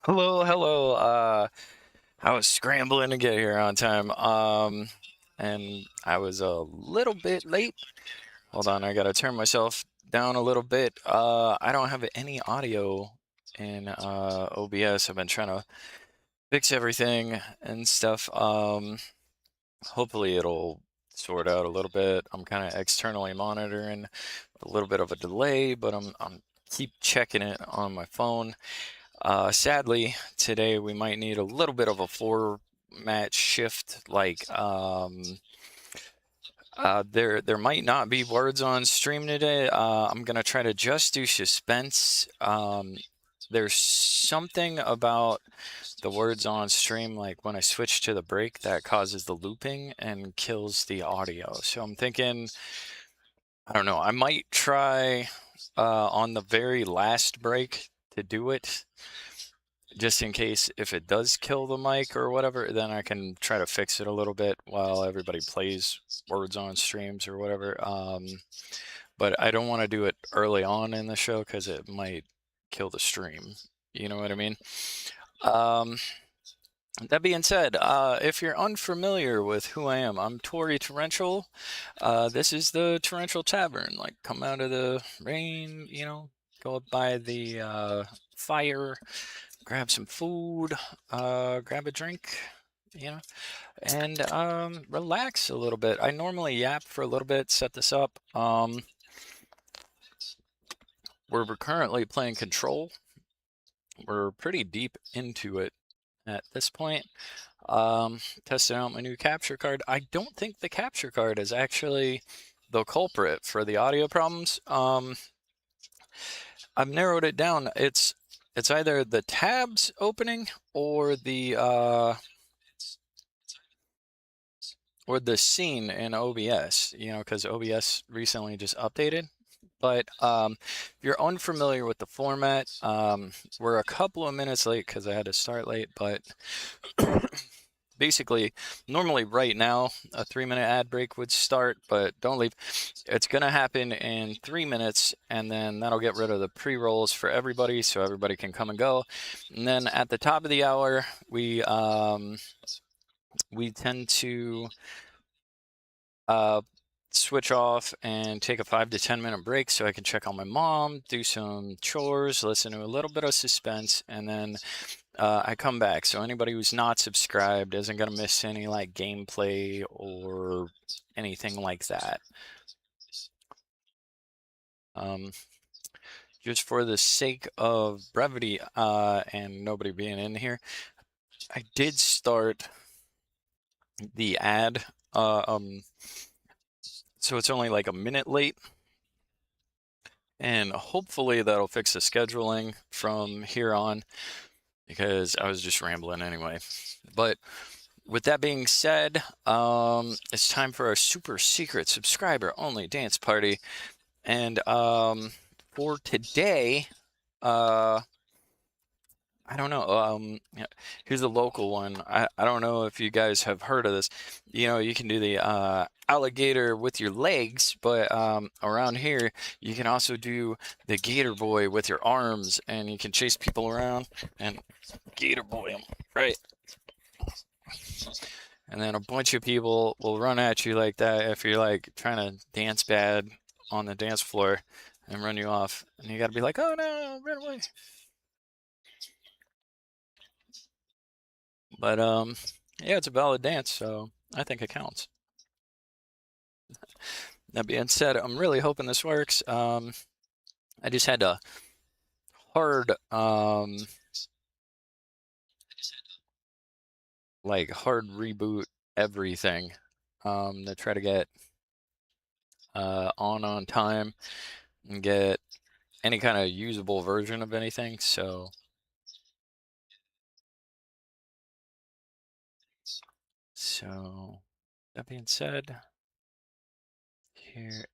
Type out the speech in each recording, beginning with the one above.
Hello, hello. I was scrambling to get here on time. And I was a little bit late. Hold on, I gotta turn myself down a little bit. I don't have any audio in OBS. I've been trying to fix everything and stuff. Hopefully it'll sort out a little bit. I'm kind of externally monitoring a little bit of a delay, but I'm keep checking it on my phone. Sadly, today we might need a little bit of a format shift. There might not be words on stream today. I'm gonna try to just do suspense. There's something about the words on stream, like when I switch to the break, that causes the looping and kills the audio. So I'm thinking, I don't know, I might try on the very last break to do it just in case if it does kill the mic or whatever, then I can try to fix it a little bit while everybody plays words on streams or whatever. But I don't want to do it early on in the show because it might kill the stream. You know what I mean? Um, that being said, if you're unfamiliar with who I am, I'm Tori Torrential. This is the Torrential Tavern. Like, come out of the rain, go up by the fire, grab some food, grab a drink, you know, and relax a little bit. I normally yap for a little bit, set this up. We're currently playing Control. We're pretty deep into it at this point. Testing out my new capture card. I don't think the capture card is actually the culprit for the audio problems. I've narrowed it down. It's either the tabs opening or the scene in OBS, because OBS recently just updated. But if you're unfamiliar with the format, we're a couple of minutes late because I had to start late. But basically, normally right now, a 3-minute ad break would start, but don't leave. It's going to happen in 3 minutes, and then that'll get rid of the pre-rolls for everybody so everybody can come and go. And then at the top of the hour, we tend to uh, switch off and take a 5 to 10 minute break so I can check on my mom, do some chores, listen to a little bit of suspense, and then I come back. So anybody who's not subscribed isn't gonna miss any like gameplay or anything like that. Um, just for the sake of brevity and nobody being in here, I did start the ad. Uh, um, so it's only like a minute late. And hopefully that'll fix the scheduling from here on because I was just rambling anyway. But with that being said, it's time for our super secret subscriber only dance party. And for today, uh, I don't know. Yeah, here's a local one. I don't know if you guys have heard of this. You can do the alligator with your legs, but around here, you can also do the gator boy with your arms, and you can chase people around and gator boy them, right? And then a bunch of people will run at you like that if you're like trying to dance bad on the dance floor and run you off. And you got to be like, oh no, run away. But yeah, it's a valid dance, so I think it counts. That being said, I'm really hoping this works. I just had to hard hard reboot everything to try to get on time and get any kind of usable version of anything. So that being said, here,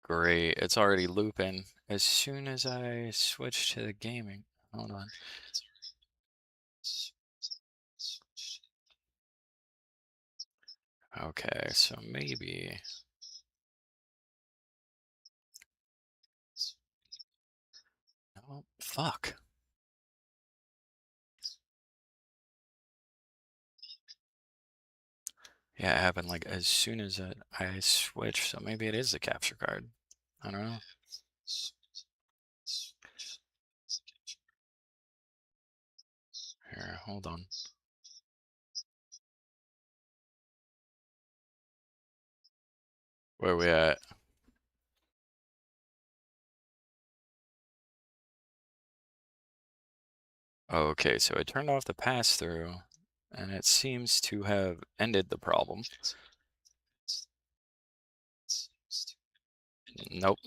great. It's already looping as soon as I switch to the gaming. Hold on. Okay, so maybe Oh, fuck. Yeah, it happened like as soon as I switched, so maybe it is the capture card. I don't know. Here, hold on. Where we at? Okay, so I turned off the pass-through, and it seems to have ended the problem. Nope.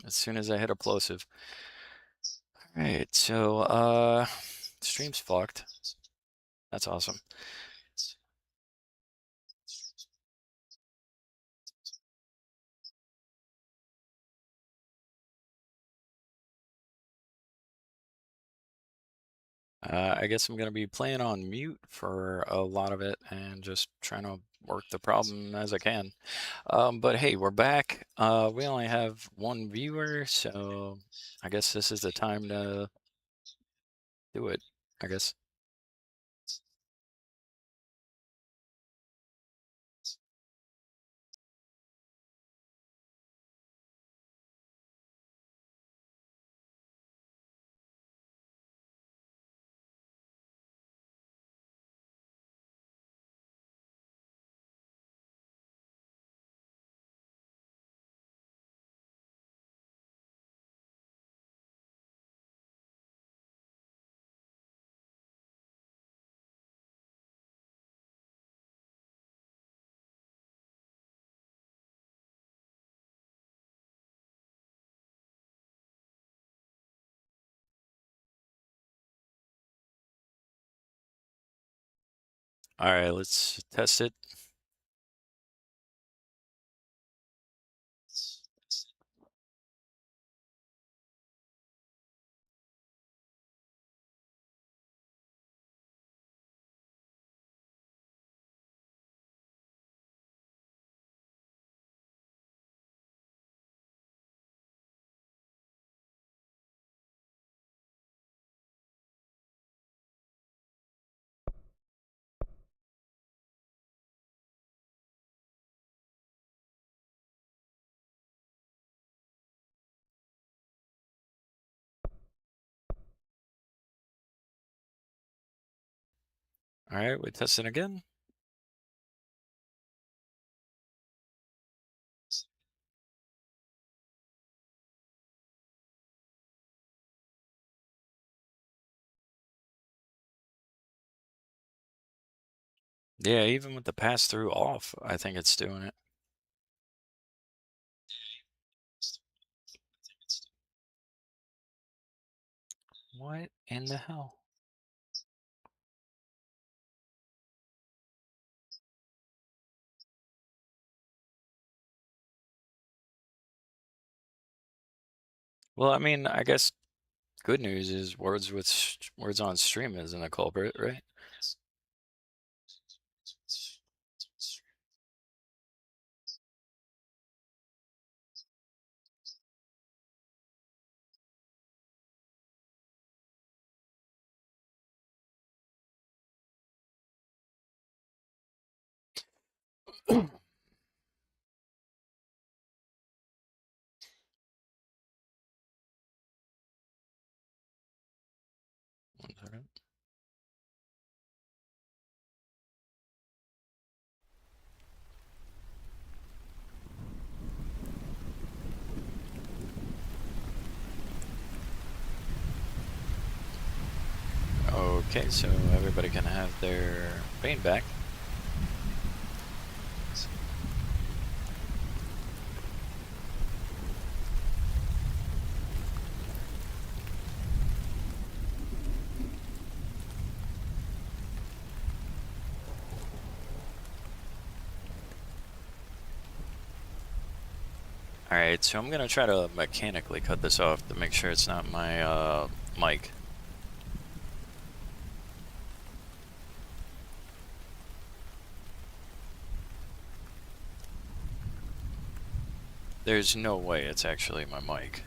As soon as I hit a plosive. Alright, so stream's fucked. That's awesome. I guess I'm gonna be playing on mute for a lot of it and just trying to work the problem as I can. But hey, we're back. We only have one viewer, so I guess this is the time to do it, I guess. All right, let's test it. All right, we test it again. Yeah, even with the pass-through off, I think it's doing it. What in the hell? Well, I mean, I guess good news is words on stream isn't a culprit, right? One second. Okay, so everybody can have their vein back. All right, so I'm gonna try to mechanically cut this off to make sure it's not my mic. There's no way it's actually my mic.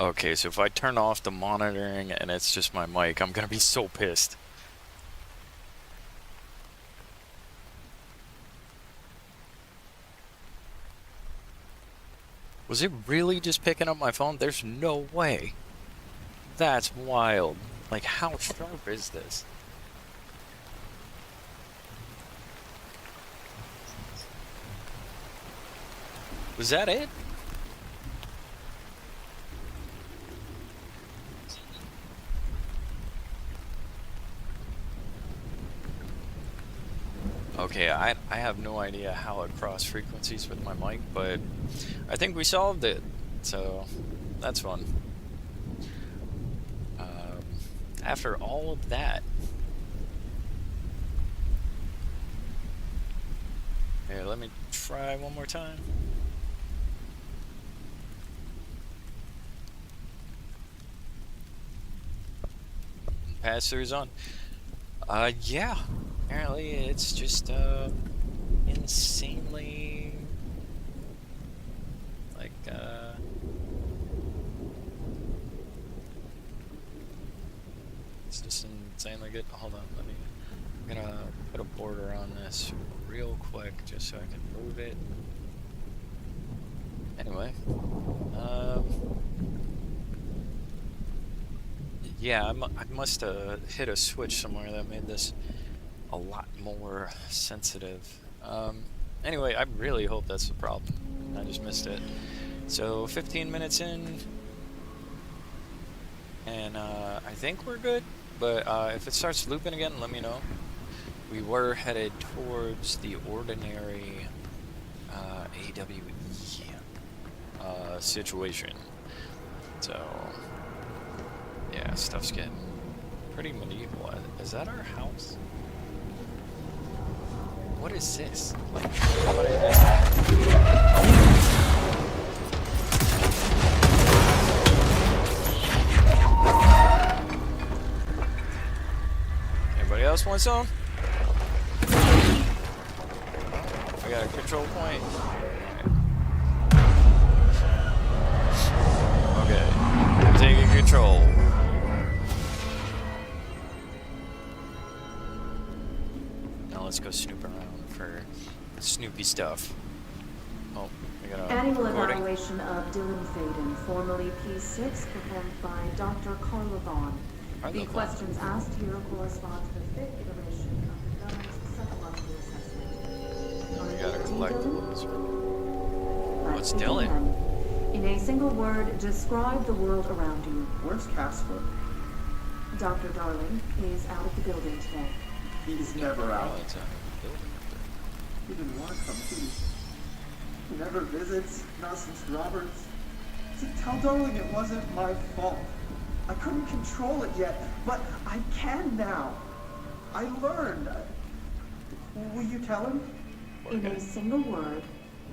Okay, so if I turn off the monitoring and it's just my mic, I'm gonna be so pissed. Was it really just picking up my phone? There's no way. That's wild. Like, how sharp is this? Was that it? Okay, I have no idea how it crossed frequencies with my mic, but I think we solved it. So, that's fun. After all of that... Here, let me try one more time. Pass-through's on. Yeah. Apparently it's just, insanely... Like, It's just insanely good. Hold on, I'm gonna put a border on this real quick just so I can move it. Anyway, yeah, I must have hit a switch somewhere that made this a lot more sensitive. Anyway, I really hope that's the problem. I just missed it. So 15 minutes in, and I think we're good. But if it starts looping again, let me know. We were headed towards the ordinary AWE situation. So, yeah, stuff's getting pretty medieval. Is that our house? What is this? Like, what is this? Anybody else want some? We got a control point. Okay, I'm taking control. Now let's go snoop around for snoopy stuff. Oh, we got a Annual recording. evaluation of Dylan Faden, formerly P6, performed by Dr. Carla Vaughn. The questions asked here correspond to the fifth iteration of the Gunn's psychological assessment. Now we gotta collect those. What's Let's begin Dylan? then. In a single word, describe the world around you. Where's Casper? Dr. Darling is out of the building today. He's never out. Oh, it's a building up there. He didn't want to come too. He never visits, not since Roberts. See, tell Darling it wasn't my fault. I couldn't control it yet, but I can now. I learned. Will you tell him? In a single word,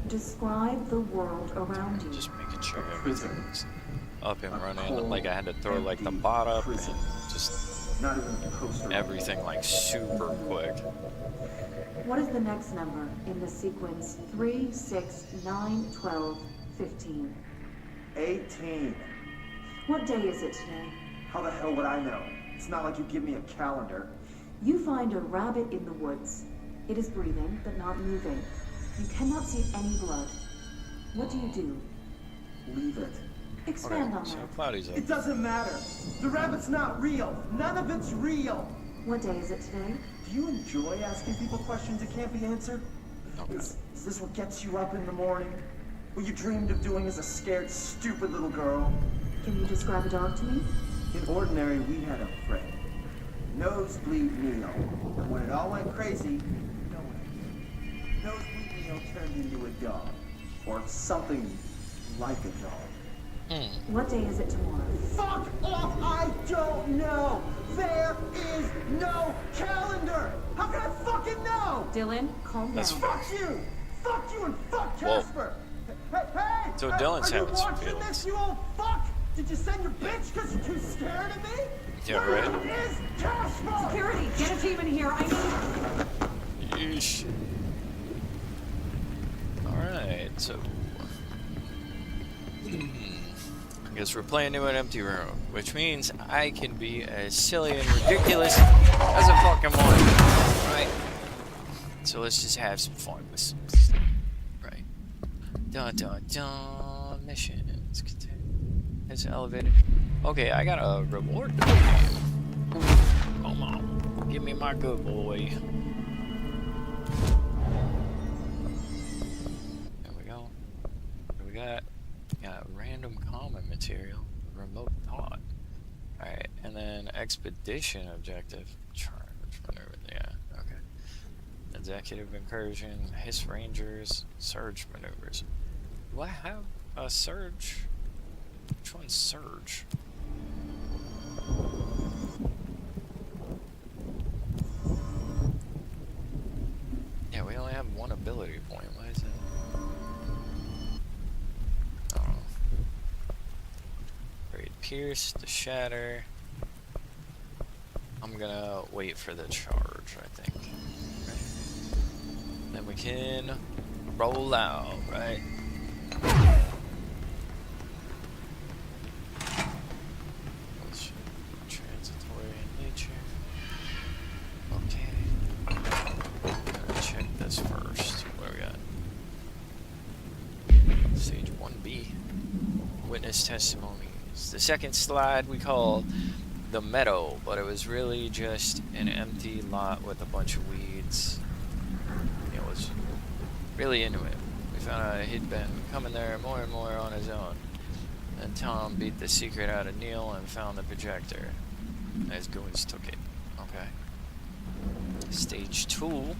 describe the world around you. Just making sure Prison. everything's up and A running. cold, Like I had to throw like the empty bot up and prison. just Not even a poster. everything like super quick. What is the next number in the sequence 3, 6, 9, 12, 15? 18. What day is it today? How the hell would I know? It's not like you give me a calendar. You find a rabbit in the woods. It is breathing, but not moving. You cannot see any blood. What do you do? Leave it. Expand on So that. Cloudy's up. It doesn't matter. The rabbit's not real. None of it's real. What day is it today? Do you enjoy asking people questions that can't be answered? No. Is this what gets you up in the morning? What you dreamed of doing as a scared, stupid little girl? Can you describe a dog to me? In ordinary, we had a friend. Nosebleed Neil. And when it all went crazy, no one. Nosebleed Neil turned into a dog. Or something like a dog. What day is it tomorrow? Fuck off! I don't know! There is no calendar! How can I fucking know? Dylan, calm That's down. Fuck you! Fuck you and fuck Whoa. Casper! Hey! So are- Dylan's are you having some watching feelings. this, you old fuck? Did you send your bitch because you're too scared of me? Yeah, Where right. is Casper? Security, get a team in here. I need... Yeesh. Alright, so... Guess we're playing into an empty room, which means I can be as silly and ridiculous as I fucking want. Right? So let's just have some fun with some stuff. Right? Dun dun dun. Missions. It's elevated. Okay, I got a reward to game. Come on. Give me my good boy. There we go. What do we got? Got random common material. Remote thought. Alright, and then expedition objective. Charge maneuver. Yeah, okay. Executive incursion. Hiss rangers. Surge maneuvers. Do I have a surge? Which one's surge? Yeah, we only have one ability point. Why is it? Oh. Great Pierce, the Shatter. I'm gonna wait for the charge, I think. Right. Then we can roll out, right? Transitory in nature. Okay. Gonna check this first. What do we got? Stage 1B. Witness testimonies. The second slide we call the meadow, but it was really just an empty lot with a bunch of weeds. It was really into it. We found out he'd been coming there more and more on his own. Then Tom beat the secret out of Neil and found the projector. As goons took it. Okay. Stage 2.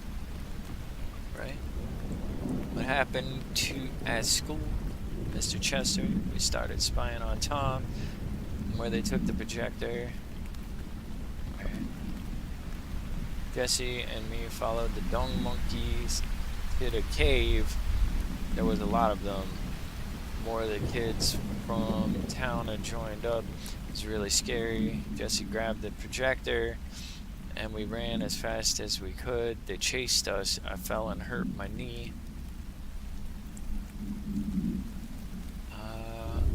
Right? What happened at school? Mr. Chester, we started spying on Tom, where they took the projector. Okay. Jesse and me followed the dung monkeys to the cave. There was a lot of them. More of the kids from town had joined up. It was really scary. Jesse grabbed the projector and we ran as fast as we could. They chased us. I fell and hurt my knee.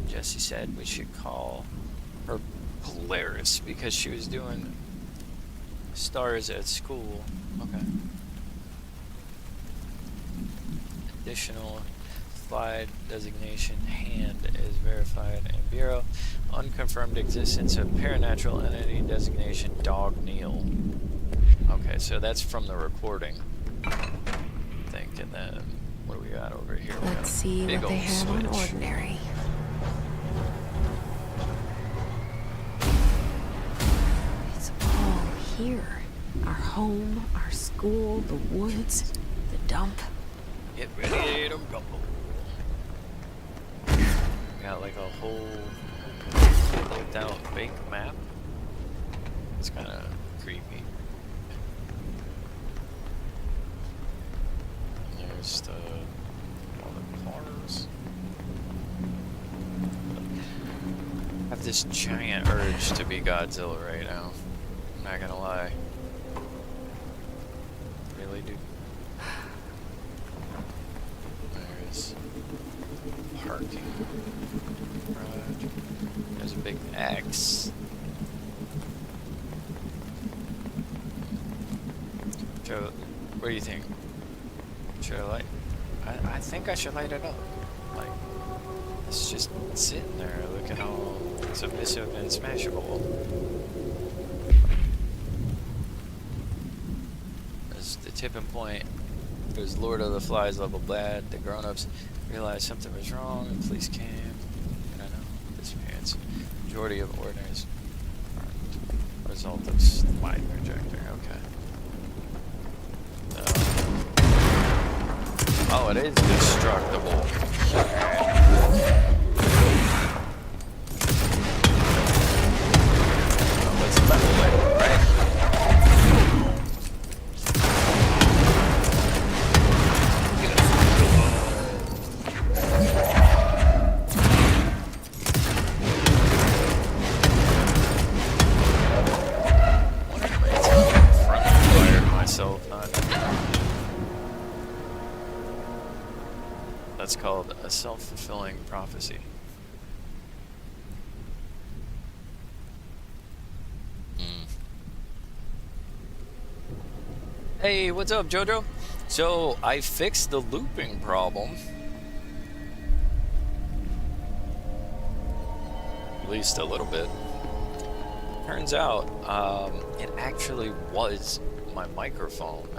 Jesse said we should call her Polaris because she was doing stars at school. Okay. Additional slide designation hand is verified in Bureau. Unconfirmed existence of paranatural entity designation Dog Neil. Okay, so that's from the recording, I think. And then what do we got over here? Let's see what they have on Ordinary. It's all here. Our home, our school, the woods, the dump. Get ready to go. Got like a whole looked out fake map. It's kind of creepy. And there's all the cars. I have this giant urge to be Godzilla right now. I'm not gonna lie. Really do. There's parking. Right. There's a big X. Joe, what do you think? Should I light? I think I should light it up. Like, it's just sitting there looking all submissive and smashable. There's the tipping point. It was Lord of the Flies level bad. The grown-ups realized something was wrong. The police came. I don't know. Disappearance. Majority of ordiners are result of slide projector. Okay. Oh, it is destructible. Let's level it, right? That's called a self-fulfilling prophecy. Hey, what's up, Jojo? So I fixed the looping problem. At least a little bit. Turns out, it actually was my microphone.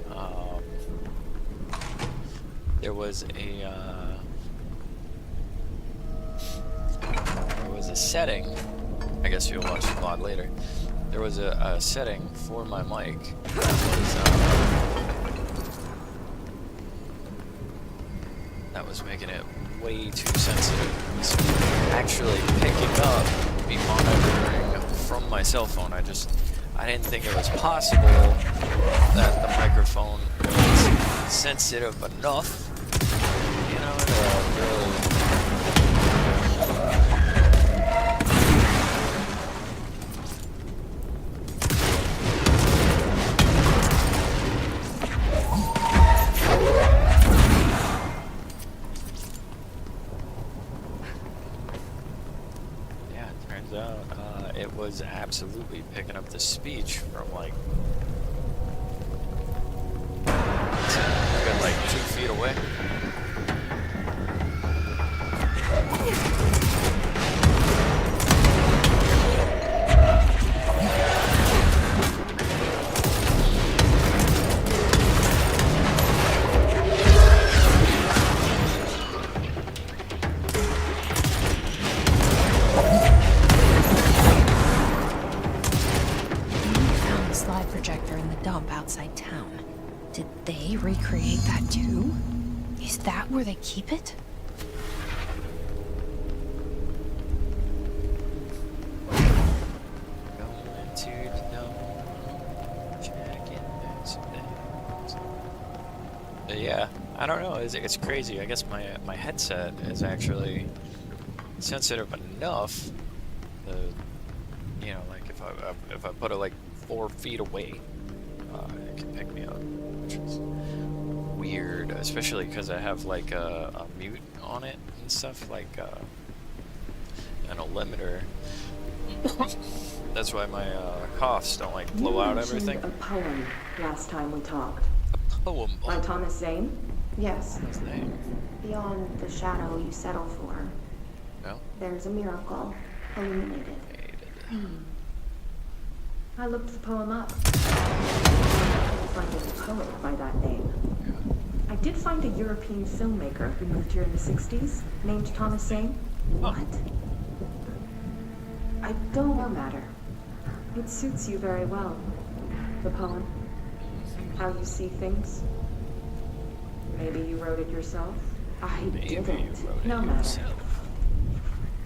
There was a setting. I guess you'll watch the VOD later. There was a setting for my mic that was making it way too sensitive. It was actually picking up me monitoring from my cell phone. I didn't think it was possible that the microphone was sensitive enough, you know, to really. It was absolutely picking up the speech from like a good like 2 feet away. Outside town. Did they recreate that too? Is that where they keep it? Going to the dome, checking this things. But yeah, I don't know. It's crazy. I guess my headset is actually sensitive enough. You know, like if I put it like 4 feet away. It can pick me up, which is weird, especially because I have like a mute on it and stuff, like and a limiter. That's why my coughs don't like blow out everything. A poem last time we talked. A poem By Thomas Zane? Yes. His name? Beyond the shadow you settle for, No. there's a miracle illuminated. I looked the poem up. I couldn't find any poet by that name. Yeah. I did find a European filmmaker who moved here in the 60s, named Thomas Zane. What? I don't matter. It suits you very well. The poem. How you see things. Maybe you wrote it yourself. I Maybe you didn't. wrote it No matter. yourself.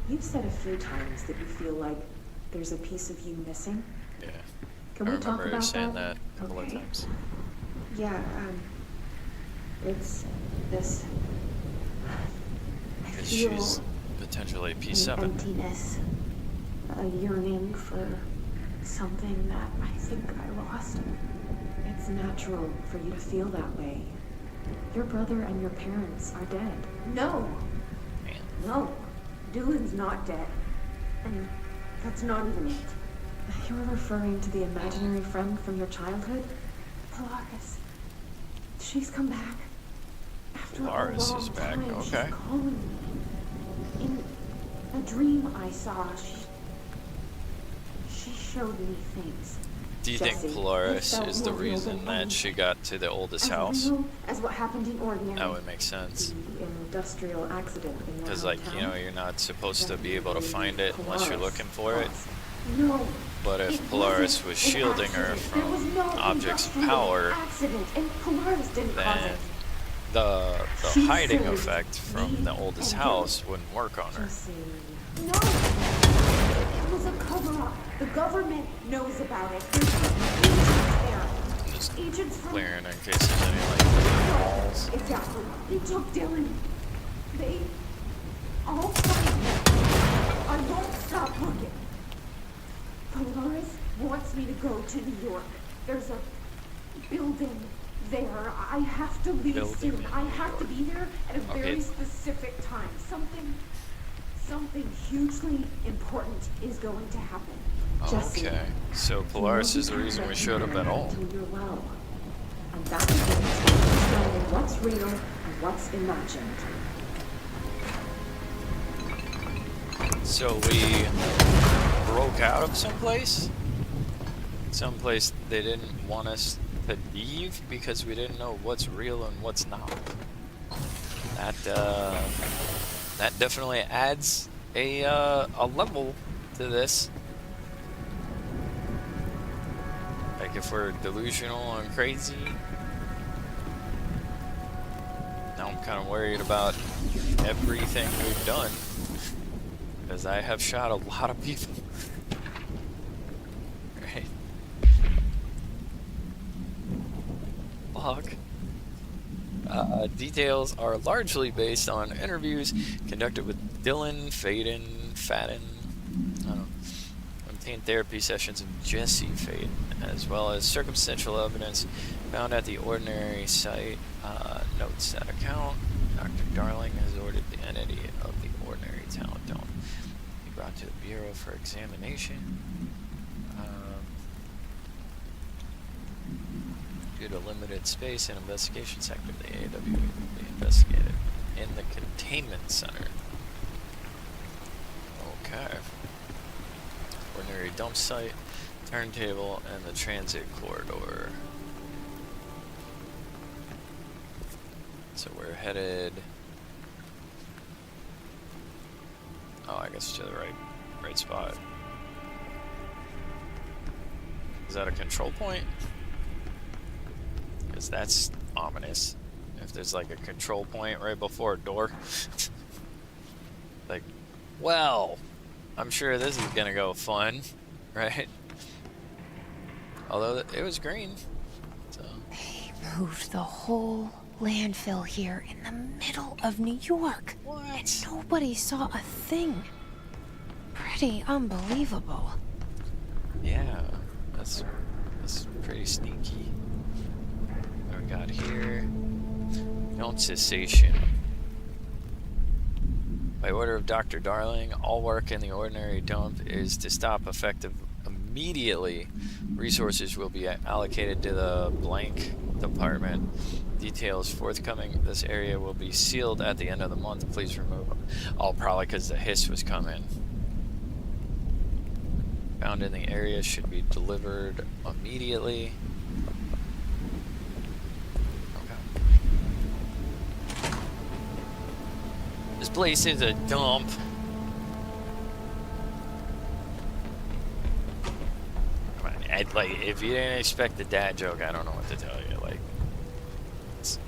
You've said a few times that you feel like there's a piece of you missing. Yeah. Can I we talk remember about saying that? that a couple of Okay. times. Yeah, it's this. I Because feel she's potentially an P7. emptiness, a yearning for something that I think I lost. It's natural for you to feel that way. Your brother and your parents are dead. No, Man. no, Dylan's not dead, and that's not even it. You're referring to the imaginary friend from your childhood? Polaris. She's come back. After Polaris a long is back, time, okay. She's calling me. In a dream I saw, she showed me things. Do you Jesse, think Polaris it felt is the more real reason than that anything. she got to the oldest As house? real as what happened in Ordinary. That would make sense. The industrial accident in your Because, like, you know, hometown. you're not supposed to be able to find it unless you're looking for it. No. But it if Polaris wasn't was an shielding her accident. There was from no objects of industrial power, accident, and Polaris didn't cause then it. the She hiding saved effect from me the oldest and house wouldn't work on her. Jesse. No! It was a cover-up. The government knows about it. There's agents there. Just Agents from... clearing in case there's any, like, walls. Exactly. They took Dylan. They... all find me. I won't stop looking. Polaris wants me to go to New York. There's a building there. I have to leave Building soon. in I New have to York. be there at a Okay. very specific time. Something hugely important is going to happen. Jesse, Okay, so Polaris is the reason we showed up at all. until you're well. I And that begins with understanding what's real and what's imagined. So we broke out of someplace they didn't want us to leave because we didn't know what's real and what's not. That definitely adds a level to this. Like if we're delusional and crazy. Now I'm kind of worried about everything we've done. Because I have shot a lot of people. Right. Fuck. Details are largely based on interviews conducted with Dylan, Faden, obtained therapy sessions of Jesse Faden, as well as circumstantial evidence found at the ordinary site. Notes that account. Dr. Darling has ordered the entity of the ordinary talent dome be brought to the Bureau for examination. Due to limited space and investigation sector, the AAW will be investigated in the containment center. Okay. Ordinary dump site, turntable, and the transit corridor. So we're headed. Oh, I guess to the right spot. Is that a control point? Because that's ominous. If there's like a control point right before a door. Like, well, I'm sure this is gonna go fun, right? Although it was green, so. They moved the whole landfill here in the middle of New York. What? And nobody saw a thing. Pretty unbelievable. Yeah, that's pretty sneaky. What we got here? Don't cessation. By order of Dr. Darling, all work in the ordinary dump is to stop effective immediately. Resources will be allocated to the blank department. Details forthcoming. This area will be sealed at the end of the month. Please remove them. Oh, probably because the hiss was coming. Found in the area should be delivered immediately. Okay. This place is a dump. Come on, like, if you didn't expect the dad joke, I don't know what to tell you. Like, it's...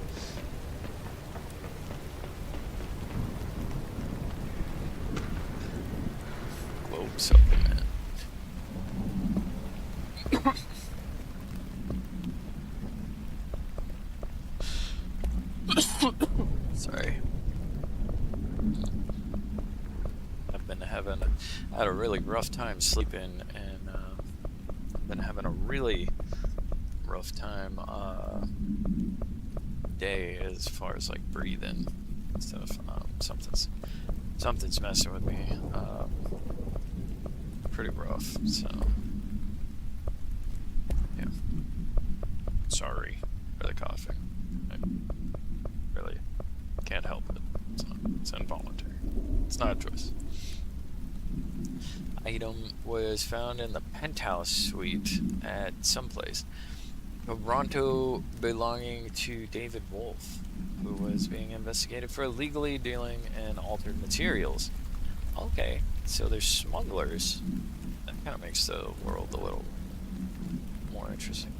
Globe supplement. Sorry. I had a really rough time sleeping, and I've been having a really rough time day as far as like breathing and stuff. Something's messing with me. Pretty rough. So yeah. Sorry for the coughing. I really can't help it. It's involuntary. It's not a choice. Item was found in the penthouse suite at someplace. Toronto belonging to David Wolf, who was being investigated for illegally dealing in altered materials. Okay, so there's smugglers. That kind of makes the world a little more interesting.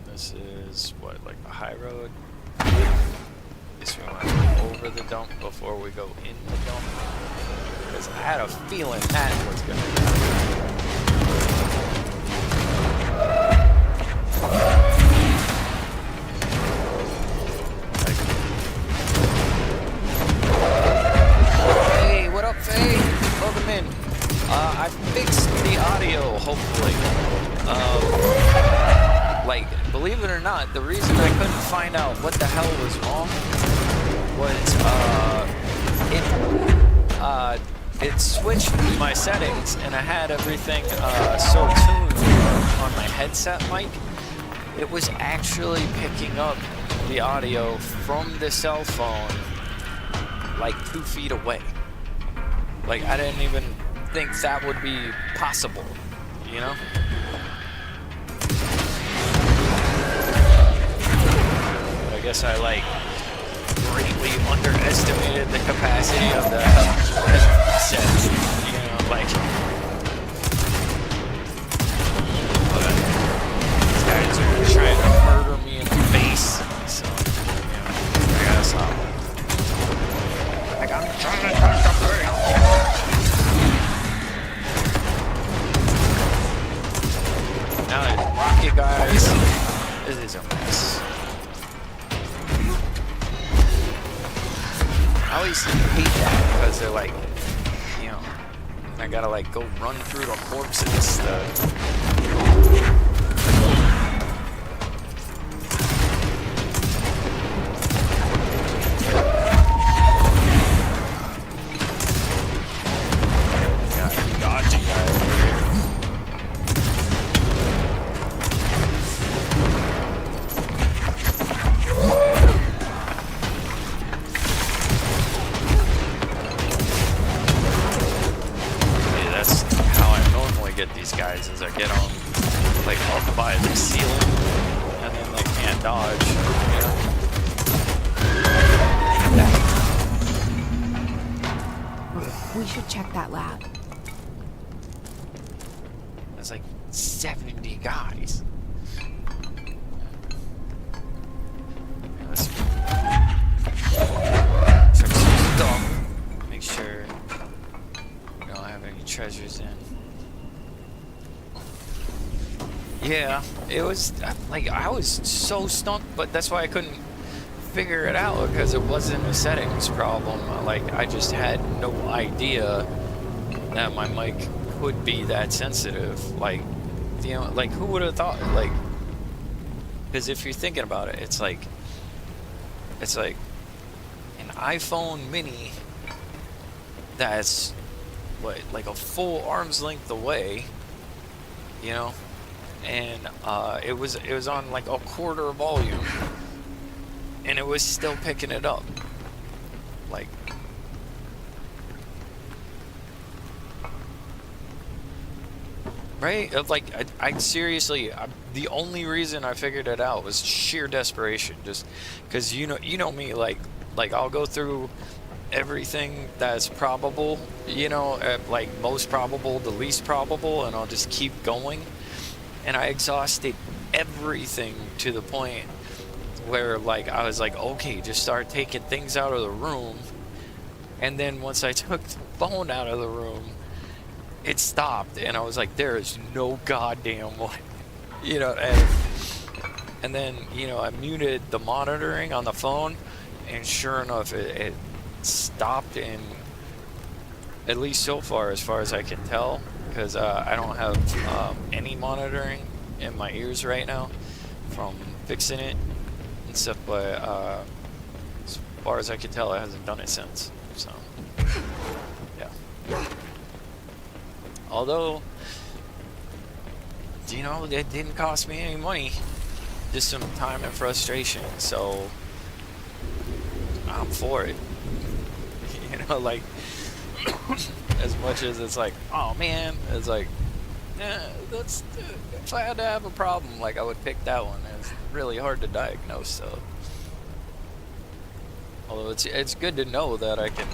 This is what, like the high road? Guess we want to go over the dump before we go in the dump. Because I had a feeling that was gonna Hey, what up, Faye? Welcome in. I fixed the audio, hopefully. like, believe it or not, the reason I couldn't find out what the hell was wrong was it switched my settings, and I had everything so tuned on my headset mic. It was actually picking up the audio from the cell phone like 2 feet away. Like, I didn't even think that would be possible, you know? But I guess I, like, greatly underestimated the capacity of the headset, you know, like... But these guys are trying to murder me in the face, so, you know, I gotta stop. Like, I'm trying to touch the brain. Now there's rocket guys. This is a mess. I always hate that because they're like, you know, I gotta like go run through the corpses and stuff. These guys as I get them like up by the ceiling and then they can't dodge, you know? We should check that lab. There's like 70 guys. Let's check some stuff. Make sure we don't have any treasures in. Yeah, it was like I was so stumped, but that's why I couldn't figure it out, because it wasn't a settings problem. Like, I just had no idea that my mic could be that sensitive. Like, you know, like who would have thought? Like, because if you're thinking about it, it's like an iPhone mini that's what, like a full arm's length away, you know. And it was on like a quarter volume, and it was still picking it up. Like, right? Like, I seriously, the only reason I figured it out was sheer desperation, just because you know me, like I'll go through everything that's probable, you know, like most probable to least probable, and I'll just keep going. And I exhausted everything to the point where, like, I was like, okay, just start taking things out of the room. And then once I took the phone out of the room, it stopped. And I was like, there is no goddamn way. You know, and then, you know, I muted the monitoring on the phone. And sure enough, it stopped. And at least so far as I can tell, because I don't have any monitoring in my ears right now from fixing it and stuff, but as far as I can tell, it hasn't done it since, so yeah. Although, you know, it didn't cost me any money, just some time and frustration, so I'm for it. You know, like, as much as it's like, oh man, it's like, that's, if I had to have a problem, like, I would pick that one. It's really hard to diagnose, so. Although it's good to know that I can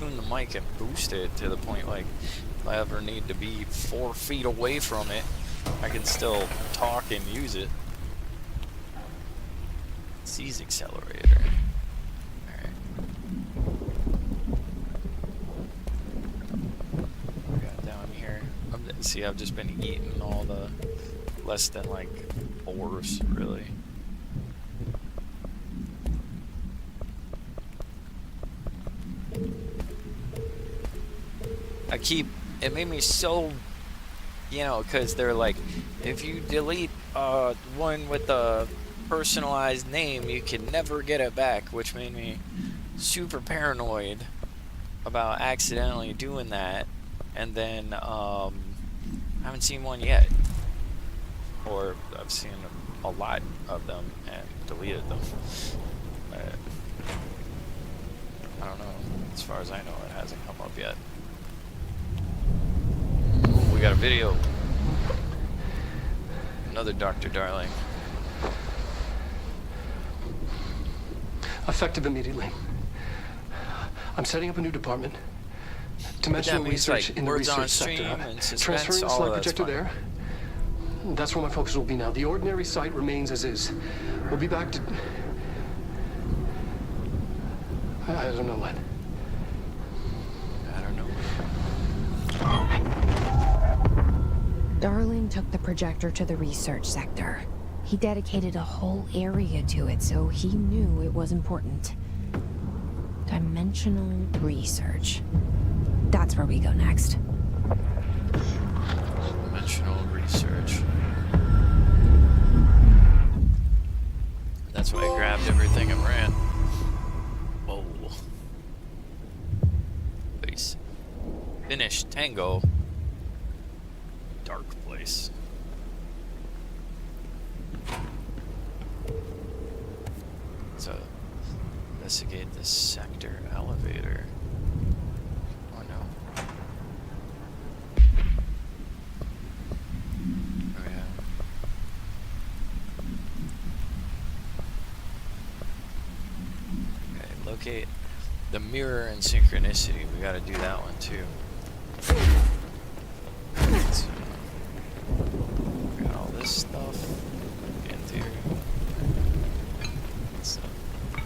tune the mic and boost it to the point, like, if I ever need to be 4 feet away from it, I can still talk and use it. Seize accelerator. See, I've just been eating all the less than like 4s, really. It made me so you know, because they're like, if you delete one with the personalized name, you can never get it back, which made me super paranoid about accidentally doing that. And then I haven't seen one yet, or I've seen a lot of them and deleted them. But I don't know. As far as I know, it hasn't come up yet. Ooh, we got a video. Another Dr. Darling. Effective immediately. I'm setting up a new department. Dimensional means, research like, in the words on research stream sector. and suspense, Transferring the all slide of that's projector fine. there. That's where my focus will be now. The ordinary site remains as is. We'll be back to... I don't know when. I don't know. Darling took the projector to the research sector. He dedicated a whole area to it, so he knew it was important. Dimensional research. That's where we go next. Dimensional research. That's why I grabbed everything and ran. Whoa. Place. Finish Tango. Dark place. So, investigate this sector elevator. Oh no. Oh yeah. Okay, locate the mirror and synchronicity. We gotta do that one too. So, got all this stuff in theory. So,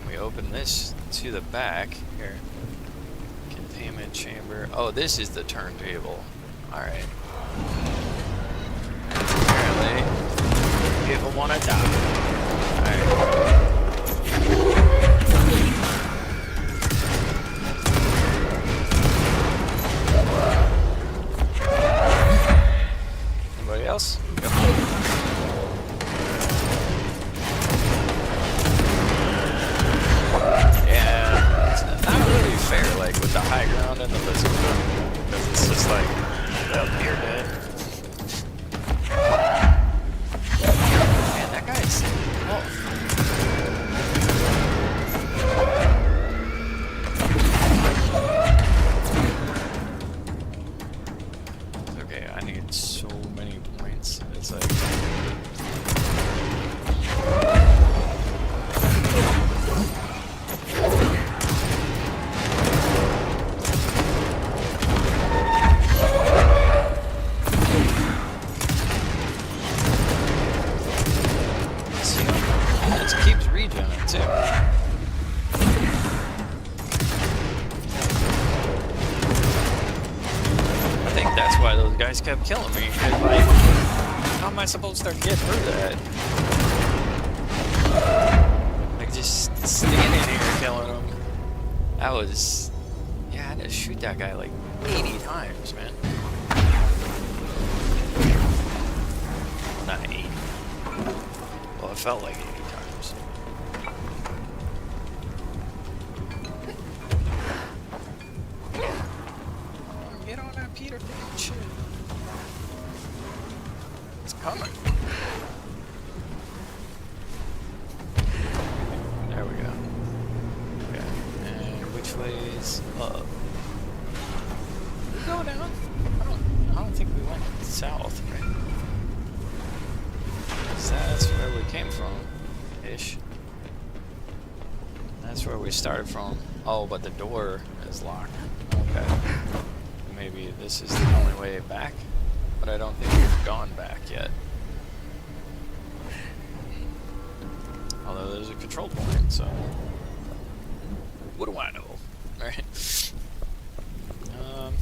we open this to the back here. Containment chamber. Oh, this is the turntable. Alright. Apparently, people want to die. Alright. Anybody else? Yep. Yeah, it's not really fair, like with the high ground and the bazooka, because it's just like, well, you're dead. Man, that guy's tough. Okay, I need so many points. It's like. See, it keeps regenerating too. I think that's why those guys kept killing me. 'Cause, like, how am I supposed to get through that? Like, just standing here killing them. That was... Yeah, I had to shoot that guy like 80 times, man. Not 80. Well, it felt like 80 times. Get on that Peter Pan shit. It's coming. There we go. Okay. And which way is up? We go down? I don't think we went south, right? 'Cause that's where we came from. Ish. That's where we started from. Oh, but the door is locked. Okay. Maybe this is the only way back, but I don't think we've gone back yet. Although there's a control point, so what do I know, right? I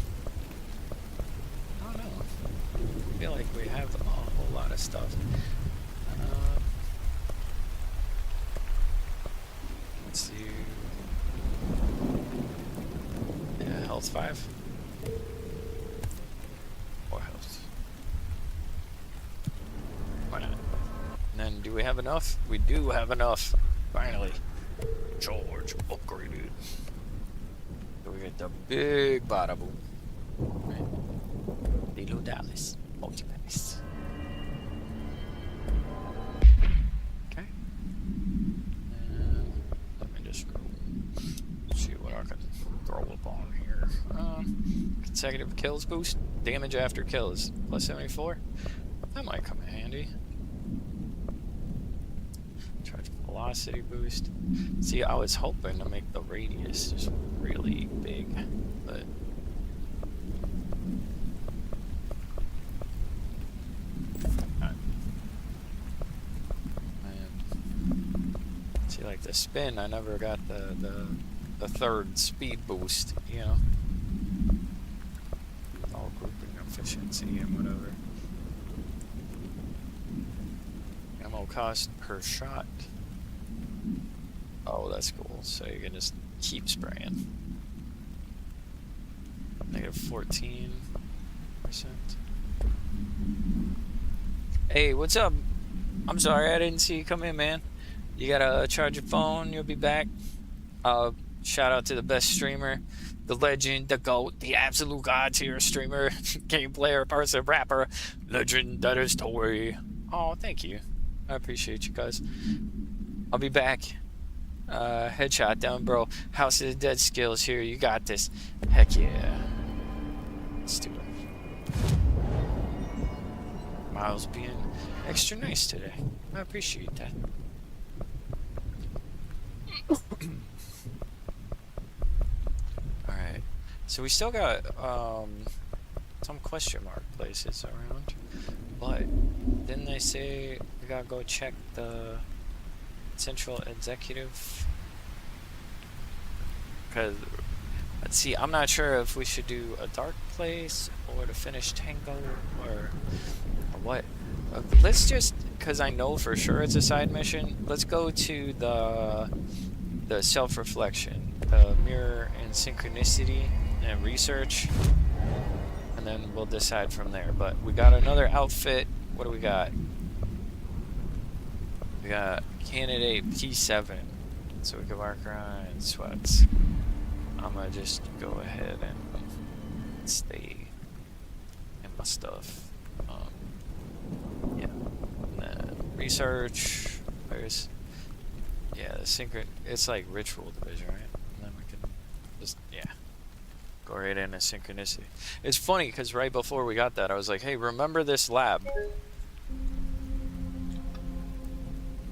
don't know. I feel like we have a whole lot of stuff. Let's see. Yeah, health 5. Or health. And then, do we have enough? We do have enough. Finally. Charge upgraded. So we get the big bada boom. Right. Lilo Dallas. Multi-pass. Okay. And let me just see what I can throw up on here. Consecutive kills boost. Damage after kill is plus 74. That might come in handy. Charge velocity boost. See, I was hoping to make the radius just really big, but see, like the spin, I never got the third speed boost, you know. All grouping efficiency and whatever. Ammo cost per shot. Oh, that's cool. So you can just keep spraying. Negative 14%. Hey, what's up? I'm sorry I didn't see you come in, man. You gotta charge your phone, you'll be back. Shout out to the best streamer, the legend, the GOAT, the absolute god tier streamer, game player, person, rapper, legend that is Tori. Oh, thank you. I appreciate you guys. I'll be back. Headshot down, bro. House of the Dead skills here. You got this. Heck yeah. Let's do it. Miles being extra nice today. I appreciate that. Alright. So we still got some question mark places around. But didn't they say we gotta go check the central executive? Because let's see, I'm not sure if we should do a dark place or to finish Tango or what. Let's just, because I know for sure it's a side mission, let's go to the self-reflection, the mirror and synchronicity and research, and then we'll decide from there. But we got another outfit. What do we got? We got candidate P7, so we can walk around in sweats. I'm gonna just go ahead and stay in my stuff. Yeah. And then research. Where's, yeah, the synchro. It's like ritual division, right? And then we can just, yeah, go right into synchronicity. It's funny because right before we got that, I was like, hey, remember this lab?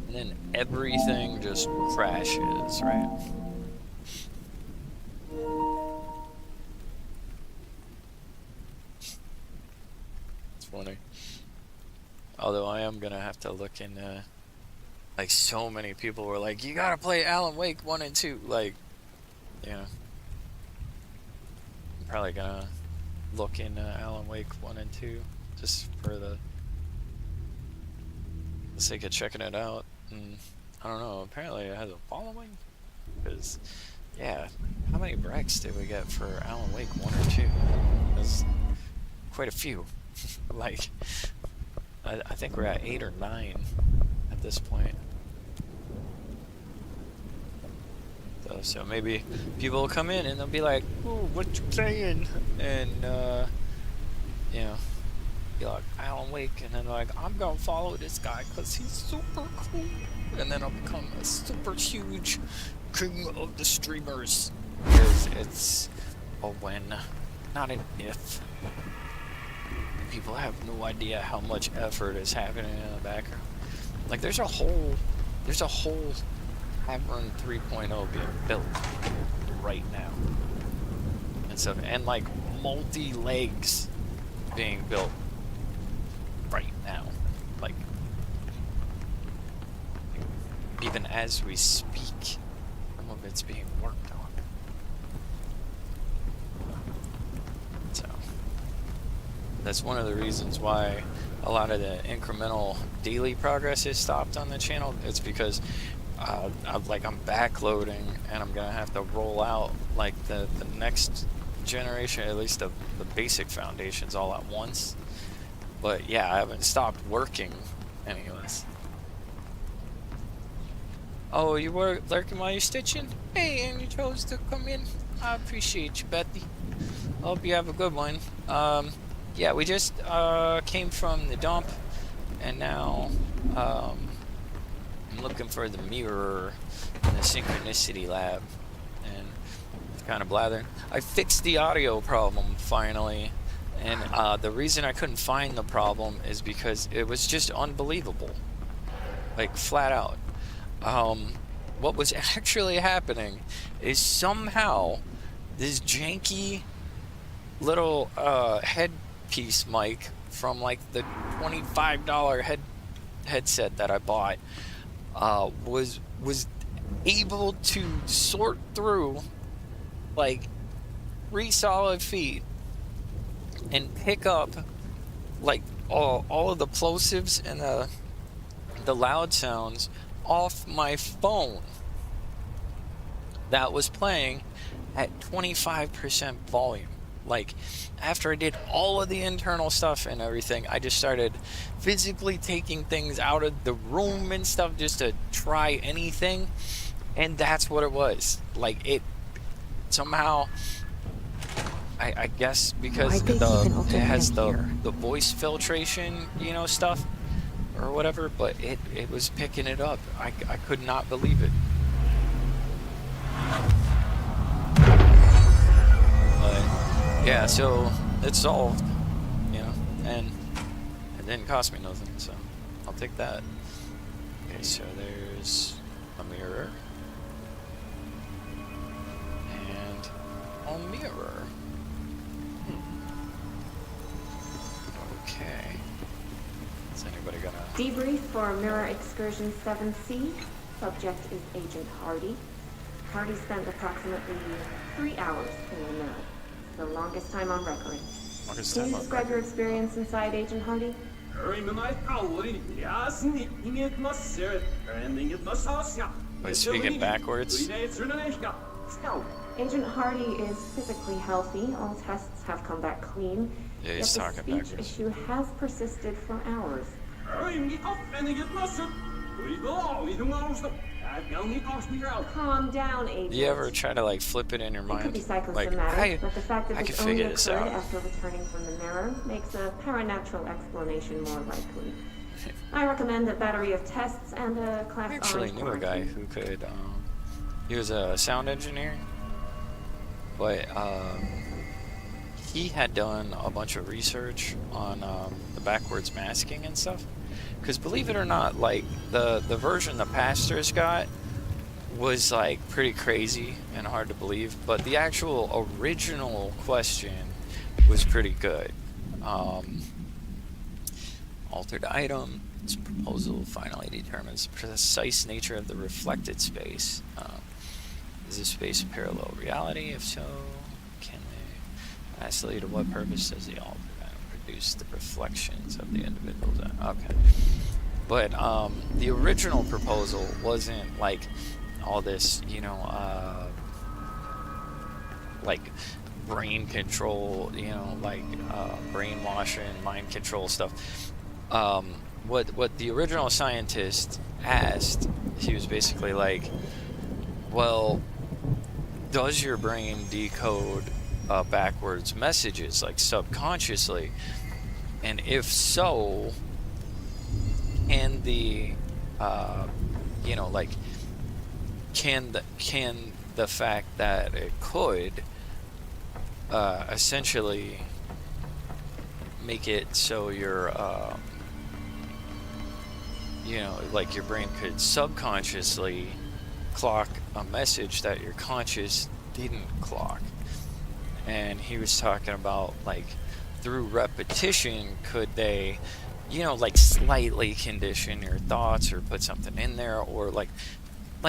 And then everything just crashes, right? It's funny. Although I am gonna have to look into, like, so many people were like, you gotta play Alan Wake 1 and 2, like, you know. I'm probably gonna look into Alan Wake 1 and 2 just for the sake of checking it out. And I don't know, apparently it has a following, because, yeah, how many Brex did we get for Alan Wake 1 or 2? There's quite a few. Like, I think we're at 8 or 9 at this point. So maybe people will come in and they'll be like, "Oh, what you playing?" And you know, be like, Alan Wake, and then they're like, I'm gonna follow this guy because he's super cool, and then I'll become a super huge king of the streamers. Because it's a when, not an if. People have no idea how much effort is happening in the background. Like, there's a whole Tavern 3.0 being built right now, and stuff, and like multi-legs being built right now, like even as we speak, some of it's being worked on. So that's one of the reasons why a lot of the incremental daily progress is stopped on the channel. It's because I'm backloading, and I'm gonna have to roll out like the next generation, at least the basic foundations, all at once. But yeah, I haven't stopped working anyways. Oh, you were lurking while you're stitching? Hey, and you chose to come in. I appreciate you, Bethy. Hope you have a good one. Yeah, we just came from the dump, and now I'm looking for the mirror in the synchronicity lab, and it's kind of blathering. I fixed the audio problem finally, and the reason I couldn't find the problem is because it was just unbelievable, like flat out. What was actually happening is somehow this janky little headpiece mic from like the $25 headset that I bought was able to sort through like 3 solid feet and pick up like all of the plosives and the loud sounds off my phone that was playing at 25% volume. Like, after I did all of the internal stuff and everything, I just started physically taking things out of the room and stuff just to try anything, and that's what it was. Like, it somehow, I guess because Why'd they keep an it ultimatum has here? the voice filtration, stuff or whatever, but it was picking it up. I could not believe it. But yeah, so it's solved, and it didn't cost me nothing, so I'll take that. Okay, so there's a mirror and a mirror. Okay. Is anybody gonna... Debrief for Mirror Excursion 7C. Subject is Agent Hardy. Hardy spent approximately 3 hours in the mirror, the longest time on record. Can you describe your experience inside, Agent Hardy? Wait, speaking backwards? No. Agent Hardy is physically healthy. All tests have come back clean. Yeah, Yet he's the talking speech backwards. issue has persisted for hours. Calm down, Agent. You ever try to like flip it in your It could mind? be Like, psychosomatic, but the fact that I this can only figure this occurred out. after returning from the mirror makes a paranatural explanation more likely. I recommend a battery of tests and a class I actually I knew a guy who could, he was a sound engineer, but he had done a bunch of research on the backwards masking and stuff. Because believe it or not, like the version the pastors got was like pretty crazy and hard to believe, but the actual original question was pretty good. Altered item. This proposal finally determines the precise nature of the reflected space. Is this space a parallel reality? If so, can they? Lastly, to what purpose does the altered item produce the reflections of the individuals? Okay. But the original proposal wasn't like all this, like brain control, like brainwashing, mind control stuff. What the original scientist asked, he was basically like, well, does your brain decode backwards messages like subconsciously? And if so, can the can the fact that it could essentially make it so your like your brain could subconsciously clock a message that your conscious didn't clock. And he was talking about like through repetition, could they like slightly condition your thoughts or put something in there, or like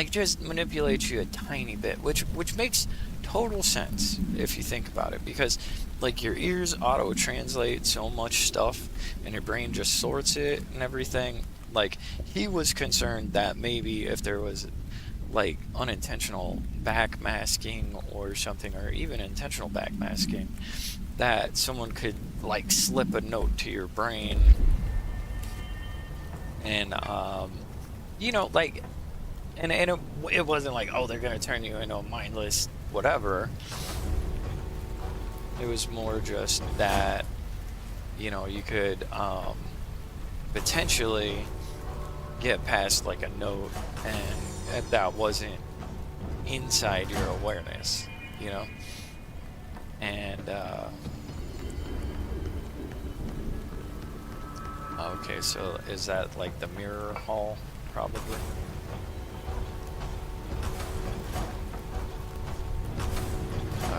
just manipulate you a tiny bit, which makes total sense if you think about it, because like your ears auto translate so much stuff and your brain just sorts it and everything. Like, he was concerned that maybe if there was like unintentional backmasking or something, or even intentional backmasking, that someone could like slip a note to your brain and like And it wasn't like, oh, they're gonna turn you into a mindless whatever. It was more just that, you know, you could potentially get past like a note, and that wasn't inside your awareness, you know. And okay, so is that like the mirror hall, probably?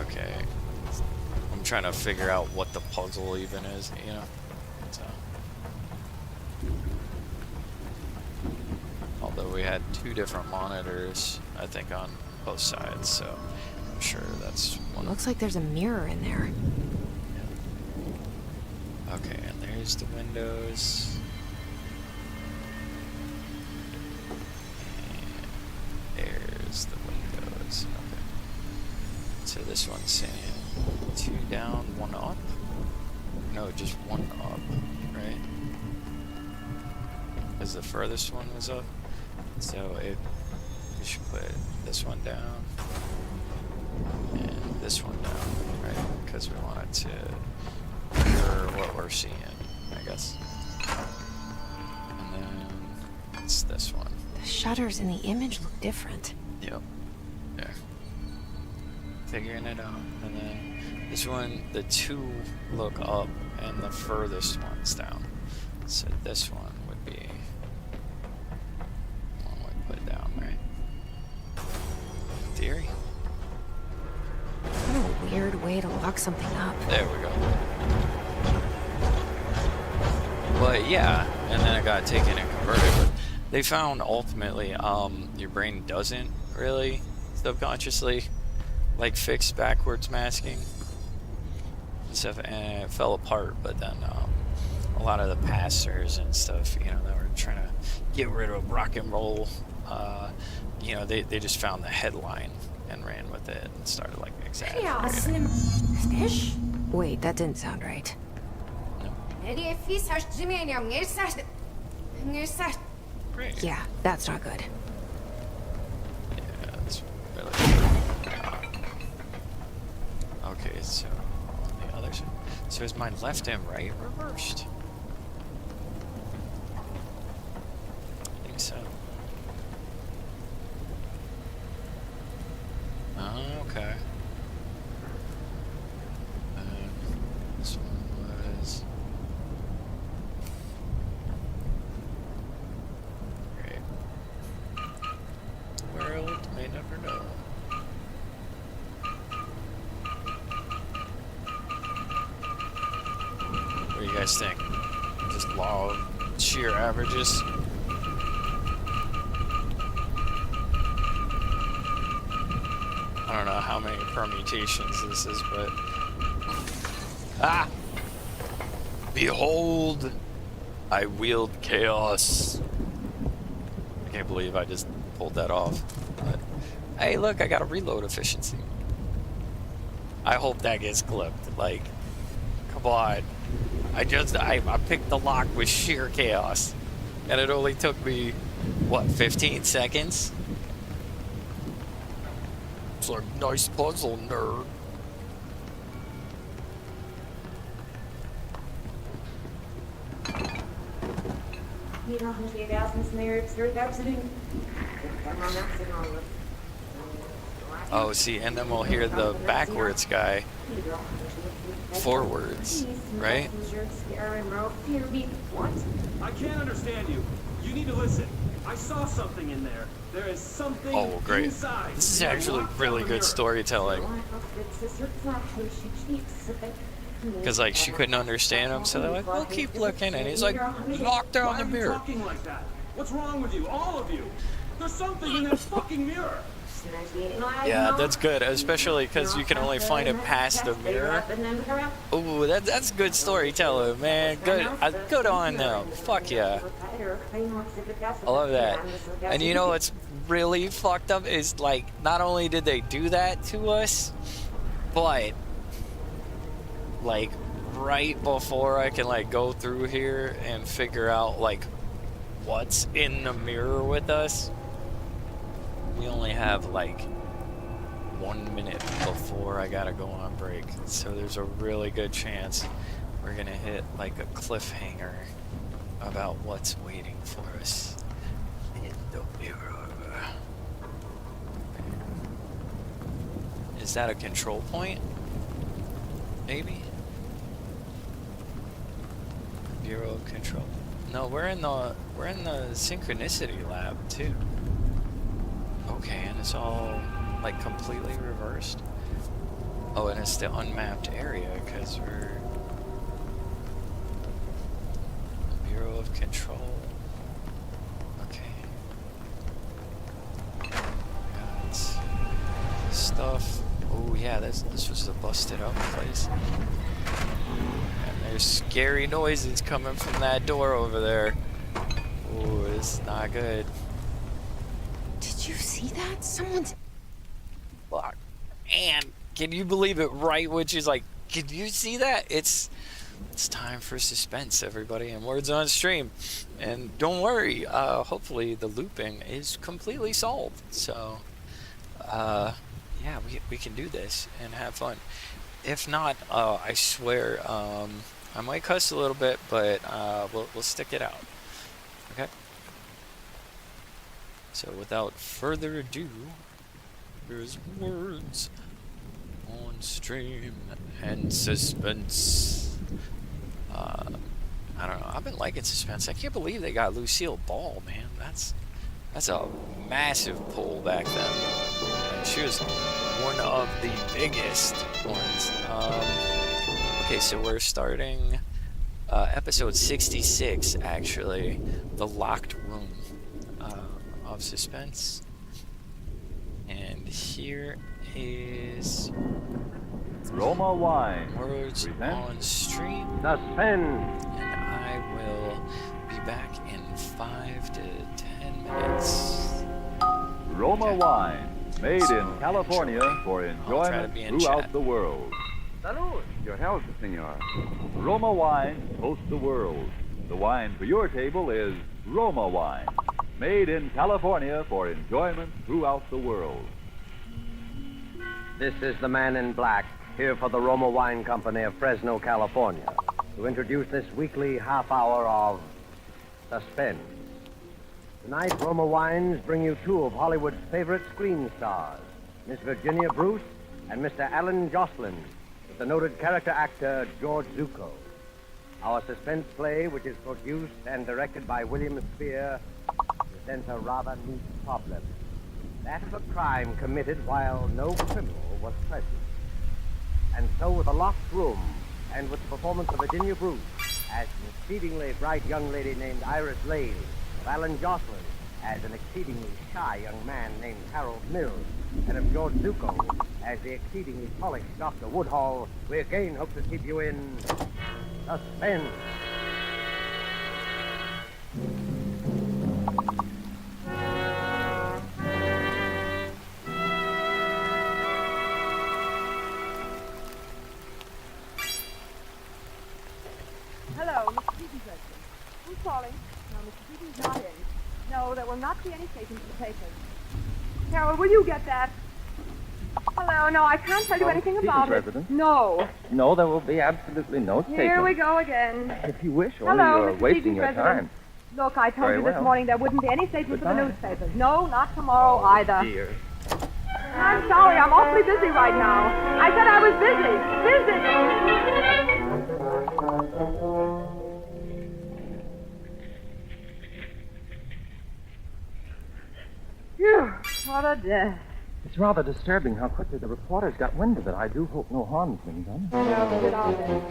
Okay, I'm trying to figure out what the puzzle even is, you know. So, although we had 2 different monitors, I think, on both sides, so I'm sure that's one. Looks like there's a mirror in there. Okay, and there's the windows. And there's the windows. Okay. So this one's saying 2 down, 1 up? No, just 1 up, right? Because the furthest one was up. So we should put this one down. And this one down, right? Because we want it to mirror what we're seeing, I guess. And then it's this one. The shutters in the image look different. Yep. There. Figuring it out. And then this one, the 2 look up and the furthest one's down. So this one would be one we put down, right? In theory. What a weird way to lock something up. There we go. But yeah, and then it got taken and converted. But they found ultimately, your brain doesn't really subconsciously like fix backwards masking and stuff, and it fell apart. But then a lot of the pastors and stuff, you know, that were trying to get rid of rock and roll, you know, they just found the headline and ran with it and started like exaggerating. Fish? Wait, that didn't sound right. Great. Yeah, that's not good. Yeah, that's really okay, so on the other side. So is my left and right reversed? I think so. Oh, okay. This one was great. The world may never know. What do you guys think? Just law of sheer averages? I don't know how many permutations this is, but... Ah! Behold! I wield chaos. I can't believe I just pulled that off. But, hey, look, I got a reload efficiency. I hope that gets clipped. Like, come on. I picked the lock with sheer chaos. And it only took me, what, 15 seconds? It's like, nice puzzle, nerd. Oh, see, and then we'll hear the backwards guy forwards, right? I can't understand you. You need to listen. I saw something in there. There is something Oh, great. inside. This is actually really good storytelling. Because, like, she couldn't understand him, so they're like, we'll keep looking. And he's like, knock down the Why are you mirror. talking like that? What's wrong with you? All of you. There's something in that fucking mirror. Yeah, that's good, especially because you can only find it past the mirror. Ooh, that's good storytelling, man. Good on them. Fuck yeah. I love that. And you know what's really fucked up is, like, not only did they do that to us, but, like, right before I can, like, go through here and figure out, like, what's in the mirror with us, we only have like 1 minute before I gotta go on break, so there's a really good chance we're gonna hit like a cliffhanger about what's waiting for us in the mirror. Is that a control point? Maybe? Bureau of Control. No, we're in the synchronicity lab too. Okay, and it's all like completely reversed. Oh, and it's the unmapped area because we're Bureau of Control. Okay. Got stuff. Oh yeah, this was a busted up place. And there's scary noises coming from that door over there. Oh, it's not good. Did you see that? Someone's... Fuck. And can you believe it? Right when she's like, "Can you see that?" It's time for suspense, everybody, and words on stream. And don't worry, hopefully the looping is completely solved. So, yeah, we can do this and have fun. If not, I swear, I might cuss a little bit, but we'll stick it out. Okay. So without further ado, here's words on stream and suspense. I don't know. I've been liking suspense. I can't believe they got Lucille Ball, man. That's a massive pull back then. And she was one of the biggest ones. Okay, so we're starting episode 66, actually, The Locked Room of Suspense. And here is Roma Wine words presents on stream. Suspense. And I will be back in 5 to 10 minutes. Roma Okay. Wine, made So, in California for try to enjoyment be in throughout chat. the world. Salud. Your health, senor. Roma Wine toasts the world. The wine for your table is Roma Wine, made in California for enjoyment throughout the world. This is the man in black, here for the Roma Wine Company of Fresno, California, to introduce this weekly half hour of suspense. Tonight, Roma Wines bring you two of Hollywood's favorite screen stars, Miss Virginia Bruce and Mr. Alan Jocelyn, with the noted character actor George Zucco. Our suspense play, which is produced and directed by William Spear, presents a rather neat problem. That of a crime committed while no criminal was present. And so, with a locked room, and with the performance of Virginia Bruce as an exceedingly bright young lady named Iris Lane, of Alan Jocelyn as an exceedingly shy young man named Harold Mills, and of George Zucco as the exceedingly polished Dr. Woodhall, we again hope to keep you in suspense. Hello, Mr. Beaton's resident. Who's calling? No, Mr. Beaton's not in. No, there will not be any statements in the papers. Harold, will you get that? Hello, no, I can't tell you anything about it. resident? No. No, there will be absolutely no statement. Here we go again. If you wish, only Hello, you're Mr. wasting Beaton's your resident. time. Look, I told Very you this well. morning there wouldn't be any statements in the Goodbye. newspapers. No, not tomorrow either. Dear. I'm sorry, I'm awfully busy right now. I said I was busy. Phew, what a death. It's rather disturbing how quickly the reporters got wind of it. I do hope no harm's been done. Well, get on there.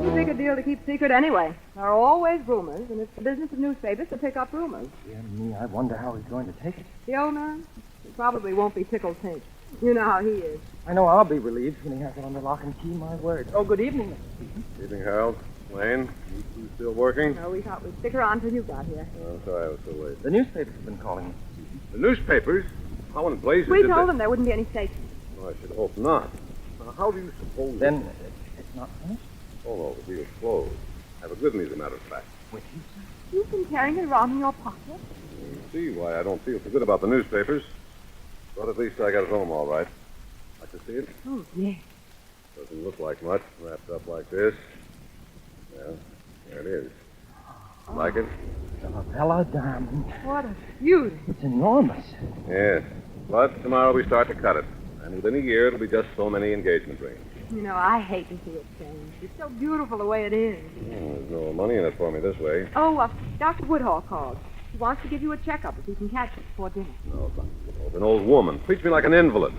Too big a deal to keep secret anyway. There are always rumors, and it's the business of newspapers to pick up rumors. Dear me, I wonder how he's going to take it. The owner? He probably won't be tickled pink. You know how he is. I know I'll be relieved when he has it under lock and key, my word. Oh, good evening. Evening, Harold. Wayne, you two still working? No, we thought we'd stick around till you got here. Oh, sorry I was so late. The newspapers have been calling me. The newspapers? How in blazes We did told they... them there wouldn't be any statements. Oh, I should hope not. Now, how do you suppose... Then it's not finished? Oh, no, the deal's closed. I have a good news, as a matter of fact. With you, sir? You've been carrying it around in your pocket? You see why I don't feel so good about the newspapers. But at least I got it home all right. Like to see it? Oh, yeah. Doesn't look like much, wrapped up like this. Well, there it is. Like it? Arabella diamond. What a beauty. It's enormous. Yes. But tomorrow we start to cut it. And within a year, it'll be just so many engagement rings. You know, I hate to see it change. It's so beautiful the way it is. There's no money in it for me this way. Oh, Dr. Woodhall called. He wants to give you a checkup if he can catch it before dinner. No, it's an old woman. Treats me like an invalid.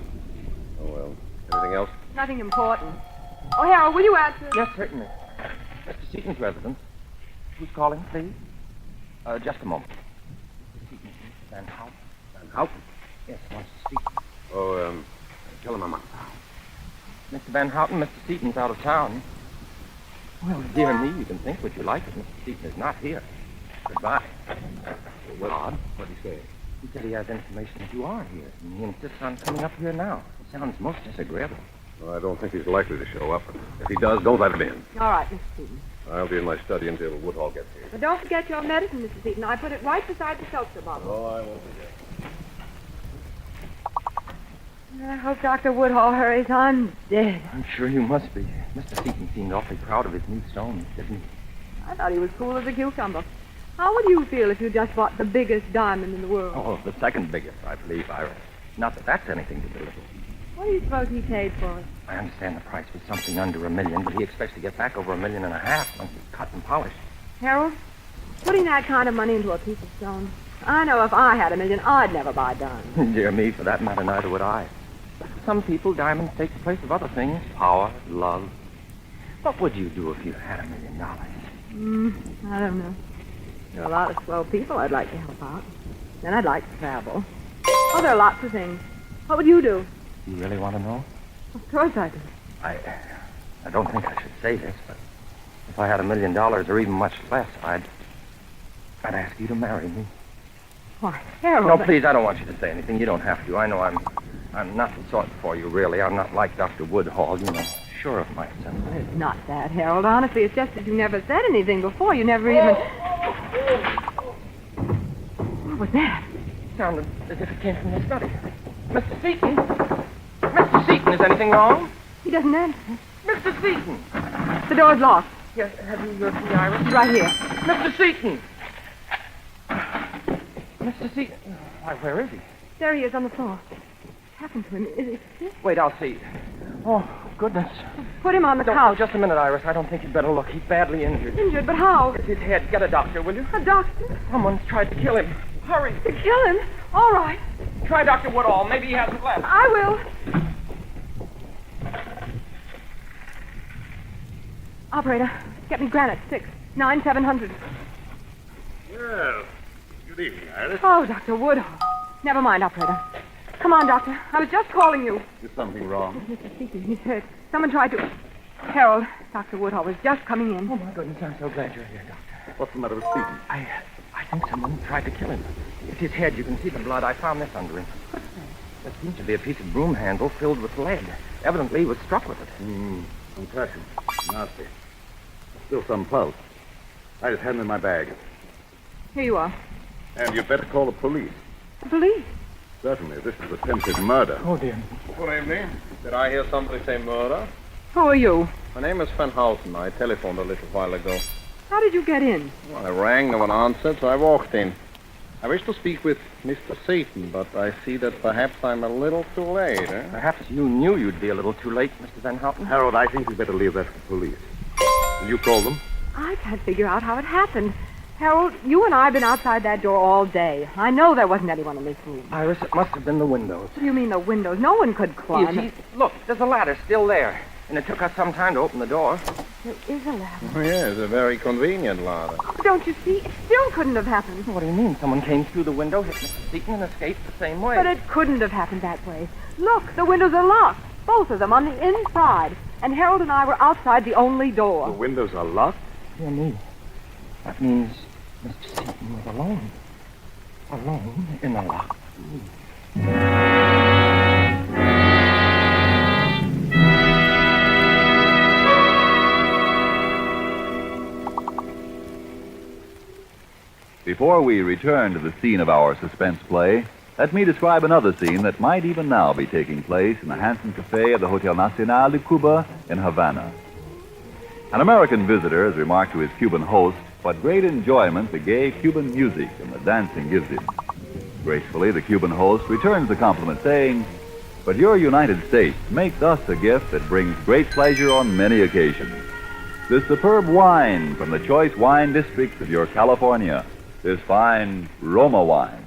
Oh, well. Anything else? Nothing important. Oh, Harold, will you answer? Yes, certainly. Mr. Seaton's residence. Who's calling, please? Just a moment. Mr. Seaton, Van Houten. Van Houten? Yes, wants to speak. Oh, tell him I'm out. Mr. Van Houten, Mr. Seaton's out of town. Well, dear me, you can think what you like, but Mr. Seaton is not here. Goodbye. What? Odd? What'd he say? He said he has information that you are here, and he insists on coming up here now. It sounds most disagreeable. Well, I don't think he's likely to show up. If he does, don't let him in. All right, Mr. Seaton. I'll be in my study until Woodhall gets here. But don't forget your medicine, Mr. Seaton. I put it right beside the seltzer bottle. Oh, I won't forget. I hope Dr. Woodhall hurries. I'm dead. I'm sure you must be. Mr. Seaton seemed awfully proud of his new stone, didn't he? I thought he was cool as a cucumber. How would you feel if you just bought the biggest diamond in the world? Oh, the second biggest, I believe, Iris. Not that that's anything to belittle. What do you suppose he paid for it? I understand the price was something under $1 million, but he expects to get back over $1.5 million once it's cut and polished. Harold, putting that kind of money into a piece of stone. I know if I had $1 million, I'd never buy diamonds. Dear me, for that matter, neither would I. But for some people, diamonds take the place of other things. Power, love. What would you do if you had $1 million? I don't know. There are a lot of swell people I'd like to help out. Then I'd like to travel. Oh, there are lots of things. What would you do? You really want to know? Of course I do. I don't think I should say this, but if I had $1 million or even much less, I'd ask you to marry me. Why, Harold... No, please, I don't want you to say anything. You don't have to. I know I'm not the sort for you, really. I'm not like Dr. Woodhall, you know. Sure of myself. It's not that, Harold. Honestly, it's just that you never said anything before. You never even... What was that? It sounded as if it came from the study. Mr. Seaton? Mr. Seaton, is anything wrong? He doesn't answer. Mr. Seaton! The door's locked. Yes, have you your key, Iris? It's right here. Mr. Seaton! Mr. Seaton? Why, where is he? There he is on the floor. What's happened to him? Is he sick? Wait, I'll see. Oh, goodness. Put him on the No, couch. just a minute, Iris. I don't think you'd better look. He's badly injured. Injured, but how? It's his head. Get a doctor, will you? A doctor? Someone's tried to kill him. Hurry. To kill him? All right. Try Dr. Woodall. Maybe he hasn't left. I will. Operator, get me granite, 6-9-700. Well, good evening, Iris. Oh, Dr. Woodall. Never mind, operator. Come on, doctor. I was just calling you. Is something wrong? Mr. Seaton, he's hurt. Someone tried to... Harold, Dr. Woodall was just coming in. Oh, my goodness. I'm so glad you're here, Doctor. What's the matter with Stephen? I think someone tried to kill him. It's his head. You can see the blood. I found this under him. What's that? There seems to be a piece of broom handle filled with lead. Evidently, he was struck with it. Impression. Nasty. Still some pulse. I just had him in my bag. Here you are. And you'd better call the police. The police? Certainly, this is attempted murder. Oh, dear. Good evening. Did I hear somebody say murder? Who are you? My name is Van Houten. I telephoned a little while ago. How did you get in? Well, I rang, no one answered, so I walked in. I wish to speak with Mr. Seaton, but I see that perhaps I'm a little too late, eh? Perhaps you knew you'd be a little too late, Mr. Van Houten. Harold, I think we'd better leave that to the police. Will you call them? I can't figure out how it happened. Harold, you and I have been outside that door all day. I know there wasn't anyone in this room. Iris, it must have been the windows. What do you mean the windows? No one could climb. You see, look, there's a ladder still there. And it took us some time to open the door. There is a ladder. Oh, yes, a very convenient ladder. Don't you see? It still couldn't have happened. What do you mean? Someone came through the window, hit Mr. Seaton, and escaped the same way. But it couldn't have happened that way. Look, the windows are locked. Both of them on the inside. And Harold and I were outside the only door. The windows are locked? Dear me. That means Mr. Seaton was alone. Alone in a locked room. Before we return to the scene of our suspense play, let me describe another scene that might even now be taking place in the handsome cafe of the Hotel Nacional de Cuba in Havana. An American visitor has remarked to his Cuban host what great enjoyment the gay Cuban music and the dancing gives him. Gracefully, the Cuban host returns the compliment, saying, "But your United States makes us a gift that brings great pleasure on many occasions. This superb wine from the choice wine districts of your California, this fine Roma wine."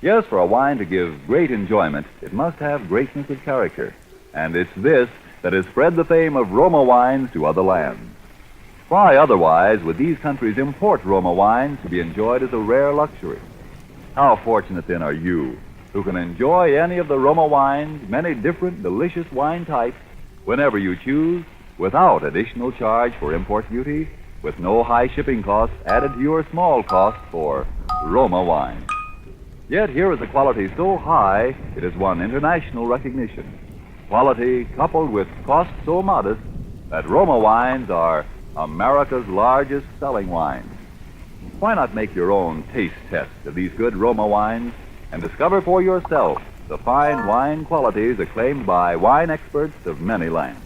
Yes, for a wine to give great enjoyment, it must have greatness of character. And it's this that has spread the fame of Roma wines to other lands. Why otherwise would these countries import Roma wines to be enjoyed as a rare luxury? How fortunate then are you, who can enjoy any of the Roma wines, many different delicious wine types, whenever you choose, without additional charge for import duty, with no high shipping costs added to your small cost for Roma wine. Yet here is a quality so high it has won international recognition. Quality coupled with cost so modest that Roma wines are America's largest selling wines. Why not make your own taste test of these good Roma wines and discover for yourself the fine wine qualities acclaimed by wine experts of many lands?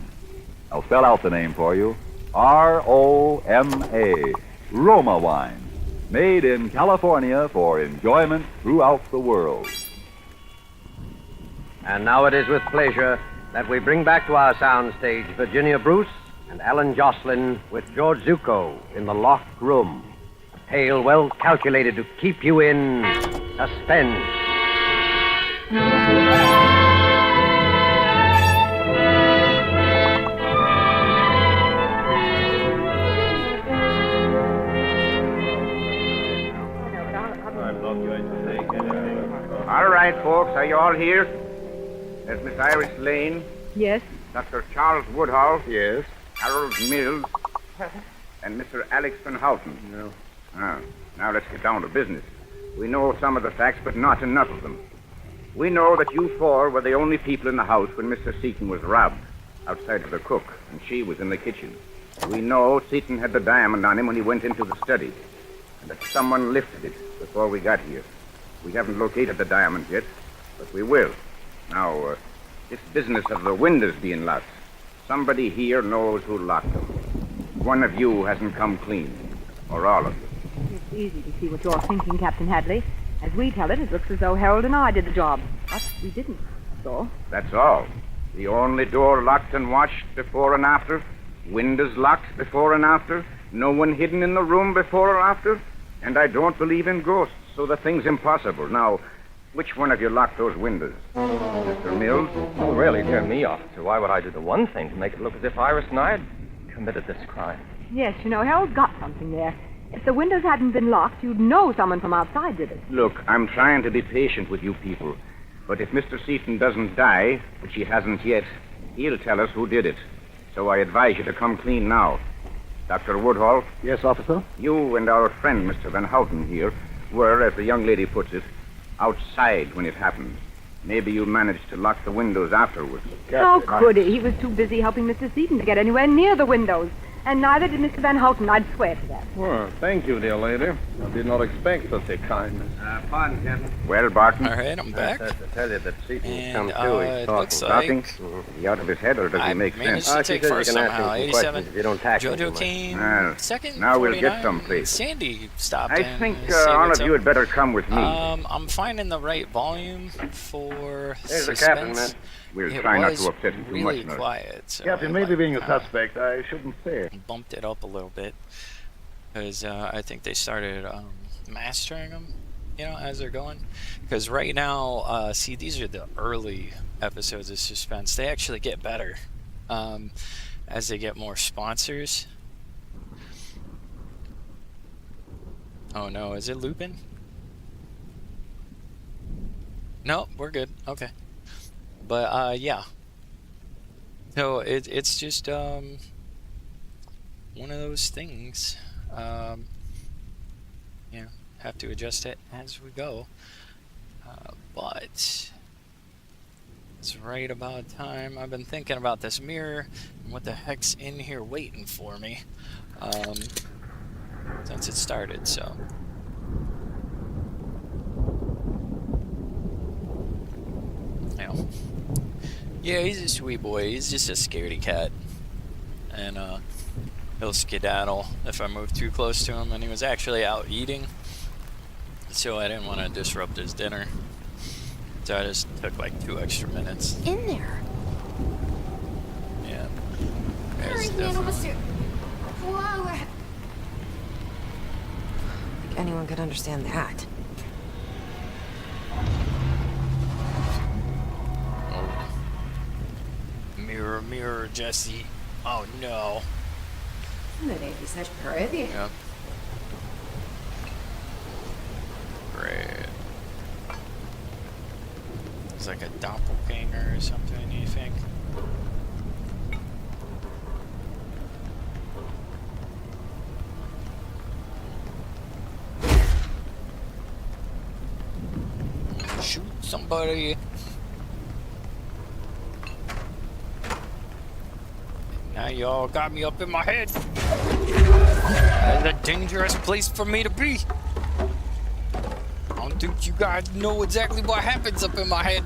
I'll spell out the name for you. R-O-M-A, Roma wine, made in California for enjoyment throughout the world. And now it is with pleasure that we bring back to our soundstage Virginia Bruce and Alan Jocelyn with George Zuko in The Locked Room. A tale well calculated to keep you in suspense. All right, folks, are you all here? There's Miss Iris Lane. Yes. Dr. Charles Woodhull. Yes. Harold Mills. And Mr. Alex Van Houten. No. Now let's get down to business. We know some of the facts, but not enough of them. We know that you four were the only people in the house when Mr. Seaton was robbed, outside of the cook, and she was in the kitchen. We know Seaton had the diamond on him when he went into the study, and that someone lifted it before we got here. We haven't located the diamond yet, but we will. Now, this business of the windows being locked, somebody here knows who locked them. One of you hasn't come clean, or all of you. It's easy to see what you're thinking, Captain Hadley. As we tell it, it looks as though Harold and I did the job. But we didn't, so. That's all. The only door locked and watched before and after, windows locked before and after, no one hidden in the room before or after, and I don't believe in ghosts, so the thing's impossible. Now, which one of you locked those windows? Mr. Mills? Oh, really, dear me, officer. Why would I do the one thing to make it look as if Iris and I had committed this crime? Yes, you know, Harold's got something there. If the windows hadn't been locked, you'd know someone from outside did it. Look, I'm trying to be patient with you people. But if Mr. Seaton doesn't die, which he hasn't yet, he'll tell us who did it. So I advise you to come clean now. Dr. Woodhull? Yes, officer? You and our friend, Mr. Van Houten here, were, as the young lady puts it, outside when it happened. Maybe you managed to lock the windows afterwards. How could he? He was too busy helping Mr. Seaton to get anywhere near the windows. And neither did Mr. Van Houten, I'd swear to that. Well, thank you, dear lady. I did not expect such a kindness. Pardon, Captain. Well, Barton. All right, I'm back. I tell you that Seaton's And, come to. He's it talking. looks Talking? like Is he out of his head, or does he make managed sense? to take first somehow. 87. If you don't tackle Jojo Kane, Well, second. now we'll get 49. someplace. Sandy stopped I in. think Say all what's of you up. had better come with me. I'm finding the right volume for There's the suspense. captain, man. We'll It try not was to upset him too really much. quiet. So Captain, I, maybe being a kinda suspect, I shouldn't say. bumped it up a little bit because I think they started mastering them, as they're going. Because right now, see, these are the early episodes of Suspense. They actually get better as they get more sponsors. Oh no, is it Lupin? No, we're good. Okay. But yeah. So it's just one of those things. Have to adjust it as we go. But it's right about time. I've been thinking about this mirror and what the heck's in here waiting for me since it started. So Damn. Yeah, he's a sweet boy. He's just a scaredy cat. And, he'll skedaddle if I move too close to him. And he was actually out eating. So I didn't want to disrupt his dinner. So I just took like 2 extra minutes. In there. Yeah. Hurry, It's man, almost definitely- here. Whoa. I think anyone could understand that. Mirror, mirror, Jesse. Oh no. Yep. Great. It's like a doppelganger or something, you think? Shoot somebody. Now y'all got me up in my head. That's a dangerous place for me to be. I don't think you guys know exactly what happens up in my head.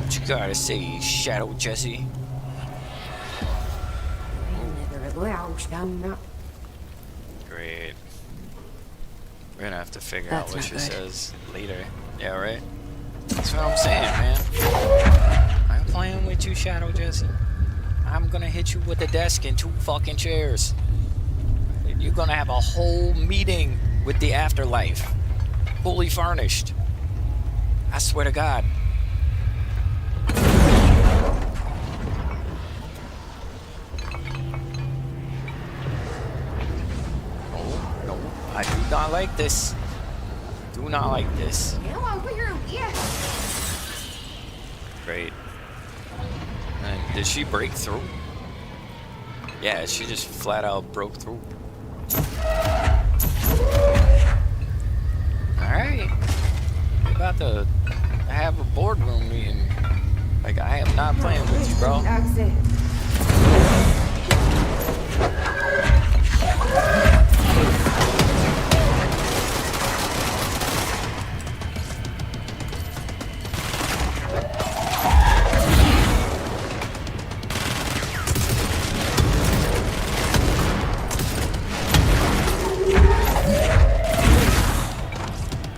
What you gotta say, Shadow Jesse? Great. We're gonna have to figure out That's what not she good. says later. Yeah, right? That's what I'm saying, man. I'm playing with you, Shadow Jesse. I'm gonna hit you with the desk and 2 fucking chairs. You're gonna have a whole meeting with the afterlife. Fully furnished. I swear to God. No, I do not like this. Do not like this. Great. And did she break through? Yeah, she just flat out broke through. Alright. We're about to have a boardroom meeting. Like, I am not playing with you, bro.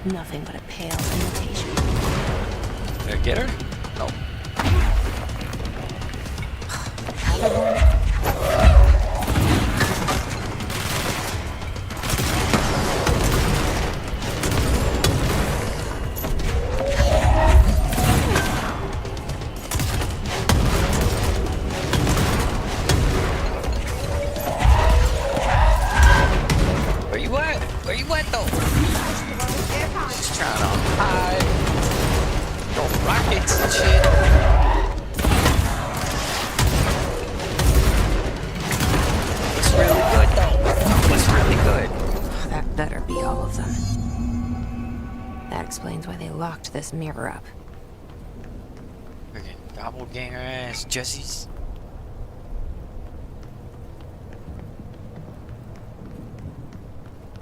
Nothing but a pale imitation. Did I get her? No. Where you at? Where you at, though? She's trying to hide. Throw rockets and shit. Looks really good, though. Looks really good. That better be all of them. That explains why they locked this mirror up. Freaking doppelganger ass Jesse's.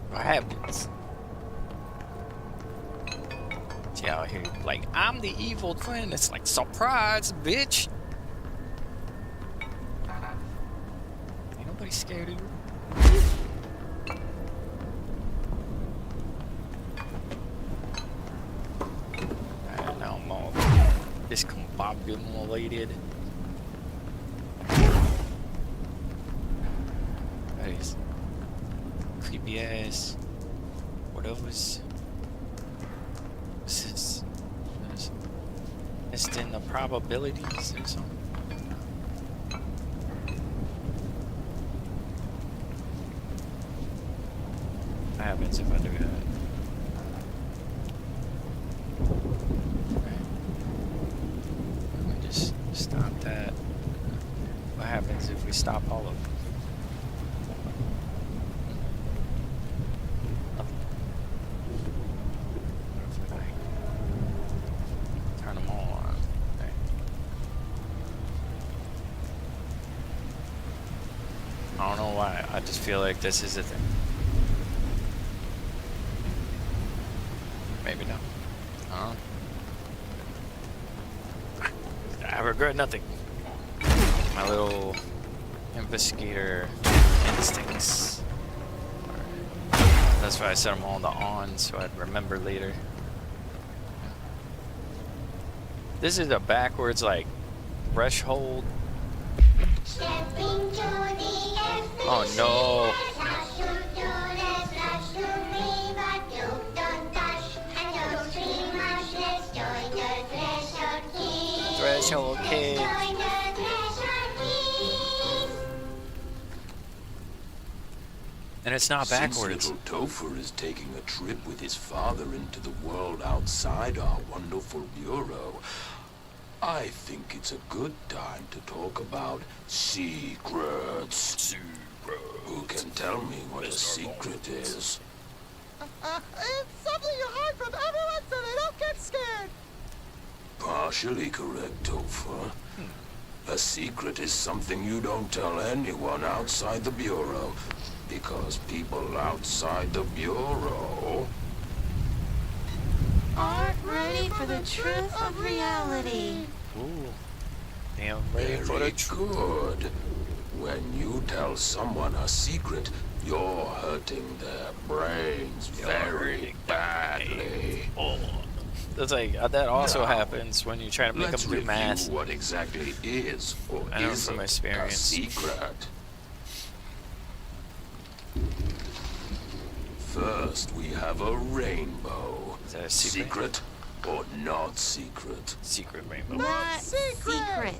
What happens? She out here like, I'm the evil twin. It's like, surprise, bitch. Ain't nobody scared of you. And now I'm all discombobulated. That is creepy ass. What else? This is it's in the probabilities or something. What happens if I do that? Okay. Let me just stop that. What happens if we stop all of them? why. I just feel like this is a thing. Maybe not. I regret nothing. My little investigator instincts. That's why I set them all to on, so I'd remember later. This is a backwards, like, threshold. Oh no. Threshold kid. And it's not backwards. Since little Topher is taking a trip with his father into the world outside our wonderful bureau, I think it's a good time to talk about secrets. Who can tell me what a secret is? It's something you hide from everyone so they don't get scared. Partially correct, Topher. A secret is something you don't tell anyone outside the bureau, because people outside the bureau aren't ready for the truth of reality. Ooh. Damn, ready for the good. When you tell someone a secret, you're hurting their brains very badly. Oh. That's like that also happens when you try to make them do math. What exactly is or I know isn't from experience. a secret? First, we have a rainbow. Is that a secret? Secret or not secret? Secret rainbow. Not secret.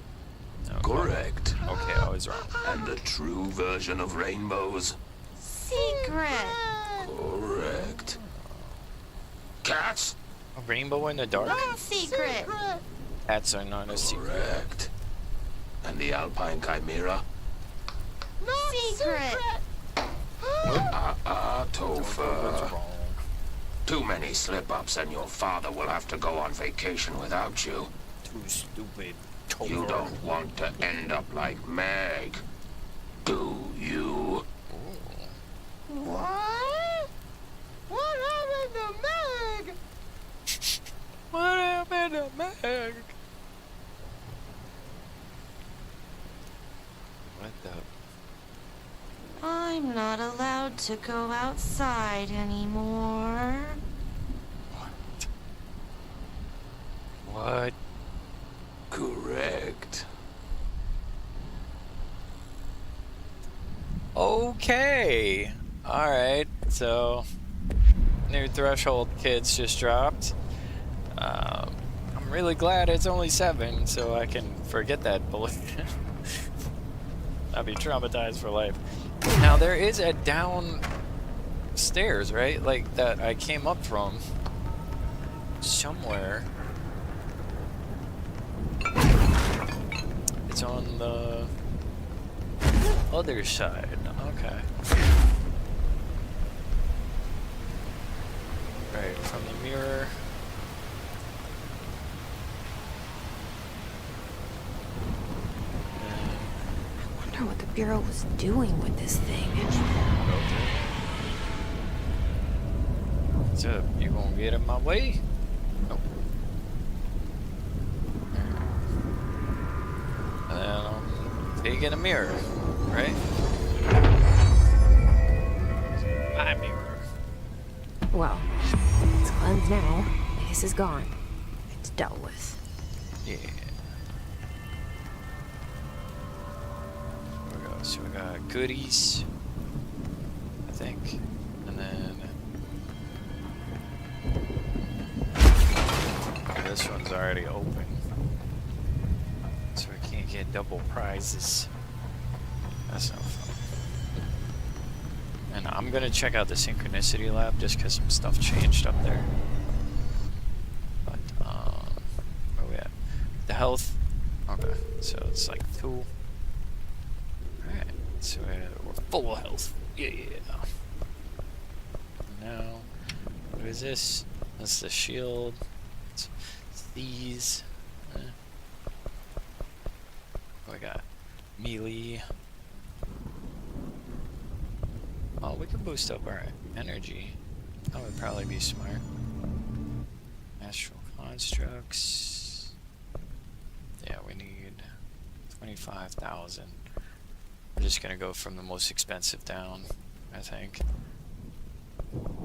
No, Correct. Okay, I was wrong. And the true version of rainbows? Secret. Correct. Cats? A rainbow in the dark? Not secret. Cats are not a secret. Correct. And the Alpine Chimera? Not secret. Topher. Too many slip-ups and your father will have to go on vacation without you. Too stupid. You don't want to end up like Meg, do you? What? What happened to Meg? What happened to Meg? What the? I'm not allowed to go outside anymore. What? Correct. Okay. Alright, so new threshold kids just dropped. I'm really glad it's only 7 so I can forget that bullet. I'll be traumatized for life. Now there is a downstairs, right? Like that I came up from somewhere. It's on the other side. Okay. Right, from the mirror. I wonder what the Bureau was doing with this thing. So, you gonna get in my way? Nope. And then I'm taking a mirror, right? My mirror. Well, it's cleansed now. This is gone. It's dealt with. Yeah. Here we go. So we got goodies, I think, and then this one's already open, so we can't get double prizes. That's no fun. And I'm gonna check out the synchronicity lab just because some stuff changed up there. But where we at? The health. Okay, so it's like 2. Alright, so we're full of health. Yeah. Now, what is this? That's the shield. It's these. What we got? Melee. we can boost up our energy. That would probably be smart. Astral constructs. Yeah, we need 25,000. I'm just gonna go from the most expensive down, I think.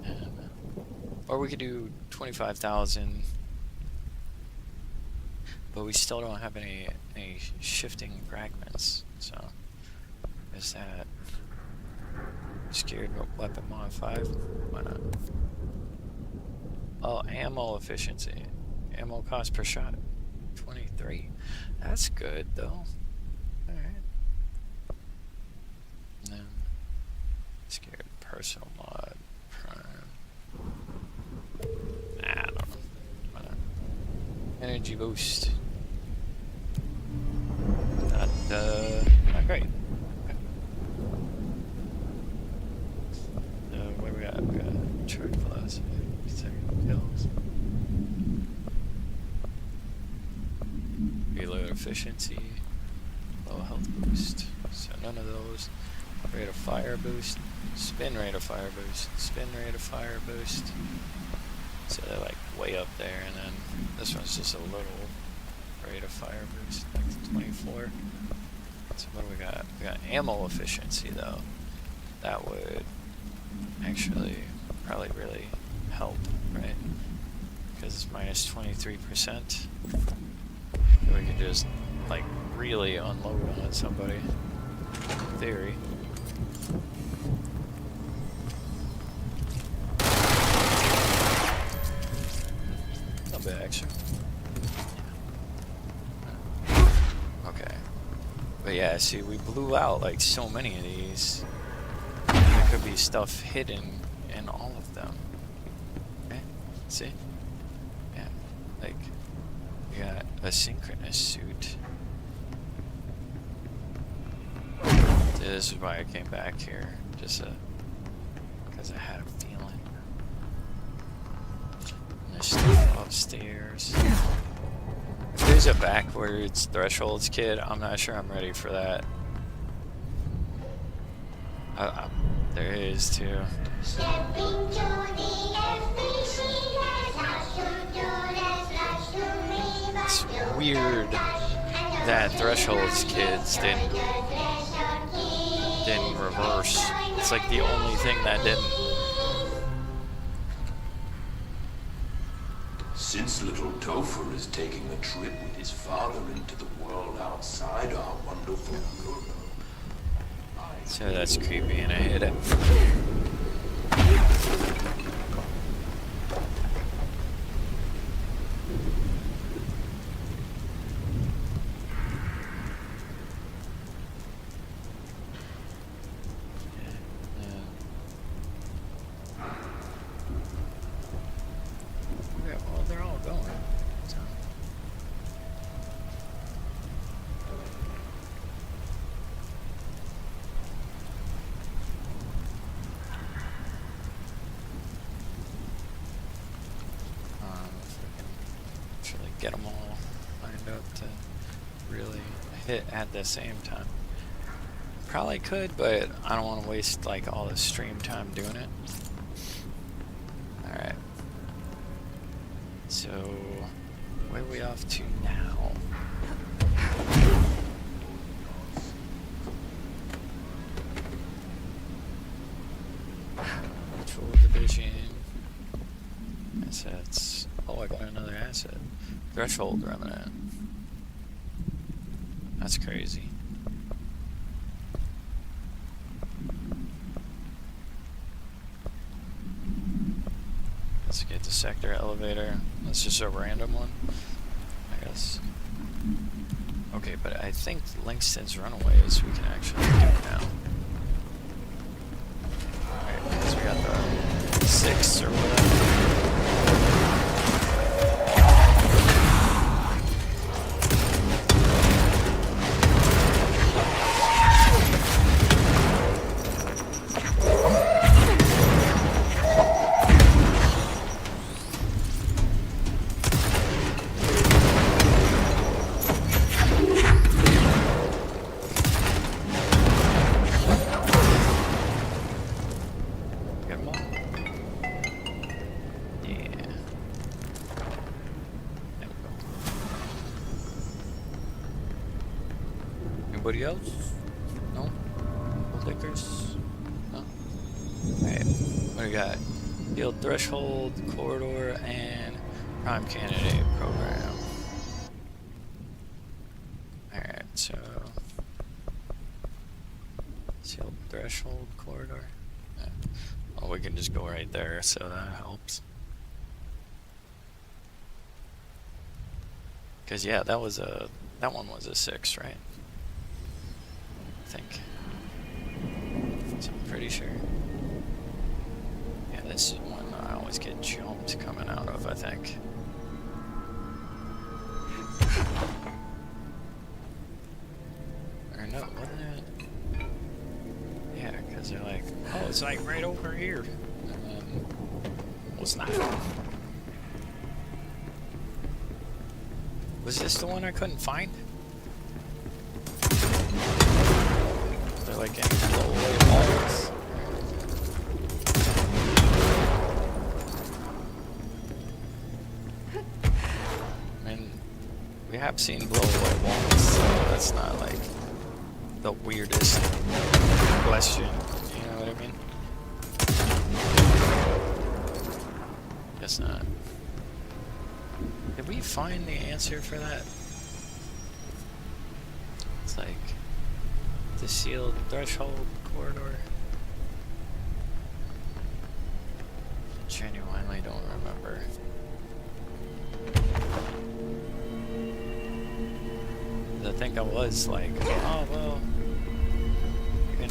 And, or we could do 25,000. But we still don't have any shifting fragments, so is that scared weapon mod 5? Why not? Oh, ammo efficiency. Ammo cost per shot 23. That's good though. Alright. And then scared personal mod prime. Nah, I don't know. Why not? Energy boost. Not great. Okay. What do we got? We got charge velocity, second kills, reload efficiency, low health boost. So none of those. Rate of fire boost, spin rate of fire boost, spin rate of fire boost. So they're like way up there, and then this one's just a little rate of fire boost, like 24. So what do we got? We got ammo efficiency though. That would actually probably really help, right? Because it's minus 23%. So we could just like really unload on somebody. In theory. A little bit extra. Okay. But yeah, see, we blew out like so many of these. There could be stuff hidden in all of them. Okay? See? Yeah. Like, we got a synchronous suit. This is why I came back here. Just because I had a feeling. And there's stuff upstairs. If there's a backwards thresholds kid, I'm not sure I'm ready for that. There is too. It's weird that thresholds kids didn't reverse. It's like the only thing that didn't. Since little Topher is taking a trip with his father into the world outside our wonderful bureau. So that's creepy, and I hit it. Okay, well, they're all going. So. Get them all lined up to really hit at the same time. Probably could, but I don't want to waste like all the stream time doing it. Alright. So, where are we off to now? Control division. Assets. Oh, I got another asset. Threshold remnant. That's crazy. Let's get the sector elevator. That's just a random one, I guess. Okay, but I think Langston's Runaways we can actually do now. Alright, because we got the 6 or whatever. Anybody else? No? No takers? No? Alright, what do we got? Field threshold, corridor, and prime candidate program. Alright, so sealed threshold corridor. Yeah. Oh, we can just go right there, so that helps. Cause yeah, that one was a 6, right? I think. So I'm pretty sure. Yeah, this is one I always get jumped coming out of, I think. Or no, wasn't it? Yeah, because they're like, oh, it's like right over here. And then, well, it's not. Was this the one I couldn't find? They're like any blowaway walls. I mean, we have seen blowaway walls, so that's not like the weirdest question. You know what I mean? Guess not. Did we find the answer for that? It's like the sealed threshold corridor. Genuinely don't remember. I think I was like, oh well, you can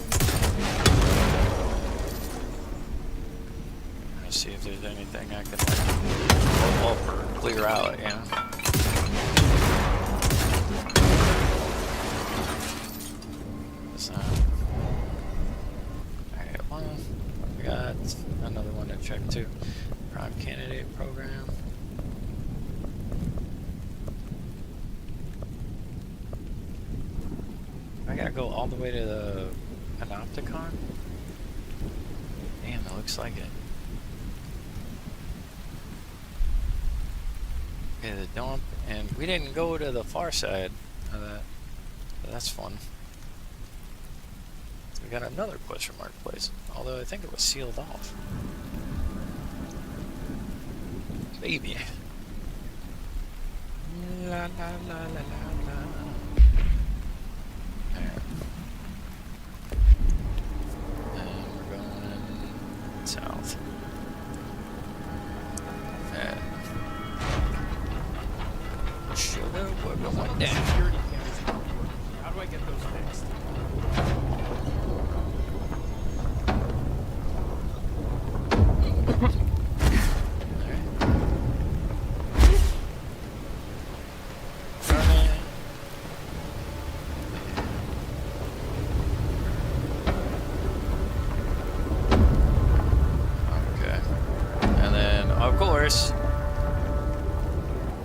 see if there's anything I can like blow up or clear out, you know. It's not. Alright, well, we got another one to check too. Prime candidate program. I gotta go all the way to the Panopticon? Damn, it looks like it. Okay, the dump, and we didn't go to the far side of that. So that's fun. So we got another question mark place, although I think it was sealed off. Maybe. La la la la la la. There. And we're going south. Yeah. Sugar, we're going down. How do I get those fixed?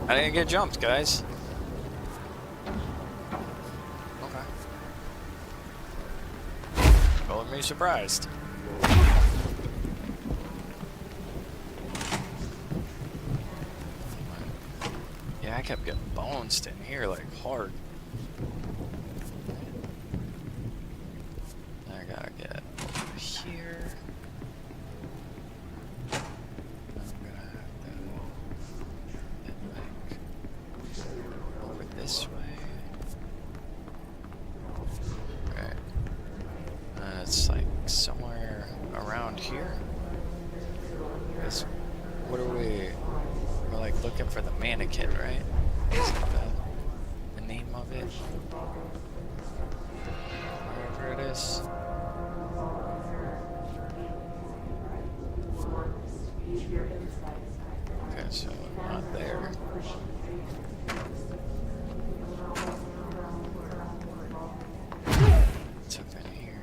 I didn't get jumped, guys. Okay. Calling me surprised. Yeah, I kept getting bounced in here like hard. I gotta get over here. This way. Okay. It's like somewhere around here. Because what are we? We're like looking for the mannequin, right? Is that the name of it? Wherever it is. Okay, so not there. What's up in here?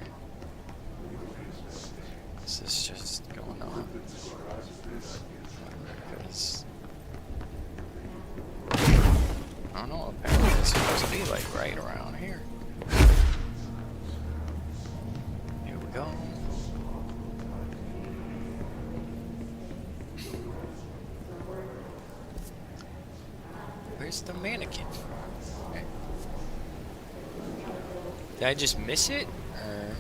Is this just going on? Because I don't know, apparently it's supposed to be like right around here. Here we go. Where's the mannequin? Okay. Did I just miss it? Or...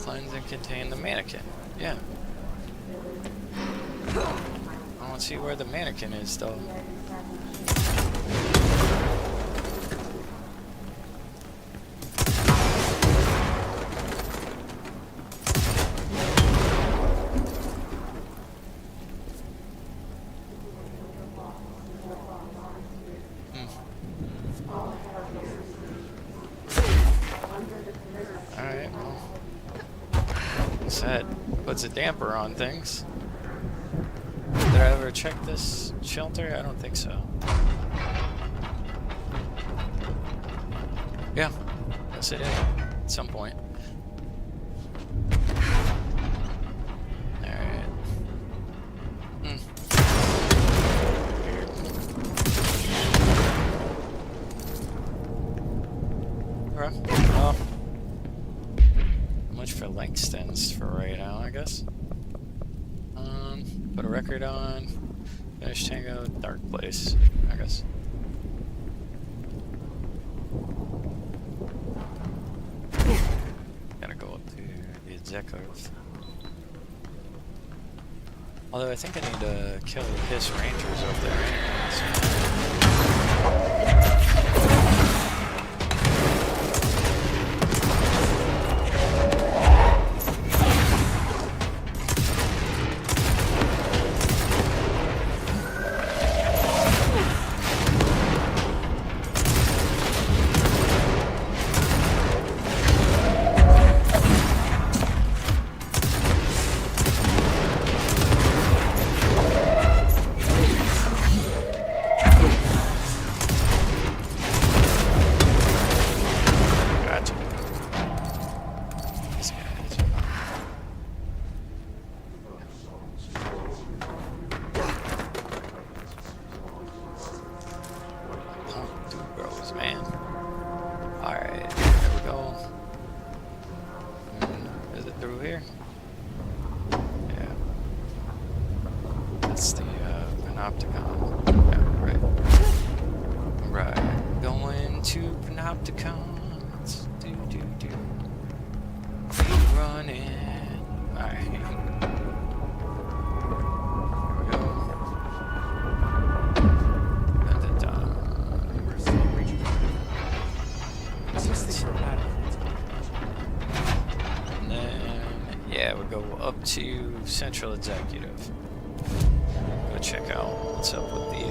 Cleanse and contain the mannequin. Yeah. I don't see where the mannequin is, though. Alright, well. That puts a damper on things. Did I ever check this shelter? I don't think so. Yeah, yes it is. At some point. Alright. Okay. Well, much for Langston's for right now, I guess. Put a record on. Finish Tango, Dark Place, I guess. Gotta go up to the executive. Although I think I need to kill the Hiss Rangers up there anyways. To Central Executive. Go check out what's up with the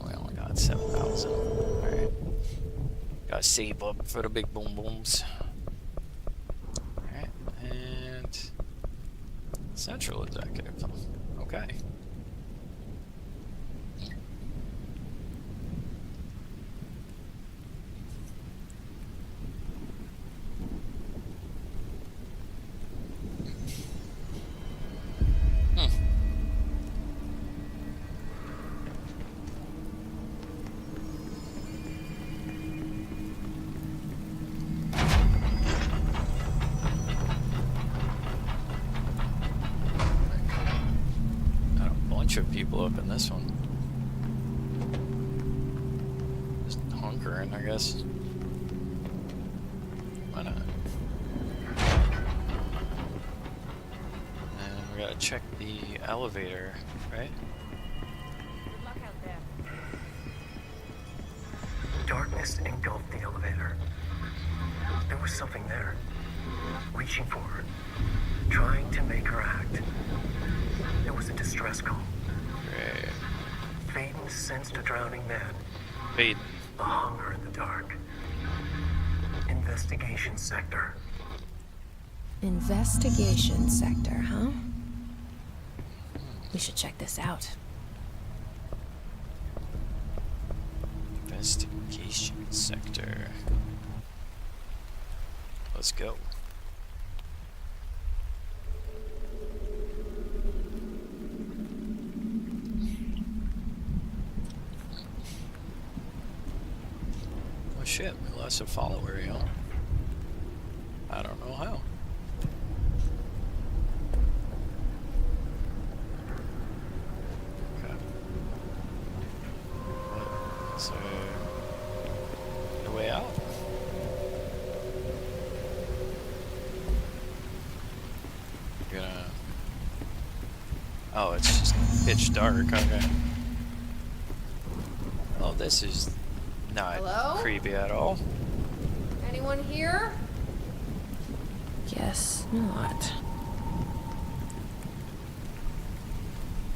we only got 7,000. Alright. Gotta save up for the big boom booms. Alright, and Central Executive. Okay. Of people up in this one. Just hunkering, I guess. Why not? And we gotta check the elevator, right? Good luck out there. Darkness engulfed the elevator. There was something there, reaching for her, trying to make her act. It was a distress call. Faden sensed a drowning man. Faden. A hunger in the dark. Investigation sector. Investigation sector, huh? We should check this out. Investigation sector. Let's go. shit, we lost a follower, yo. I don't know how. Okay. So, the way out? Gonna... Oh, it's just pitch dark, okay. Oh, this is not Hello? creepy at all. Anyone here? Guess not.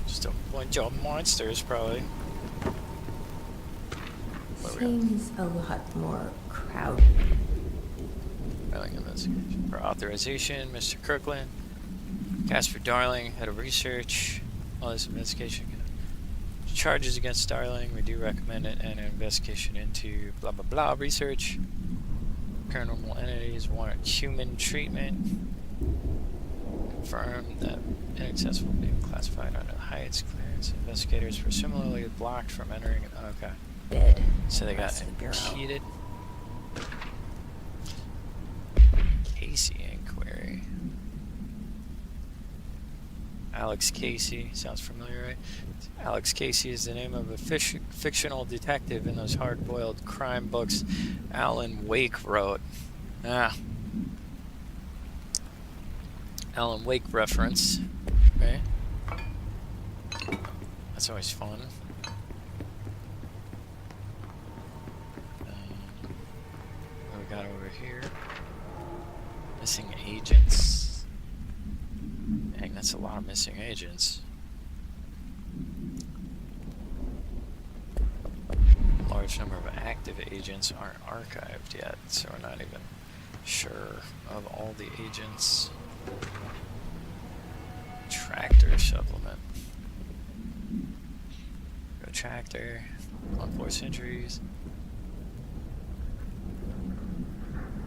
Just a bunch of monsters, probably. Seems a lot more crowded. Filing investigation. For authorization, Mr. Kirkland. Casper Darling, head of research. All this investigation. Charges against Darling. We do recommend it. And an investigation into blah blah blah research. Paranormal entities warrant human treatment. Confirm that inaccessible being classified under Heights clearance. Investigators were similarly blocked from entering. Okay. Bid. So they got Rest of the Bureau. impeded. Casey inquiry. Alex Casey sounds familiar, right? Alex Casey is the name of a fictional detective in those hard-boiled crime books Alan Wake wrote. Alan Wake reference. Okay. That's always fun. What we got over here? Missing agents. Dang, that's a lot of missing agents. Large number of active agents aren't archived yet, so we're not even sure of all the agents. Tractor supplement. Go tractor. Unforced injuries.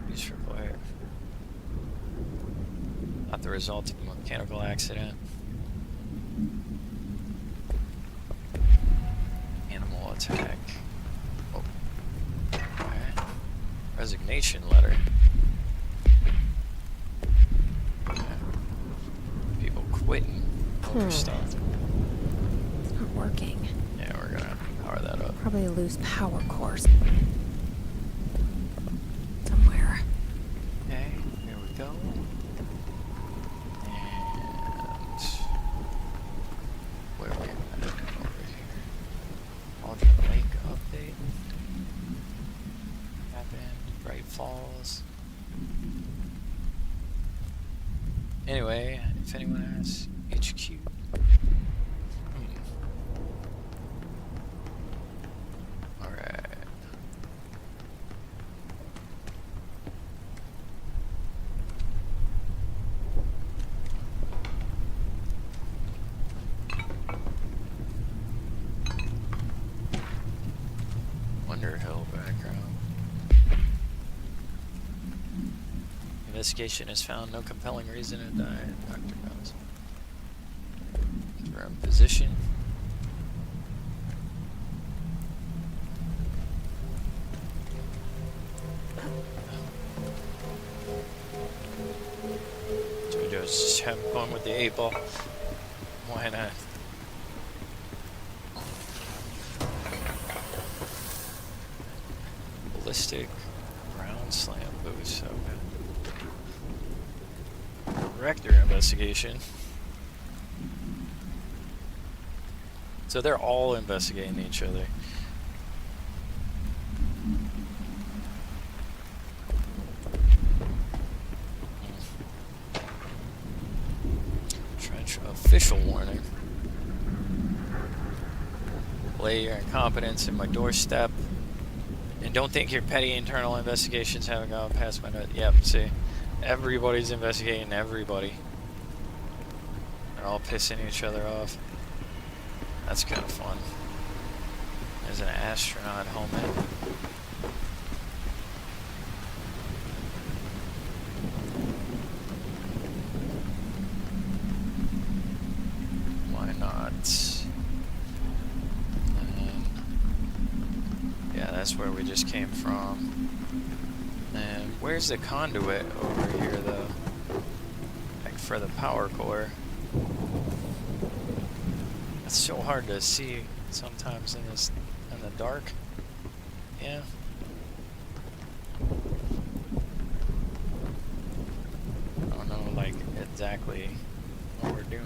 Use for player. Not the result of a mechanical accident. Animal attack. Oh. Okay. Resignation letter. Okay. People quitting over stuff. It's not working. Yeah, we're gonna power that up. Probably a loose power core somewhere. Okay, here we go. And where are we at? Over here. Aldrin Lake update. Happened. Bright Falls. Anyway, if anyone has HQ. Alright. Wonderhill background. Investigation has found no compelling reason to die. Dr. Mills. We're in position. So we do is just have fun with the 8-ball. Why not? Ballistic ground slam boost. Okay. Rector investigation. So they're all investigating each other. Trench official warning. Lay your incompetence in my doorstep. And don't think your petty internal investigations haven't gone past my note. Yep, see. Everybody's investigating everybody. They're all pissing each other off. That's kind of fun. There's an astronaut helmet. Why not? Yeah, that's where we just came from. where's the conduit over here, though? Like for the power core. It's so hard to see sometimes in the dark. Yeah. I don't know, like, exactly what we're doing.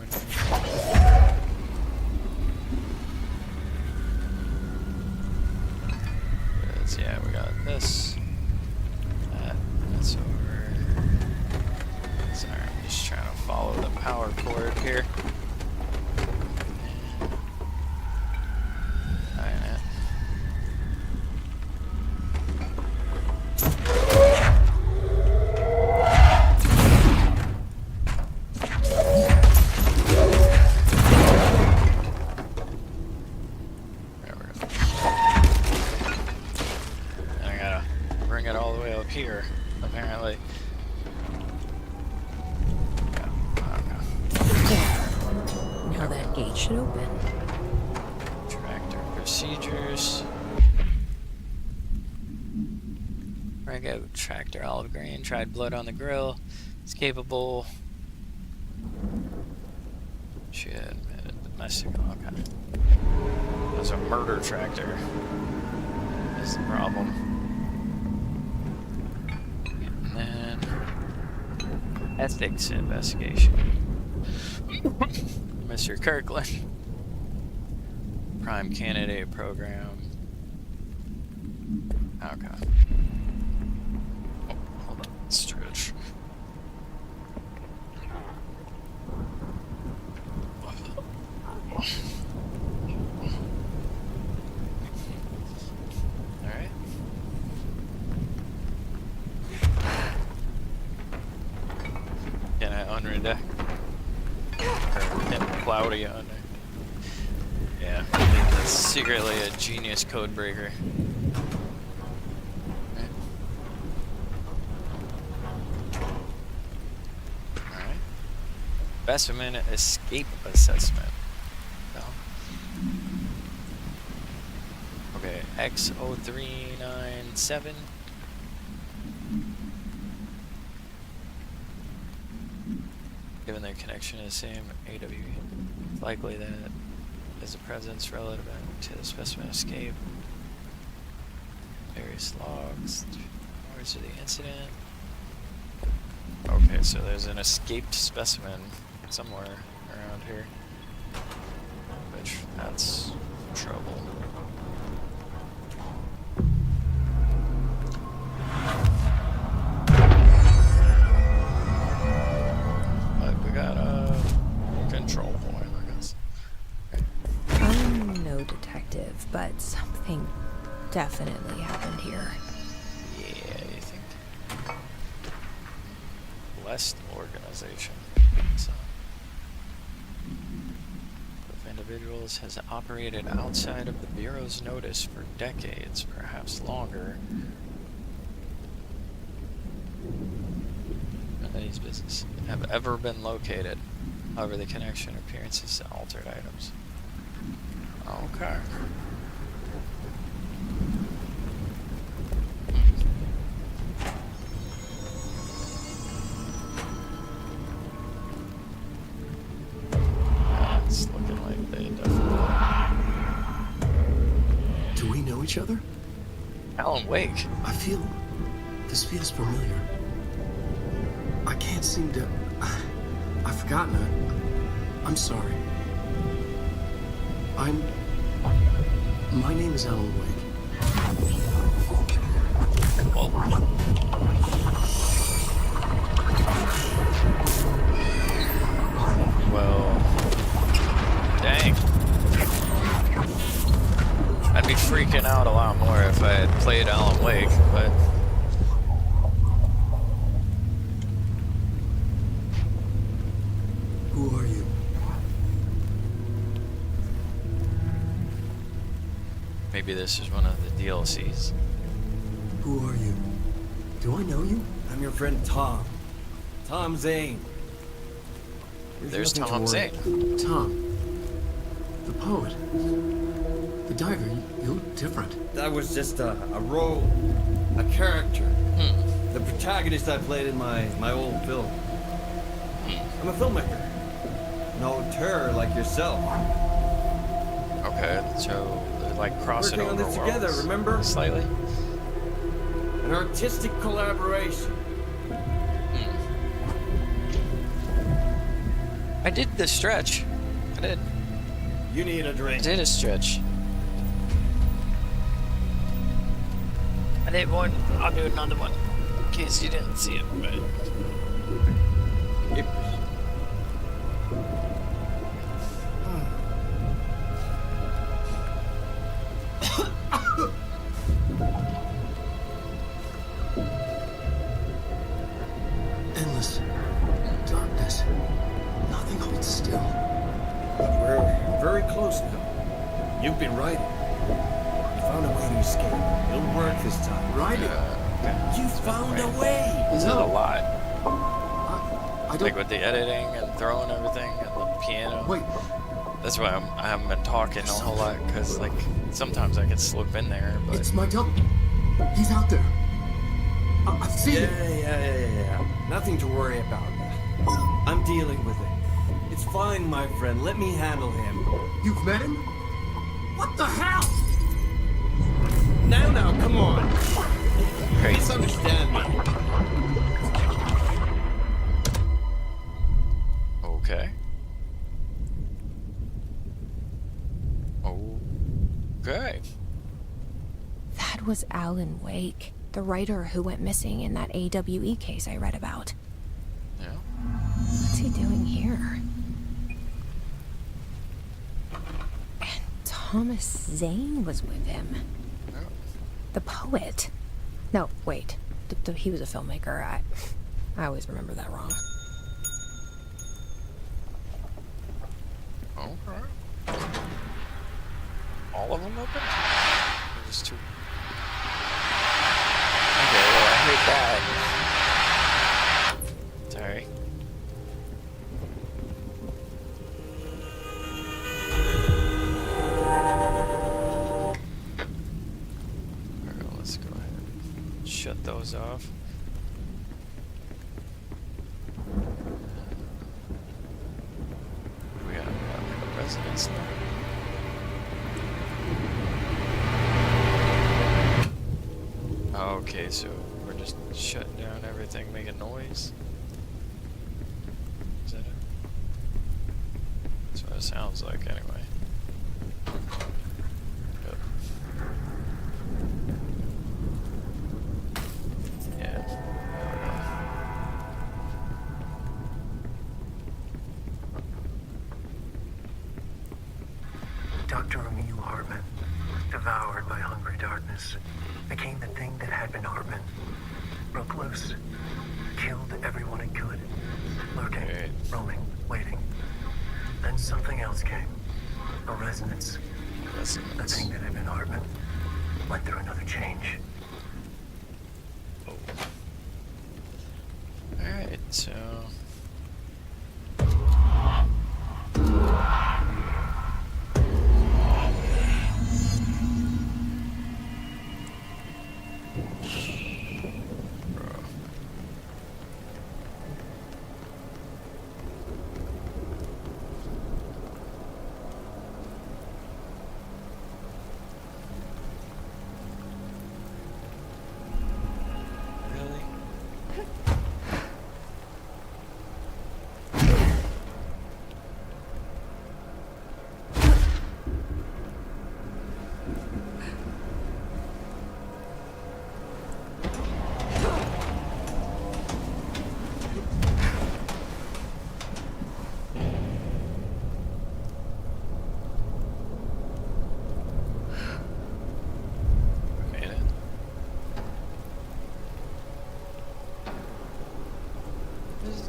Yeah, we got this. That's over. Sorry, I'm just trying to follow the power cord here. Alright. Here, apparently. Now that gate should open. Tractor procedures. Rego tractor olive green. Tried blood on the grill. It's capable. Shit, domestic. Okay. That's a murder tractor. That's the problem. Ethics investigation. Mr. Kirkland. Prime candidate program. Okay. Oh, hold on. Stretch. Alright. Can I unredact? Or can Cloudy under? Yeah, that's secretly a genius code breaker. Right. Alright. Specimen escape assessment. No. Okay, X0397. Given their connection is the same AW, it's likely that there's a presence relative to the specimen escape. Various logs, words of the incident. Okay, so there's an escaped specimen somewhere around here. Which, that's trouble. Got a control point, I guess. Okay. I'm no detective, but something definitely happened here. Yeah, you think? West organization. So, group of individuals has operated outside of the Bureau's notice for decades, perhaps longer. These businesses have ever been located. However, the connection appearances to altered items. Okay. It's looking like they definitely. Do we know each other? Alan Wake. This feels familiar. I can't seem to... I've forgotten it. I'm sorry. My name is Alan Wake. Well, dang. I'd be freaking out a lot more if I had played Alan Wake, but... Who are you? Maybe this is one of the DLCs. Who are you? Do I know you? I'm your friend Tom. Tom Zane. There's Tom Zane. Tom. The poet. The diver. You look different. That was just a role. A character. The protagonist I played in my old film. I'm a filmmaker. No terror like yourself. Okay, so they're like crossing Working on over this together, worlds remember? slightly. An artistic collaboration. I did the stretch. I did. You need a I drink. did a stretch. I did one. I'll do another one in case you didn't see it. Right. Endless darkness. Nothing holds still. We're very close now. You've been writing. You found a way to escape. It'll work this time. Writing? You found a way. This is a lot. I don't... Like with the editing and throwing everything and the piano. Wait. That's why I haven't been talking a whole lot, because like sometimes I can slip in there. But It's my double. He's out there. I've seen it. Yeah. Nothing to worry about. I'm dealing with it. It's fine, my friend. Let me handle him. You've met him? What the hell? Now, come on. Crazy. Misunderstand me. Okay. Okay. That was Alan Wake, the writer who went missing in that AWE case I read about. Yeah. What's he doing here? And Thomas Zane was with him. Oh. The poet. No, wait. He was a filmmaker. I always remember that wrong. Okay. All of them open? Or just two? Okay, well, I hate that. Sorry. Alright, let's go ahead and shut those off. We have a residence now. Okay, so we're just shutting down everything, making noise. Is that it? That's what it sounds like, anyway. Yep. Yeah. Dr. Emil Hartman, devoured by hungry darkness, became the thing that had been Hartman. Broke loose, killed everyone it could, lurking, roaming, waiting. Then something else came. A resonance. The thing that had been Hartman went through another change. Alright, so...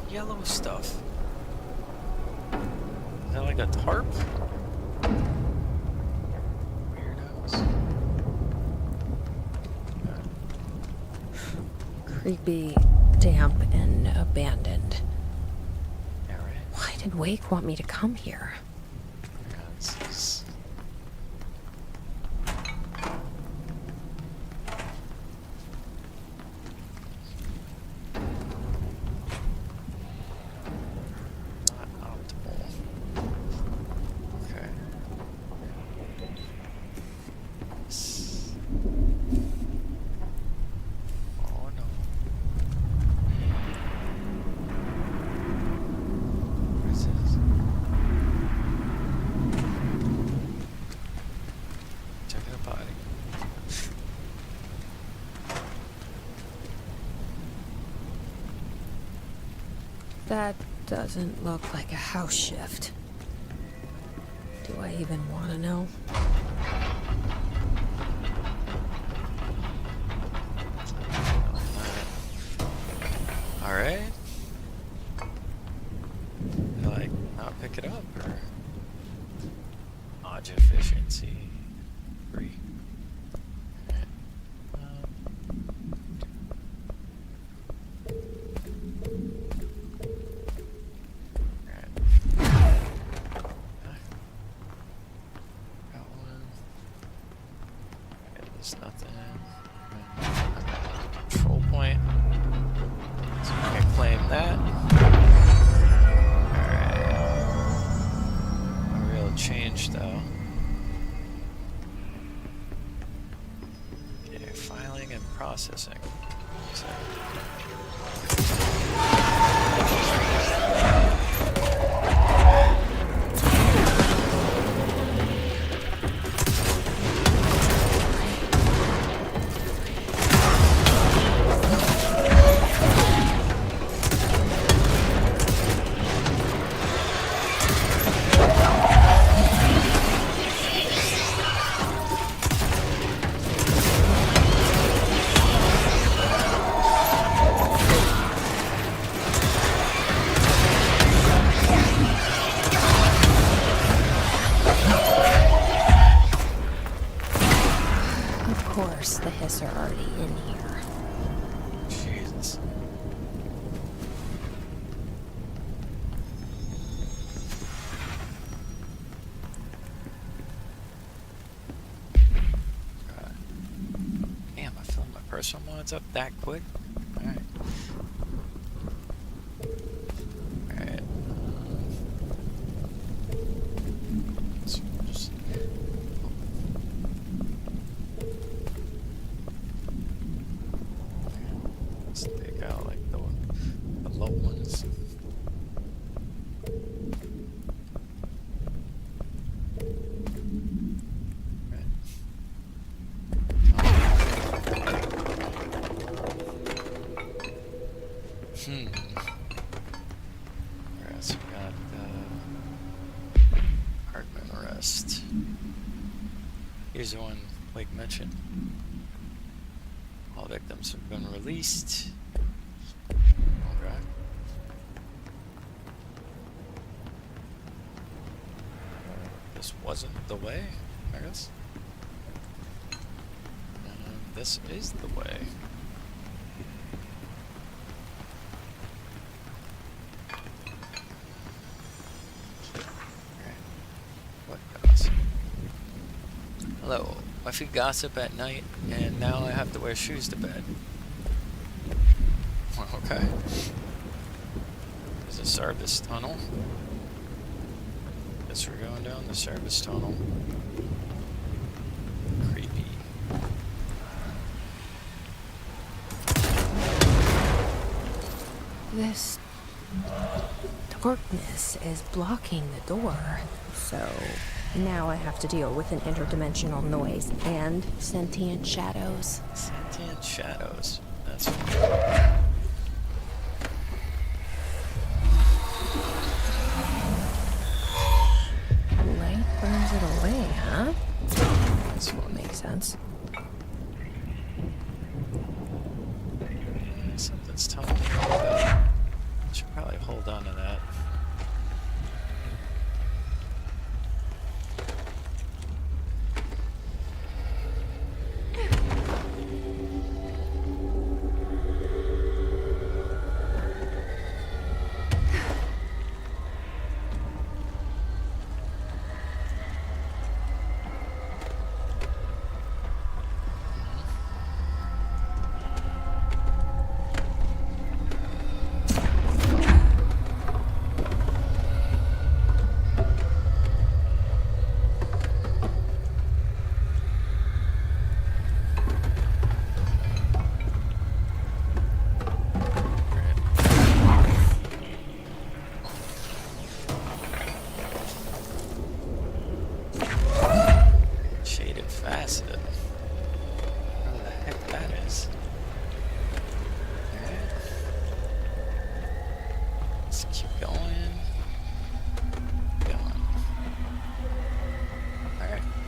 Yellow stuff. Is that like a tarp? Weirdos. Creepy, damp, and abandoned. Yeah, right. Why did Wake want me to come here? Yeah, this is... That doesn't look like a house shift. Do I even want to know? Alright. Like, not pick it up, or... Dodge efficiency. 3. There's nothing. Control point. So we can claim that. Alright. No real change though. Okay, filing and processing. So. The hiss are already in here. Jesus. Damn, I filled my personal mods up that quick. Alright. Alright. So just... Let's take out like the low ones. Alright, so we got Hartman arrest. Here's the one Blake mentioned. All victims have been released. Okay. This wasn't the way, I guess. This is the way. What gossip? Hello. My feet gossip at night, and now I have to wear shoes to bed. Okay. There's a service tunnel. Guess we're going down the service tunnel. Creepy. This darkness is blocking the door, so now I have to deal with an interdimensional noise and sentient shadows. Sentient shadows. That's Light burns it away, huh? That's what makes sense. Something's telling me that. I should probably hold on to that.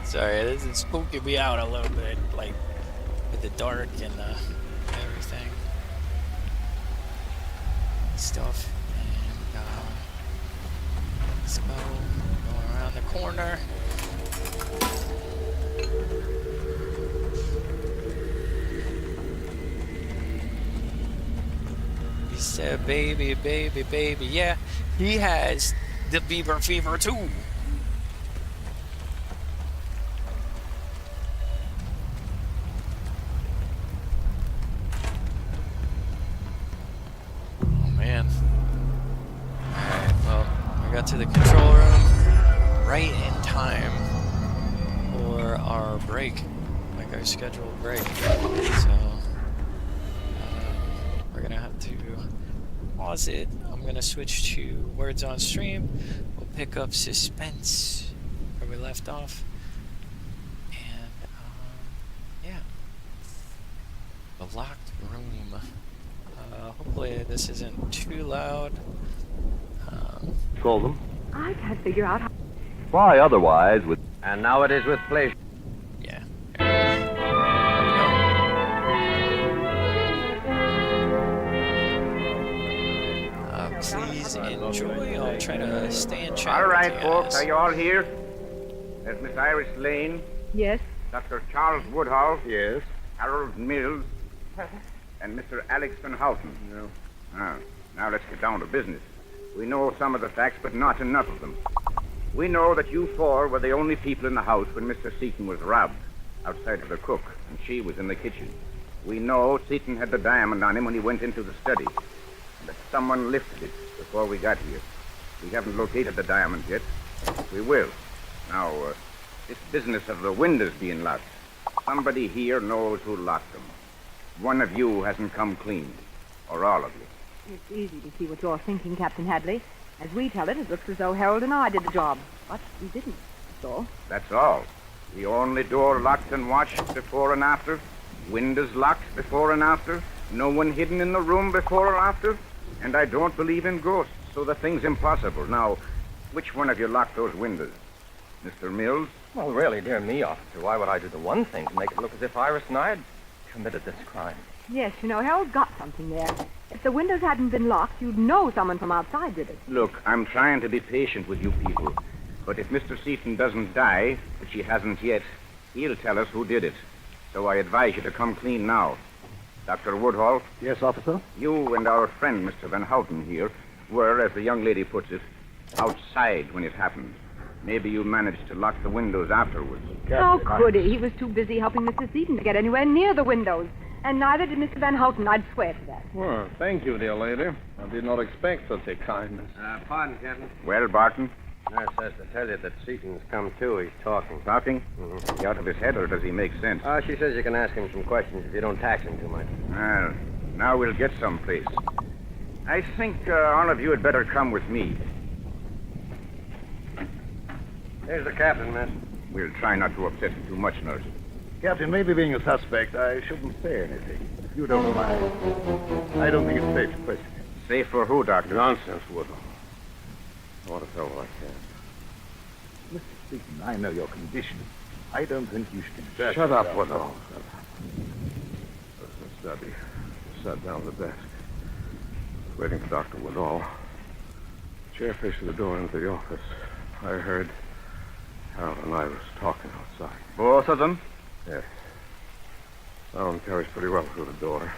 Sorry, this is spooking me out a little bit, like with the dark and everything stuff. And let's go around the corner. He said, "Baby, baby, baby." Yeah, he has the Bieber fever too. To the control room right in time for our break, like our scheduled break. So we're gonna have to pause it. I'm gonna switch to words on stream. We'll pick up suspense where we left off, and yeah, the locked room. Hopefully this isn't too loud. Call them. I can't figure out how. Why otherwise with... And now it is with pleasure. Yeah. Please enjoy. I'll try to stay in chat. All right, with you folks, guys. are you all here? There's Miss Iris Lane, Yes. Dr. Charles Woodhull, Yes. Harold Mills, and Mr. Alex Van Houten. No. Now let's get down to business. We know some of the facts, but not enough of them. We know that you four were the only people in the house when Mr. Seaton was robbed, outside of the cook, and she was in the kitchen. We know Seaton had the diamond on him when he went into the study, and that someone lifted it before we got here. We haven't located the diamond yet. We will. Now, this business of the windows being locked, somebody here knows who locked them. One of you hasn't come clean, or all of you. It's easy to see what you're thinking, Captain Hadley. As we tell it, it looks as though Harold and I did the job. But we didn't. That's all. That's all. The only door locked and watched before and after. Windows locked before and after. No one hidden in the room before or after. And I don't believe in ghosts, so the thing's impossible. Now, which one of you locked those windows? Mr. Mills? Well, really, dear me, officer, why would I do the one thing to make it look as if Iris and I had committed this crime? Yes, you know, Harold got something there. If the windows hadn't been locked, you'd know someone from outside did it. Look, I'm trying to be patient with you people. But if Mr. Seaton doesn't die, which he hasn't yet, he'll tell us who did it. So I advise you to come clean now. Dr. Woodhull? Yes, officer? You and our friend, Mr. Van Houten here, were, as the young lady puts it, outside when it happened. Maybe you managed to lock the windows afterwards. How could he? He was too busy helping Mr. Seaton to get anywhere near the windows. And neither did Mr. Van Houten, I'd swear to that. Well, thank you, dear lady. I did not expect such a kindness. Pardon, Captain. Well, Barton? Nurse says to tell you that Seaton's come to. He's talking. Talking? Is he out of his head, or does he make sense? She says you can ask him some questions if you don't tax him too much. Well, now we'll get someplace. I think all of you had better come with me. Here's the captain, miss. We'll try not to upset him too much, nurse. Captain, maybe being a suspect, I shouldn't say anything. If you don't mind. I don't think it's safe to question him. Safe for who, Doctor? Nonsense, Woodhull. What a fellow like that. Mr. Seaton, I know your condition. I don't think you should exert Shut up, yourself. Woodhull. Mr. Stubby sat down at the desk, waiting for Dr. Woodhull. Chair facing the door into the office. I heard Harold and Iris talking outside. Both of them? Yes. Sound carries pretty well through the door.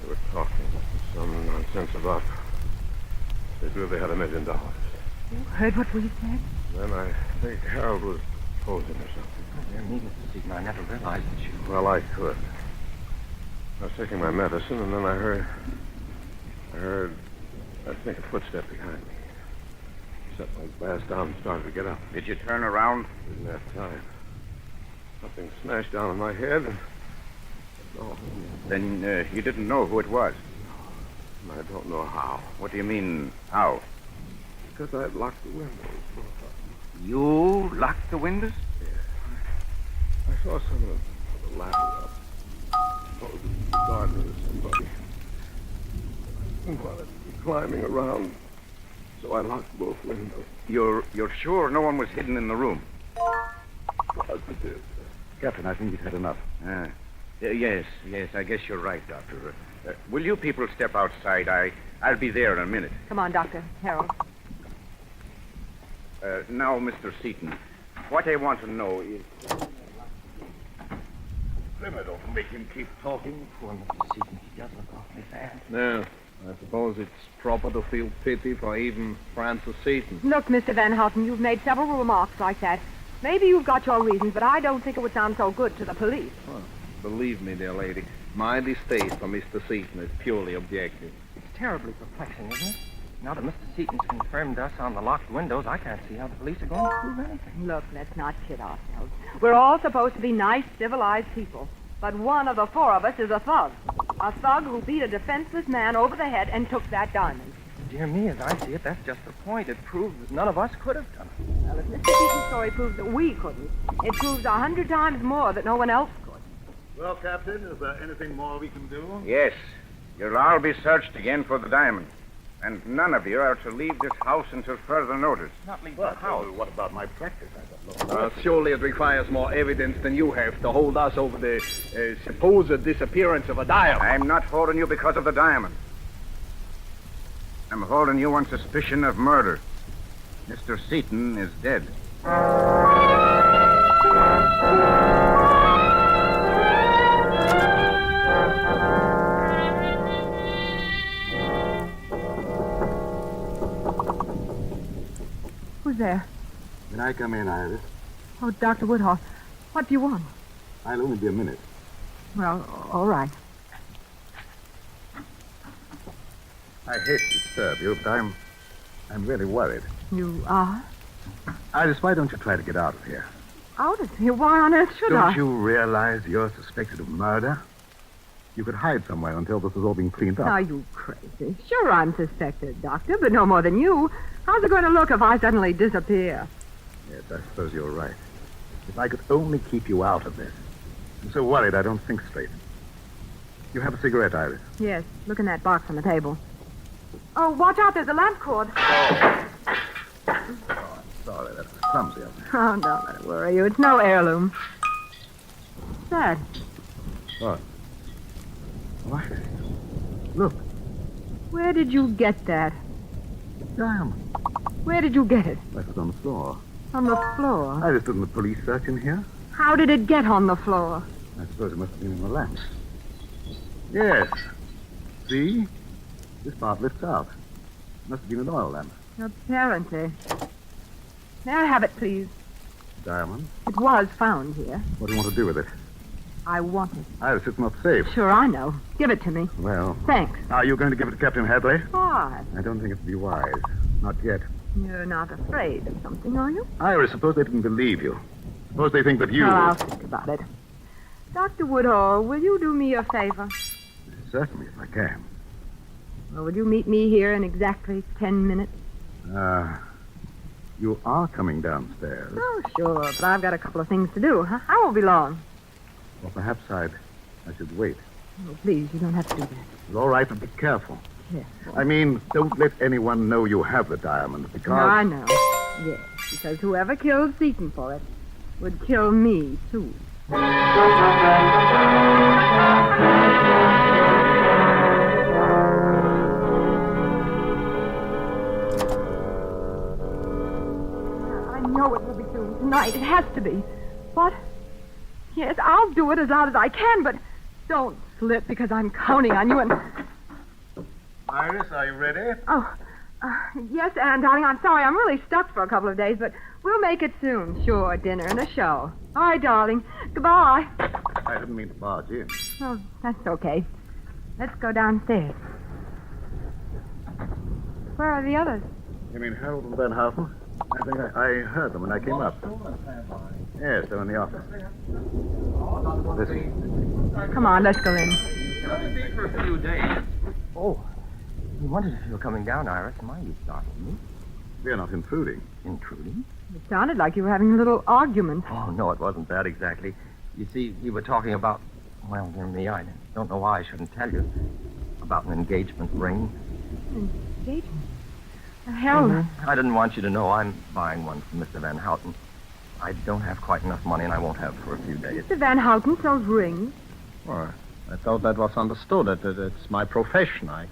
They were talking some nonsense about they knew they had $1 million. You heard what we said? Then I think Harold was posing or something. Oh, dear me, Mr. Seaton, I never realized that you... Well, I could. I was taking my medicine, and then I think, a footstep behind me. Set my glass down and started to get up. Did you turn around? Didn't have time. Something smashed down on my head, and... Oh. Then you didn't know who it was? I don't know how. What do you mean, how? Because I locked the windows. You locked the windows? Yeah. I saw some of the ladder up. Oh, the gardener or somebody. I didn't want to be climbing around, so I locked both windows. You're sure no one was hidden in the room? Positive. Captain, I think he's had enough. Yes, I guess you're right, Doctor. Will you people step outside? I'll be there in a minute. Come on, Doctor. Harold. Now, Mr. Seaton, what I want to know is... Plymouth, don't make him keep talking. Poor Mr. Seaton, he does look awfully bad. No, I suppose it's proper to feel pity for even Francis Seaton. Look, Mr. Van Houten, you've made several remarks like that. Maybe you've got your reasons, but I don't think it would sound so good to the police. Well, believe me, dear lady, my distaste for Mr. Seaton is purely objective. It's terribly perplexing, isn't it? Now that Mr. Seaton's confirmed us on the locked windows, I can't see how the police are going to prove anything. Look, let's not kid ourselves. We're all supposed to be nice, civilized people. But one of the four of us is a thug. A thug who beat a defenseless man over the head and took that diamond. Dear me, as I see it, that's just the point. It proves that none of us could have done it. Well, if Mr. Seaton's story proves that we couldn't, it proves 100 times more that no one else could. Well, Captain, is there anything more we can do? Yes, you'll all be searched again for the diamond. And none of you are to leave this house until further notice. Not leave Well, the house. what about my practice? I don't know. Surely it requires more evidence than you have to hold us over the supposed disappearance of a diamond. I'm not holding you because of the diamond. I'm holding you on suspicion of murder. Mr. Seaton is dead. Who's there? Can I come in, Iris? Oh, Dr. Woodhall. What do you want? I'll only be a minute. Well, all right. I hate to disturb you, but I'm really worried. You are? Iris, why don't you try to get out of here? Out of here? Why on earth should I? Don't you realize you're suspected of murder? You could hide somewhere until this has all been cleaned up. Are you crazy? Sure, I'm suspected, Doctor, but no more than you. How's it going to look if I suddenly disappear? Yes, I suppose you're right. If I could only keep you out of this. I'm so worried I don't think straight. You have a cigarette, Iris? Yes, look in that box on the table. Oh, watch out, there's a lamp cord. Sorry, that was clumsy of me. Oh, don't let it worry you. It's no heirloom. What's that? What? What? Look, Where did you get that? diamond. Where did you get it? That was on the floor. On the floor? Iris, didn't the police search in here? How did it get on the floor? I suppose it must have been in the lamp. Yes. See? This part lifts out. Must have been an oil lamp. Apparently. May I have it, please? Diamond? It was found here. What do you want to do with it? I want it. Iris, it's not safe. Sure, I know. Give it to me. Well, Thanks. are you going to give it to Captain Hadley? Why? I don't think it'd be wise. Not yet. You're not afraid of something, are you? Iris, suppose they didn't believe you. Suppose they think that you... Well, I'll think about it. Dr. Woodhall, will you do me a favor? Certainly, if I can. Well, will you meet me here in exactly 10 minutes? You are coming downstairs. Oh, sure, but I've got a couple of things to do. I won't be long. Well, perhaps I should wait. Oh, please, you don't have to do that. It's all right, but be careful. Yes. I mean, don't let anyone know you have the diamond, because... No, I know. Yes, because whoever killed Seaton for it would kill me, too. I know it will be soon. Tonight. It has to be. What? Yes, I'll do it as loud as I can, but don't slip because I'm counting on you and... Iris, are you ready? Oh, yes, Anne, darling, I'm sorry. I'm really stuck for a couple of days, but we'll make it soon. Sure, dinner and a show. All right, darling. Goodbye. I didn't mean to barge in. Oh, that's okay. Let's go downstairs. Where are the others? You mean Harold and Van Houten? I think I heard them when I came up. Yes, they're in the office. Listen. Come on, let's go in. For a few days. Oh, I wondered if you were coming down, Iris. Why you startled me? We're not intruding. Intruding? It sounded like you were having a little argument. Oh, no, it wasn't that exactly. You see, we were talking about... Well, dear me, I don't know why I shouldn't tell you. About an engagement ring. Engagement? Harold. I didn't want you to know I'm buying one for Mr. Van Houten. I don't have quite enough money, and I won't have for a few days. Mr. Van Houten sells rings. Well, I thought that was understood. It's my profession. I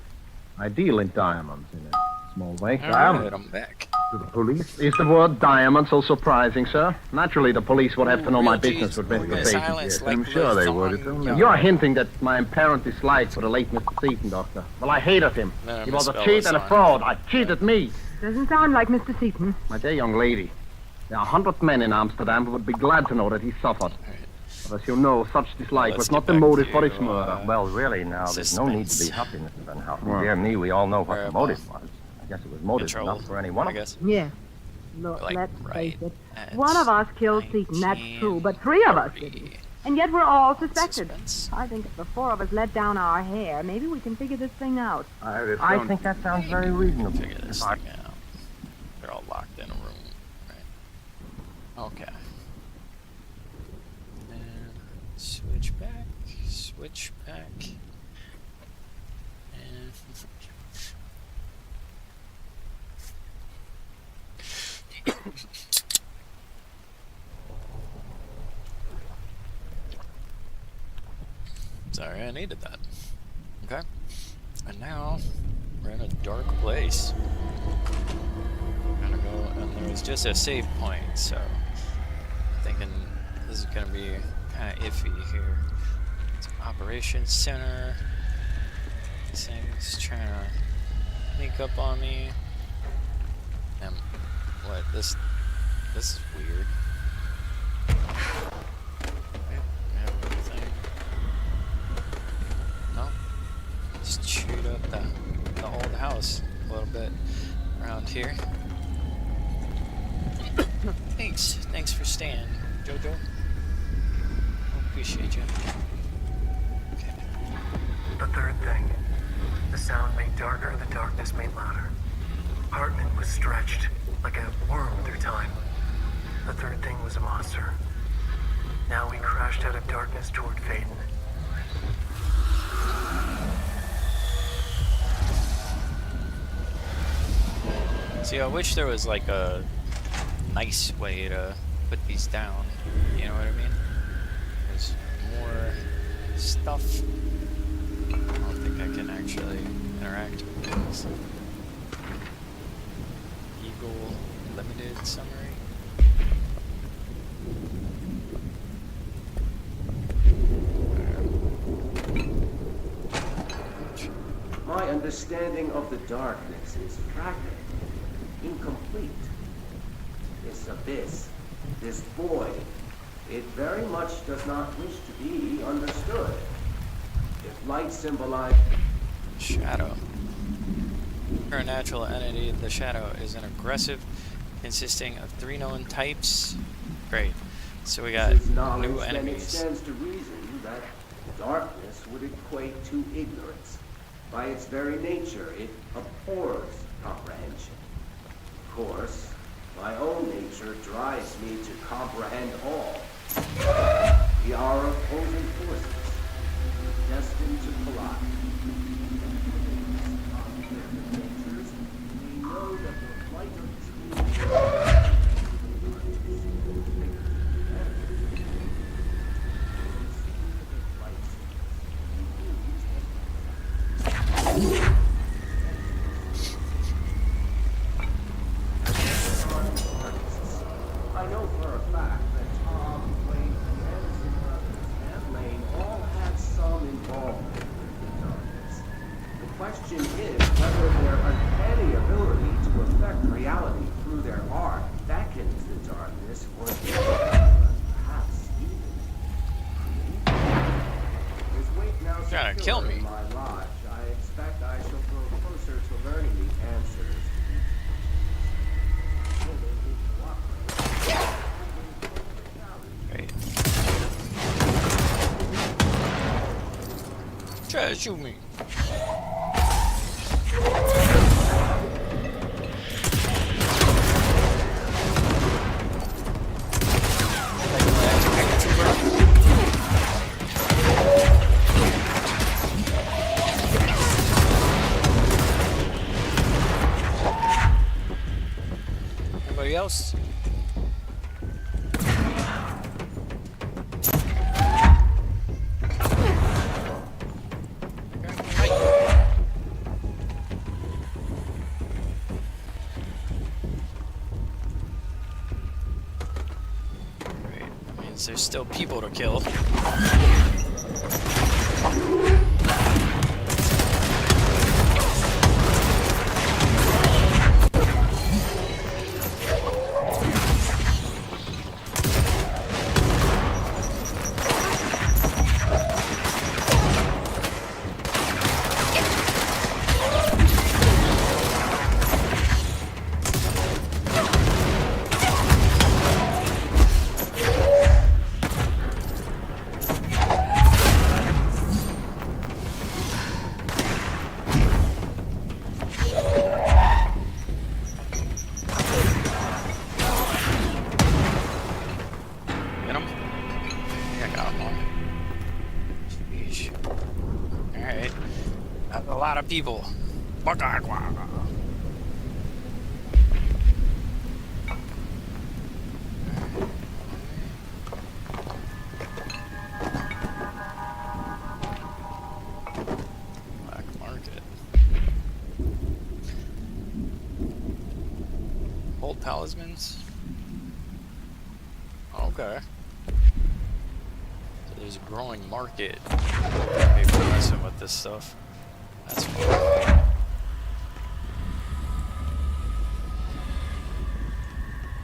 deal in diamonds in a small way. Alright, I'm back. To the police? Is the word diamond so surprising, sir? Naturally, the police would have to know my business with investigation. Silence like I'm sure they would. It's only... You're hinting that my apparent dislike for the late Mr. Seaton, Doctor. Well, I hated him. He was a cheat and a fraud. I cheated me. Doesn't sound like Mr. Seaton. My dear young lady, there are 100 men in Amsterdam who would be glad to know that he suffered. But as you know, such dislike was not the motive for his murder. Well, really, now, there's no need to be huffy, Mr. Van Houten. Dear me, we all know what the motive was. I guess it was motive enough for any one of us. Yeah. Look, let's face it. One of us killed Seaton, that's true, but 3 of us didn't. And yet we're all suspected. I think if the 4 of us let down our hair, maybe we can figure this thing out. I think that sounds very reasonable. Figure this thing out. They're all locked in a room. Right. Okay. And switch back. Switch back. And sorry, I needed that. Okay. And now we're in a dark place. We're gonna go, and there was just a save point, so I'm thinking this is gonna be kind of iffy here. It's Operations Center. This thing's trying to sneak up on me. What? This is weird. No. Just chewed up the old house a little bit around here. Thanks for staying, Jojo. I appreciate you. Okay. The third thing. The sound made darker, the darkness made louder. Hartman was stretched, like a worm through time. The third thing was a monster. Now we crashed out of darkness toward Faden. See, I wish there was like a nice way to put these down. You know what I mean? There's more stuff. I don't think I can actually interact with this. Eagle Limited Summary. My understanding of the darkness is fragmented, incomplete. This abyss, this void, it very much does not wish to be understood. If light symbolizes Shadow. For a natural entity, the Shadow is an aggressive, consisting of 3 known types. Great. So we got new then it enemies. stands to reason that darkness would equate to ignorance. By its very nature, it abhors comprehension. Of course, my own nature drives me to comprehend all. We are opposing forces, destined to collide. We know that the light of truth I know for a fact that Tom, Wade, the Anderson brothers, and Lane all had some involvement in the darkness. The question is whether their uncanny ability to affect reality through their art beckons the darkness, or perhaps even There's weight now Trying to kill secure me. in my lodge. I expect I shall grow closer to learning the answers. Great. Try to shoot me. Anybody else? 'cause there's still people to kill. Get him? Yeah, I got him all. Sheesh. Alright. That's a lot of people. Black market. Old talismans? Okay. So there's a growing market. People messing with this stuff. That's fun.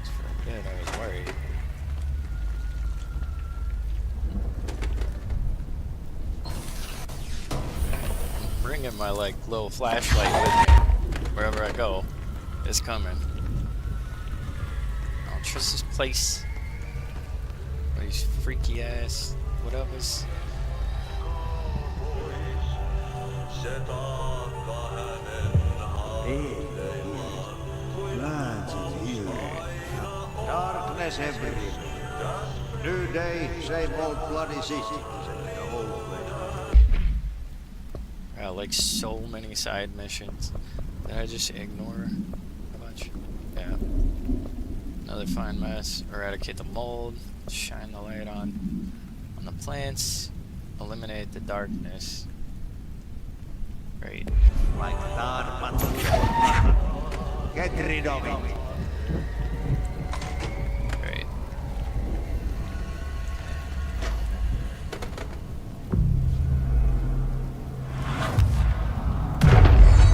For a bit, I was worried. I'm bringing my like little flashlight with me wherever I go. It's coming. I don't trust this place. These freaky ass whatevers. Darkness everywhere. New day, same old bloody city. The whole place. Got like so many side missions. Did I just ignore a bunch? Yeah. Another fine mess. Eradicate the mold. Shine the light on the plants. Eliminate the darkness. Great. Like that, get rid of it. Great.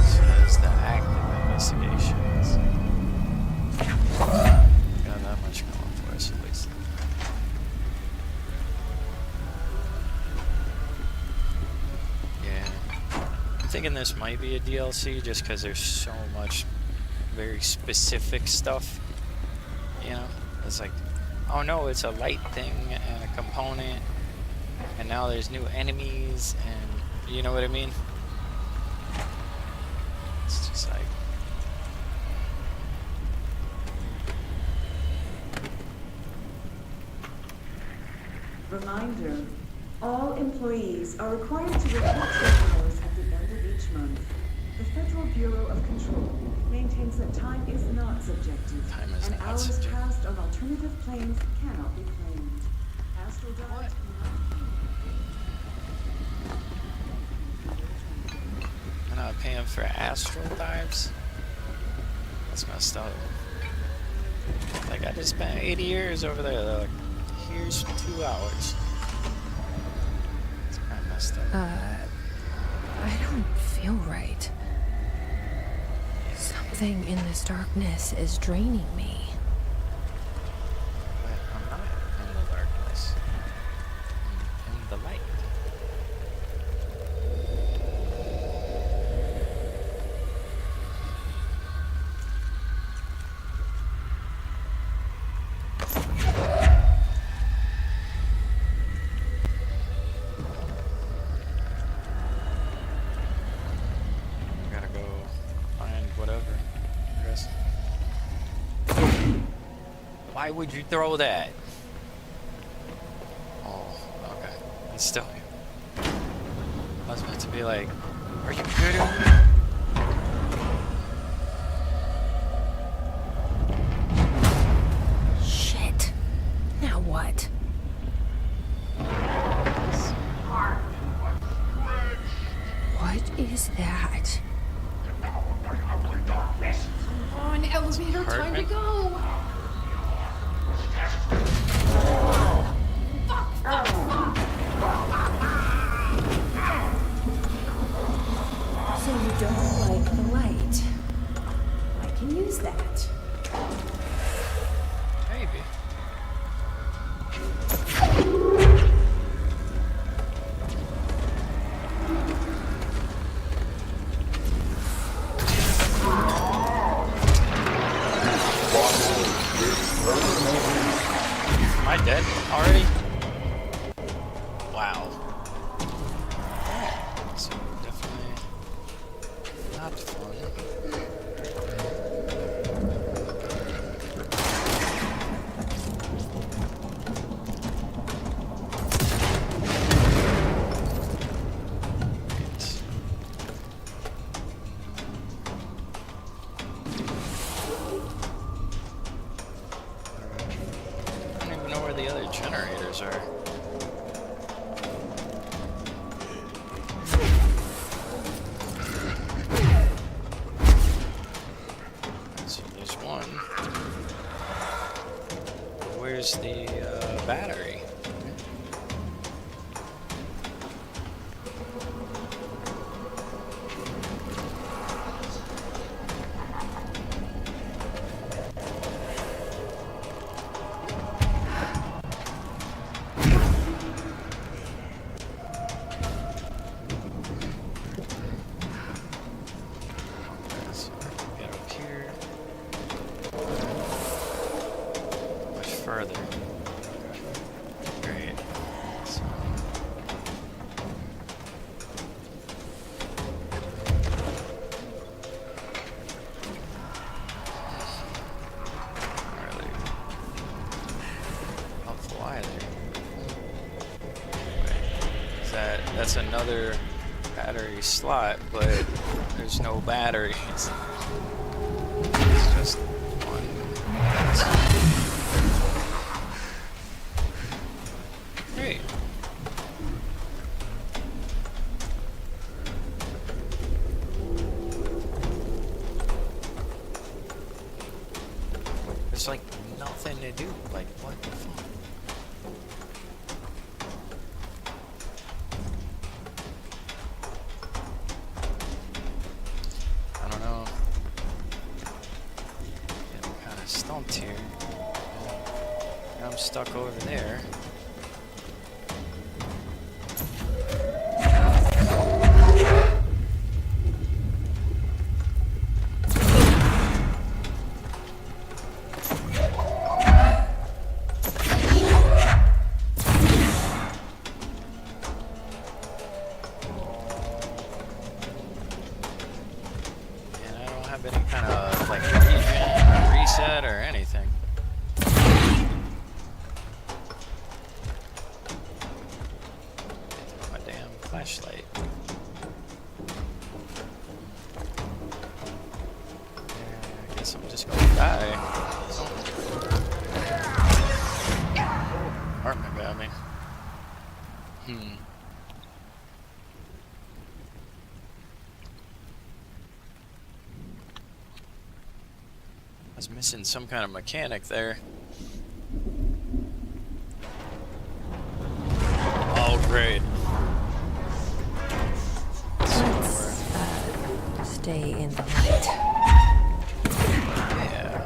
Says the active investigations. Got that much going for us at least. Yeah. I'm thinking this might be a DLC just because there's so much very specific stuff. You know? It's like, oh no, it's a light thing and a component, and now there's new enemies, and you know what I mean? It's just like... Reminder, all employees are required to report their hours at the end of each month. The Federal Bureau of Control maintains that time is not subjective, and hours passed on alternative planes cannot be claimed. Astral dives I'm not paying for astral dives? That's messed up. Like, I just spent 80 years over there. They're like, here's 2 hours. It's kind of messed up. I don't feel right. Something in this darkness is draining me. But I'm not in the darkness. I'm in the light. Gotta go find whatever. I guess. Why would you throw that? Oh, okay. It's still. I was meant to be like, are you kidding me? Shit. Now what? What is that? Come on, elevator, time to go. So you don't like the light? I can use that. Maybe. Am I dead already? Wow. Yeah, so definitely not fun. I don't even know where the other generators are. So there's one. Where's the battery? So get up here. Much further. Great. So. Not really helpful either. Is that's another battery slot, but there's no batteries. It's just one. Great. There's like nothing to do. Like, what the fuck? I don't know. Getting kind of stumped here. I'm stuck over there. And I don't have any kind of like regen or reset or anything. My damn flashlight. Yeah, I guess I'm just gonna die. Apartment got me. I was missing some kind of mechanic there. Oh, great. Let's stay in the light. Yeah.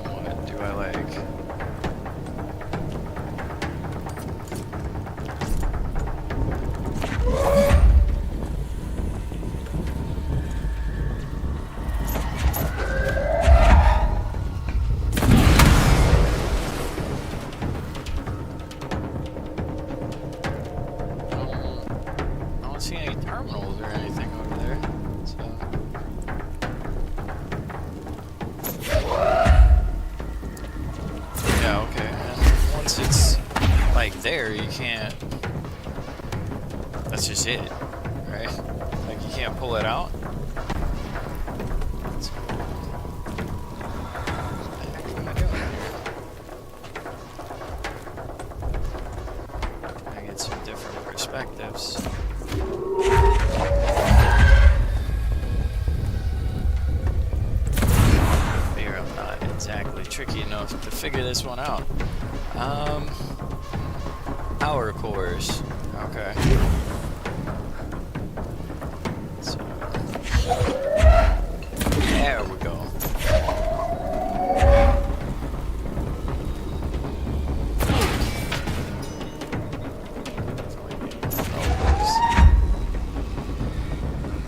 What do I like? I don't see any terminals or anything over there. So. Yeah, okay. And once it's like there, you can't. That's just it, right? Like you can't can't pull it out. I get some different perspectives. Here I'm not exactly tricky enough to figure this one out. Power cores. Okay. So, there we go.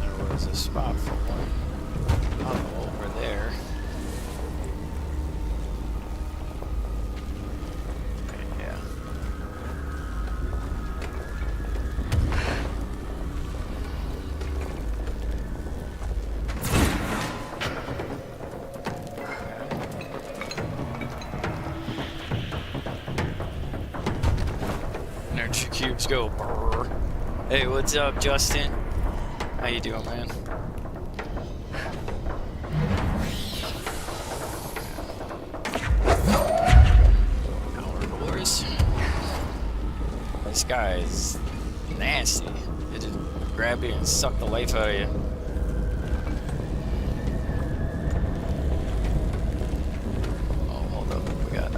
There was a spot for one over there. Okay, yeah. Energy cubes go. Brrr. Hey, what's up, Justin? How you doing, man? Power doors. This guy is nasty. They just grab you and suck the life out of you. Oh, hold up. We got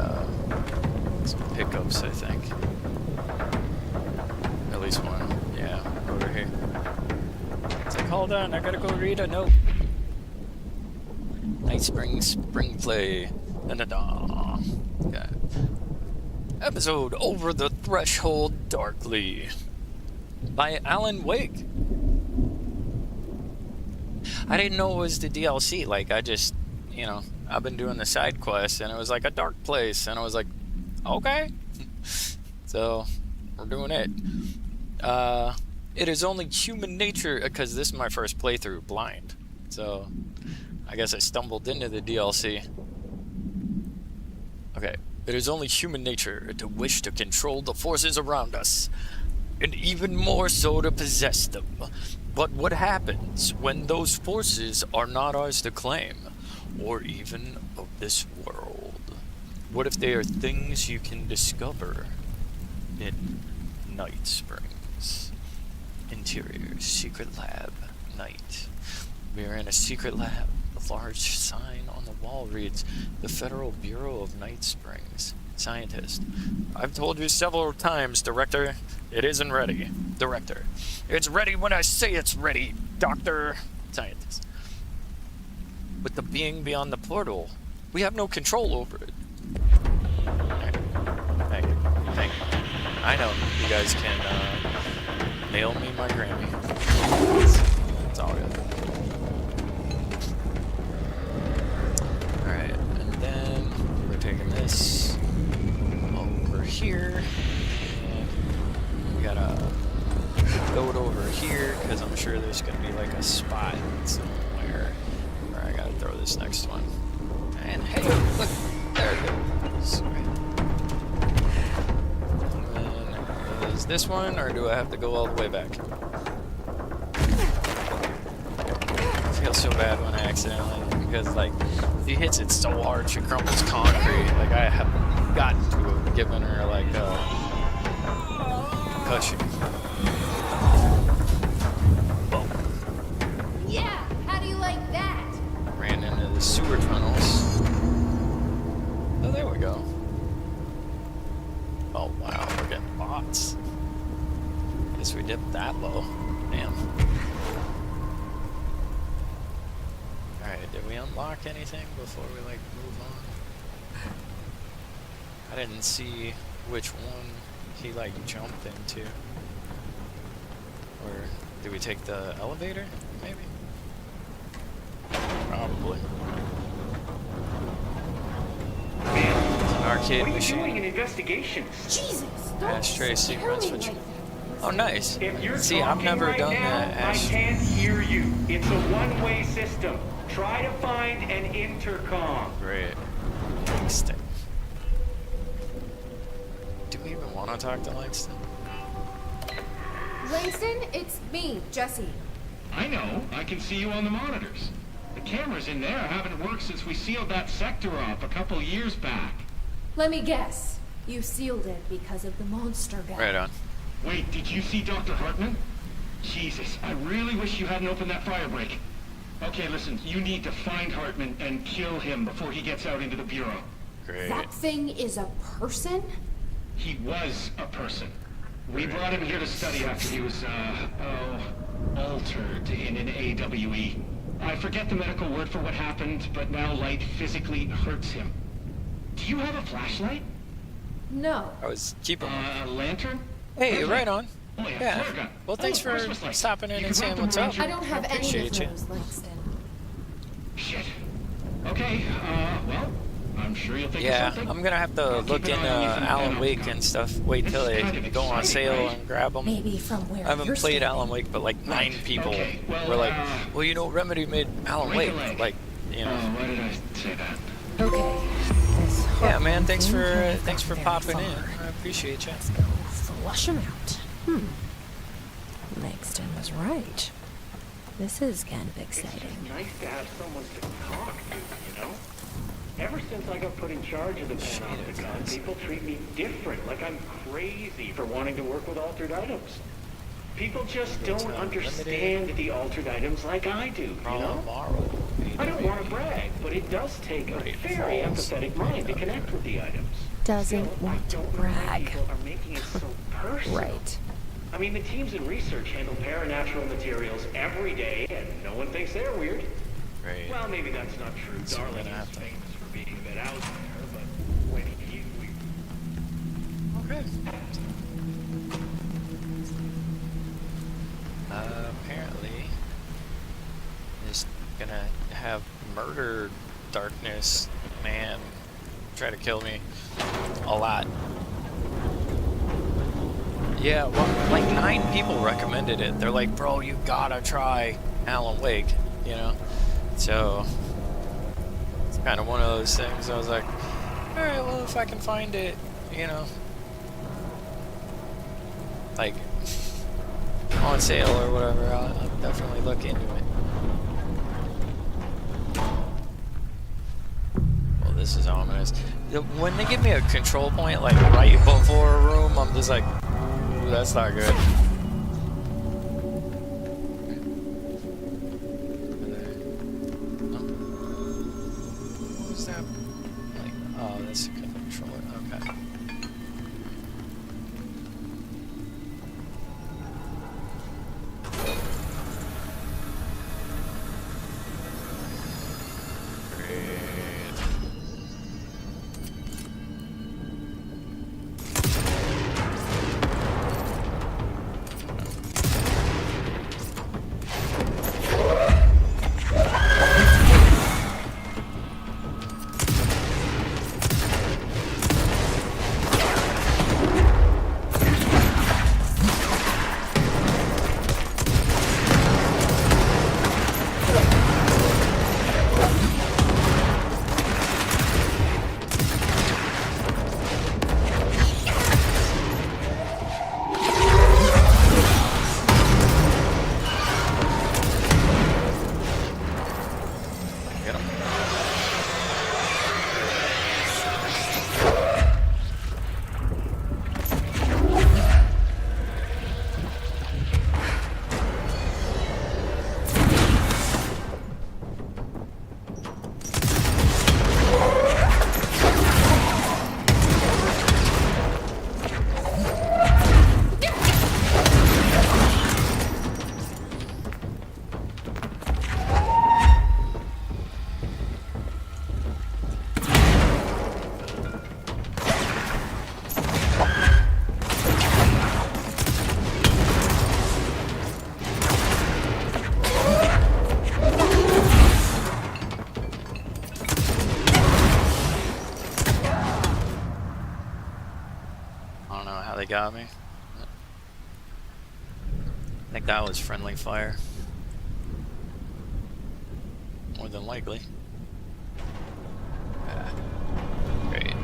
some pickups, I think. At least one. Yeah, over here. It's like, hold on, I gotta go read a note. Night spring play. Da-da-da. Okay. Episode Over the Threshold Darkly by Alan Wake. I didn't know it was the DLC. Like, I just, you know, I've been doing the side quests and it was like a dark place and I was like, okay. So, we're doing it. It is only human nature, because this is my first playthrough blind, so I guess I stumbled into the DLC. Okay, it is only human nature to wish to control the forces around us, and even more so to possess them. But what happens when those forces are not ours to claim, or even of this world? What if they are things you can discover in Night Springs? Interior, secret lab, night. We are in a secret lab. A large sign on the wall reads, the Federal Bureau of Night Springs. Scientist. I've told you several times, Director, it isn't ready. Director. It's ready when I say it's ready, Doctor. Scientist. With the being beyond the portal, we have no control over it. Thank you. Thank you. I know you guys can mail me my Grammy. It's all good. Alright, and then we're taking this over here. And we gotta go it over here, because I'm sure there's gonna be like a spot somewhere where I gotta throw this next one. And hey, look, there it goes. Is this one, or do I have to go all the way back? I feel so bad when I accidentally, because like, he hits it so hard she crumbles concrete. Like, I have got to have given her like a concussion. Boom. Yeah, how do you like that? Ran into the sewer tunnels. Oh, there we go. Oh wow, we're getting bots. Guess we dipped that low. Damn. Alright, did we unlock anything before we like move on? I didn't see which one he like jumped into. Or did we take the elevator? Maybe? Probably. It's an arcade machine. What are you doing in investigations? Jesus, Ashtray sequence for... Oh, nice. If you're See, I've never right done now, that. I can't hear you. It's a one-way system. Try to find an intercom. Great. Langston. Do we even want to talk to Langston? Langston, it's me, Jesse. I know. I can see you on the monitors. The cameras in there haven't worked since we sealed that sector off a couple years back. Let me guess. You sealed it because of the monster guy. Right on. Wait, did you see Dr. Hartman? Jesus, I really wish you hadn't opened that fire break. Okay, listen, you need to find Hartman and kill him before he gets out into the Bureau. Great. That thing is a person? He was a person. We brought him here to study after he was, altered in an AWE. I forget the medical word for what happened, but now light physically hurts him. Do you have a flashlight? No. I was keeping one. A lantern? Hey, right on. Oh, yeah, Yeah. flare gun. Well, thanks for Christmas lights. stopping in You and can wrap saying them what's around up. your- I don't have any of Appreciate you. those, Langston. Shit. Okay, well, I'm sure you'll think Yeah, of something. I'm gonna have to I'll look keep an into eye on you from then Alan on. Wake and stuff. Wait till This is they kind of go on exciting, sale right? and grab them. Maybe from where I haven't you're played standing. Alan Wake, but like 9 people Okay, well, were like, well, you know, Remedy made Alan break a Wake. leg. Like, you know. Oh, why did I say that? Okay. This Yeah, Hartman man, thanks thing for can't have thanks gone for very popping in. far. I appreciate you. Let's go flush him out. Langston was right. This is kind of exciting. It's nice to have someone to talk to, you know? Ever since I got put in charge of the Panopticon, people treat me different, like I'm crazy for wanting to work with altered items. People just don't understand the altered items like I do, you know? I don't want to brag, but it does take a very empathetic mind to connect with the items. Doesn't want to brag. People are making it so personal. Right. I mean, the teams in research handle paranatural materials every day, and no one thinks they're weird. Right. Well, maybe that's not true. Darling is famous for being a bit out there, but when he... Okay. Apparently, is gonna have murder darkness man try to kill me a lot. Yeah, well, like 9 people recommended it. They're like, bro, you gotta try Alan Wake, you know? So, it's kind of one of those things. I was like, alright, well, if I can find it, you know, like, on sale or whatever, I'll definitely look into it. Well, this is ominous. When they give me a control point, like, right before a room, I'm just like, ooh, that's not good. What's that? Like, oh, that's a controller. Okay. Get him. I don't know how they got me. I think that was friendly fire. More than likely. Great.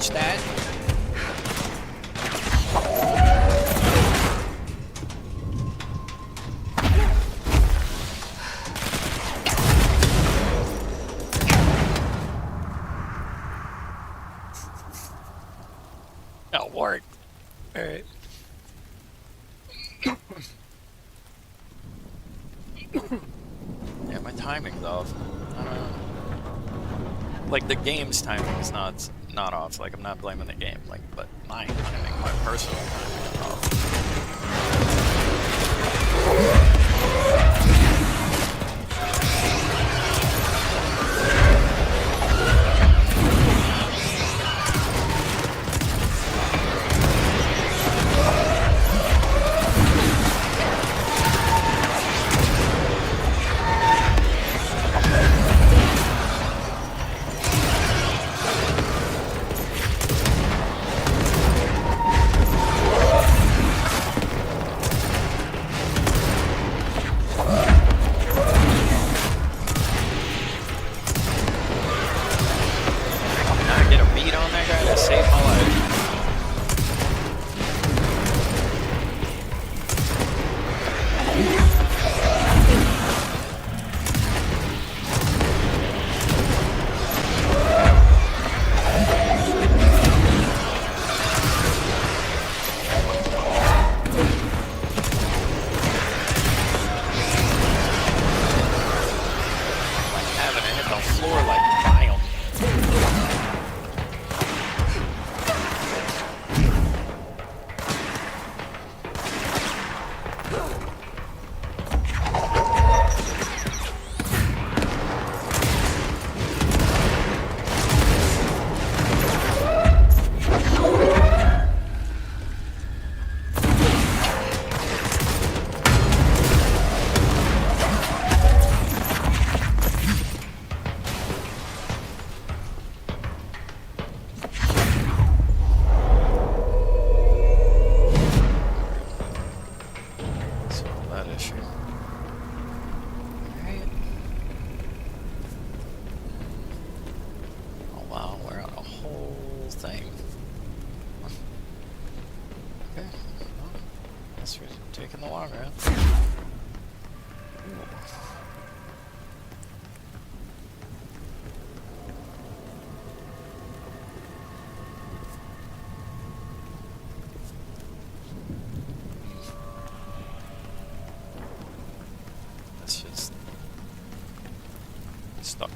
touch that. That worked. All right. Yeah, my timing's off. Like the game's timing is not off. Like I'm not blaming the game. Like, but my timing, my personal timing is off. Taking the long route. That's just stuck.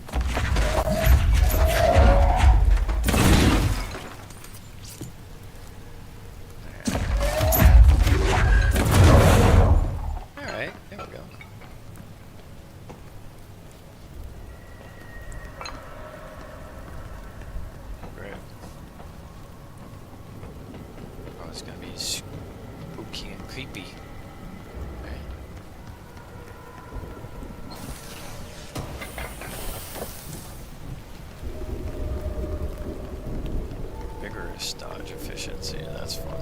Dodge efficiency, that's fun.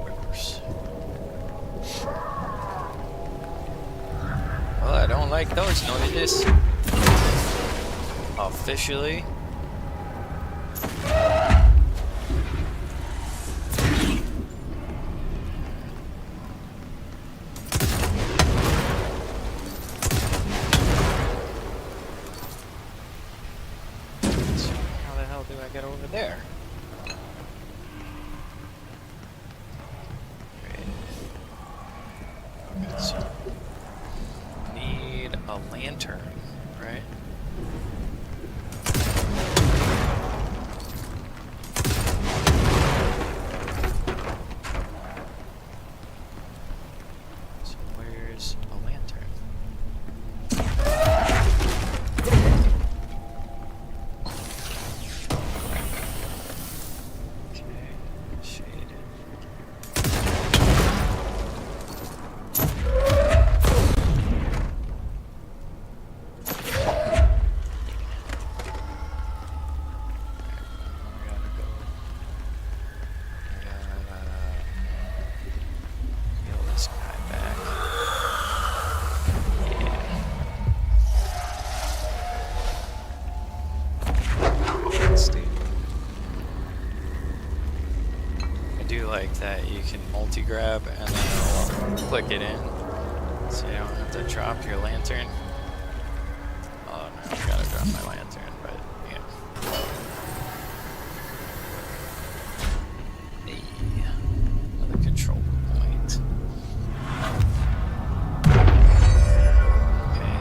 Whippers. Well, I don't like those noises. Officially. There. Okay, so need a lantern, right? So where's a lantern? that you can multi-grab and then it'll click it in, so you don't have to drop your lantern. Oh no, I gotta drop my lantern, but yeah. Hey, another control point. Okay.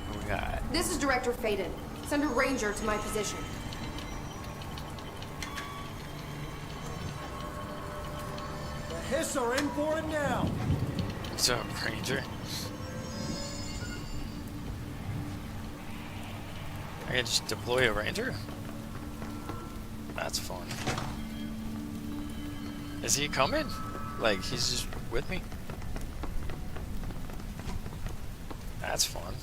What we got? This is Director Faden. Send a ranger to my position. The Hiss are in for it now. What's up, Ranger? I can just deploy a ranger? That's fun. Is he coming? Like, he's just with me? That's fun.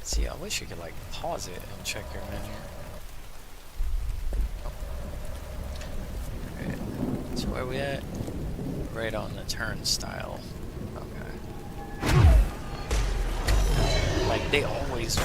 See, I wish you could, like, pause it and check your menu. Oh. Okay. So where we at? Right on the turnstile. Okay. Like, they always...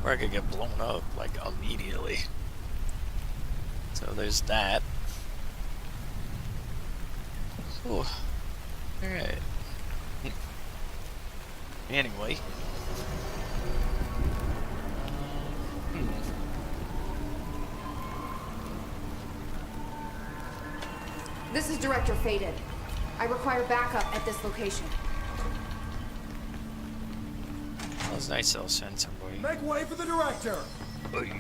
Or I could get blown up, like, immediately. So there's that. Ooh. Alright. Anyway. This is Director Faden. I require backup at this location. That was nice they'll send somebody. Make way for the director. Alright,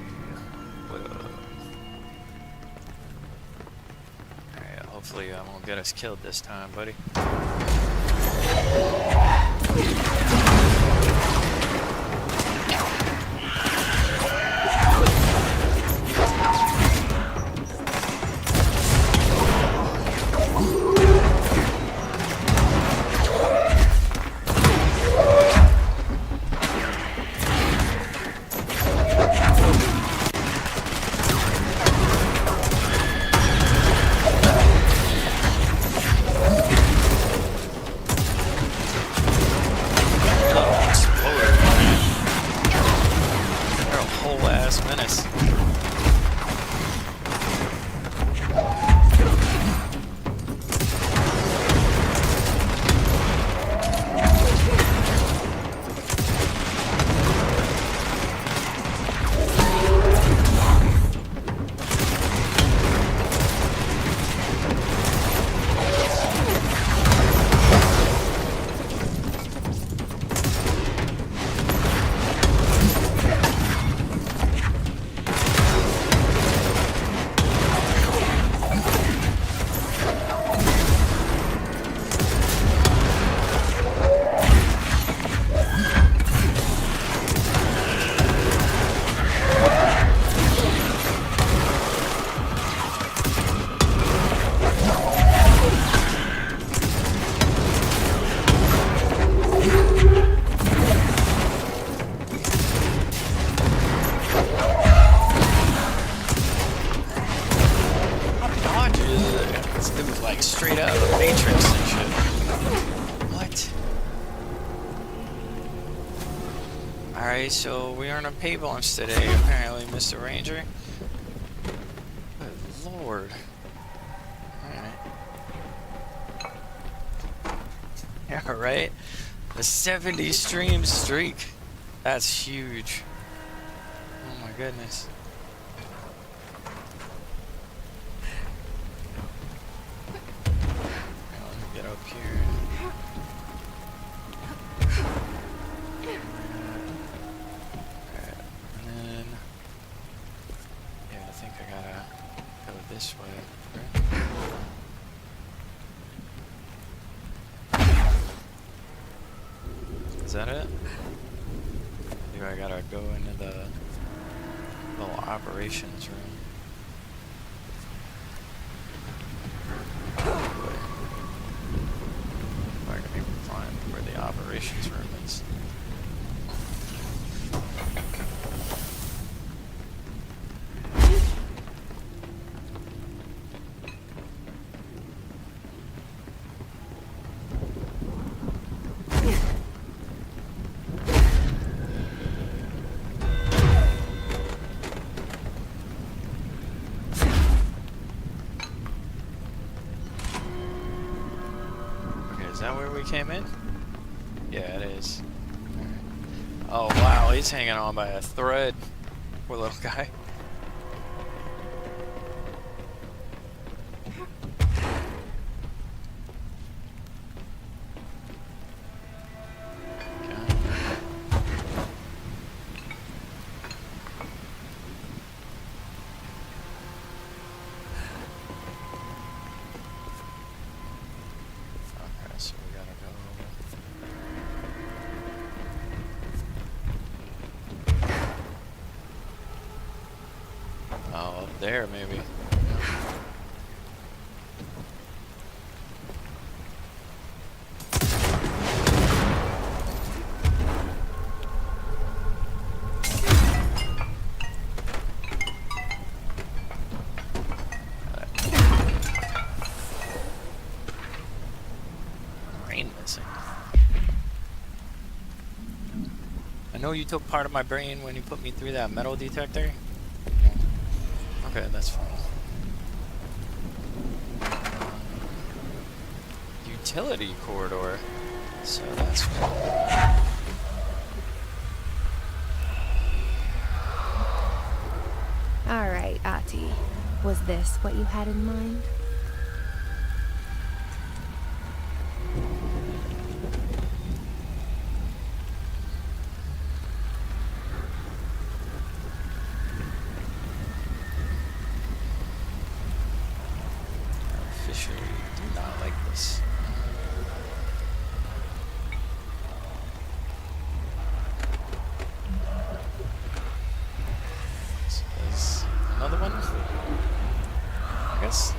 hopefully I won't get us killed this time, buddy. straight out of the Matrix and shit. What? Alright, so we are on a pay bumps today, apparently, Mr. Ranger. Good lord. Alright. Yeah, right? A 70 stream streak. That's huge. Oh my goodness. Let me get up here. Alright, and then... yeah, I think I gotta go this way, right? Is that it? Do do I gotta go into the little operations room? If I can even find where the operations room is. Is that where we came in? Yeah, it is. Oh wow, he's hanging on by a thread. Poor little guy. So we gotta go. Oh, up there maybe. I know you took part of my brain when you put me through that metal detector. Okay, that's fine. Utility corridor. So that's fine. All right, Ahti. Was this what you had in mind? Officially do not like this. So there's another one, I guess.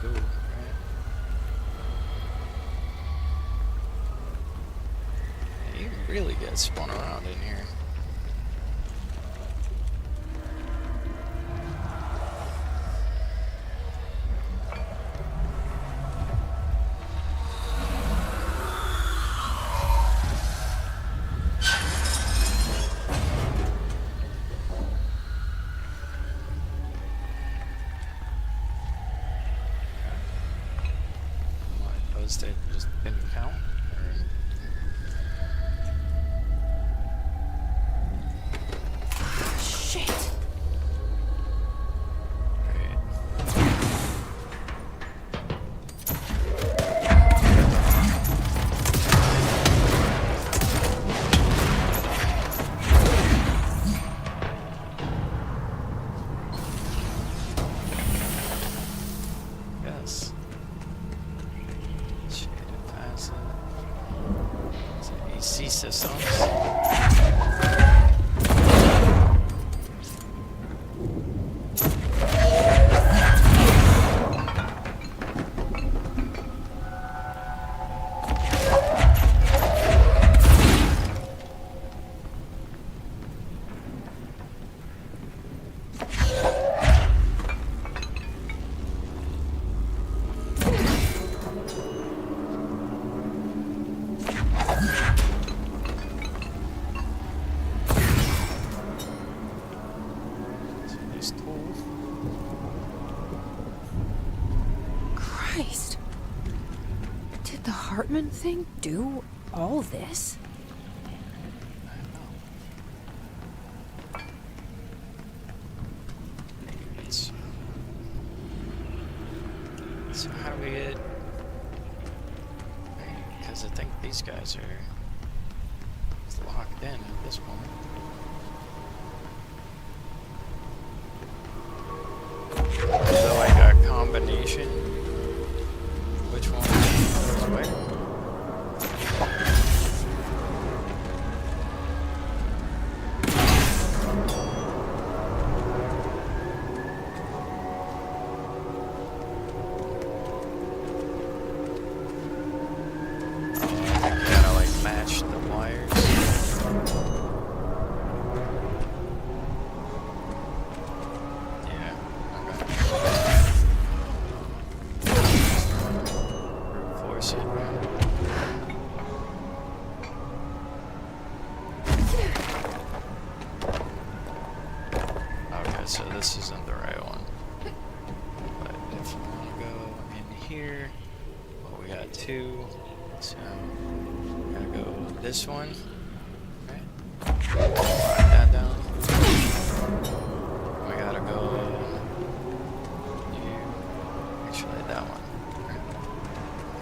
Go, right? Yeah, you really get spun around in here. They just didn't count? Shit! Yes. AC systems. Christ. Did the Hartman thing do all this? So how do we get... Because I think these guys are locked in at this point. So like a combination. Which one goes where? Gotta like match the wires. Yeah, okay. Reinforce it. Okay, so this isn't the right one. But if we want to go in here, well, we got two. So, gotta go this one, right? Lock that down. We gotta go here. Actually, that one. Right?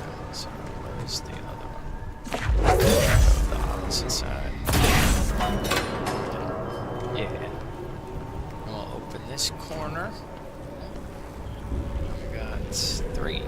Okay, so where's the other one? Go the opposite side. Yeah. And we'll open this corner. We got 3.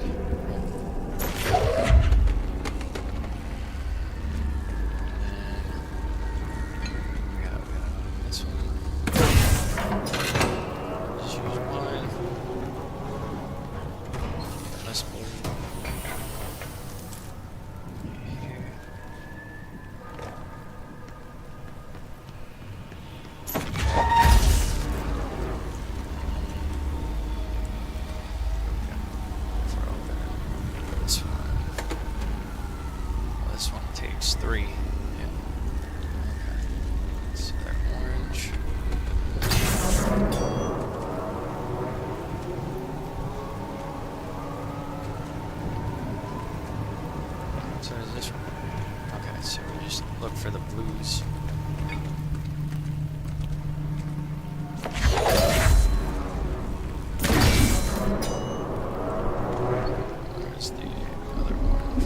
This one takes 3. Yeah. Okay. So they're orange. So is this one? Okay, so we just look for the blues. Where's the other orange?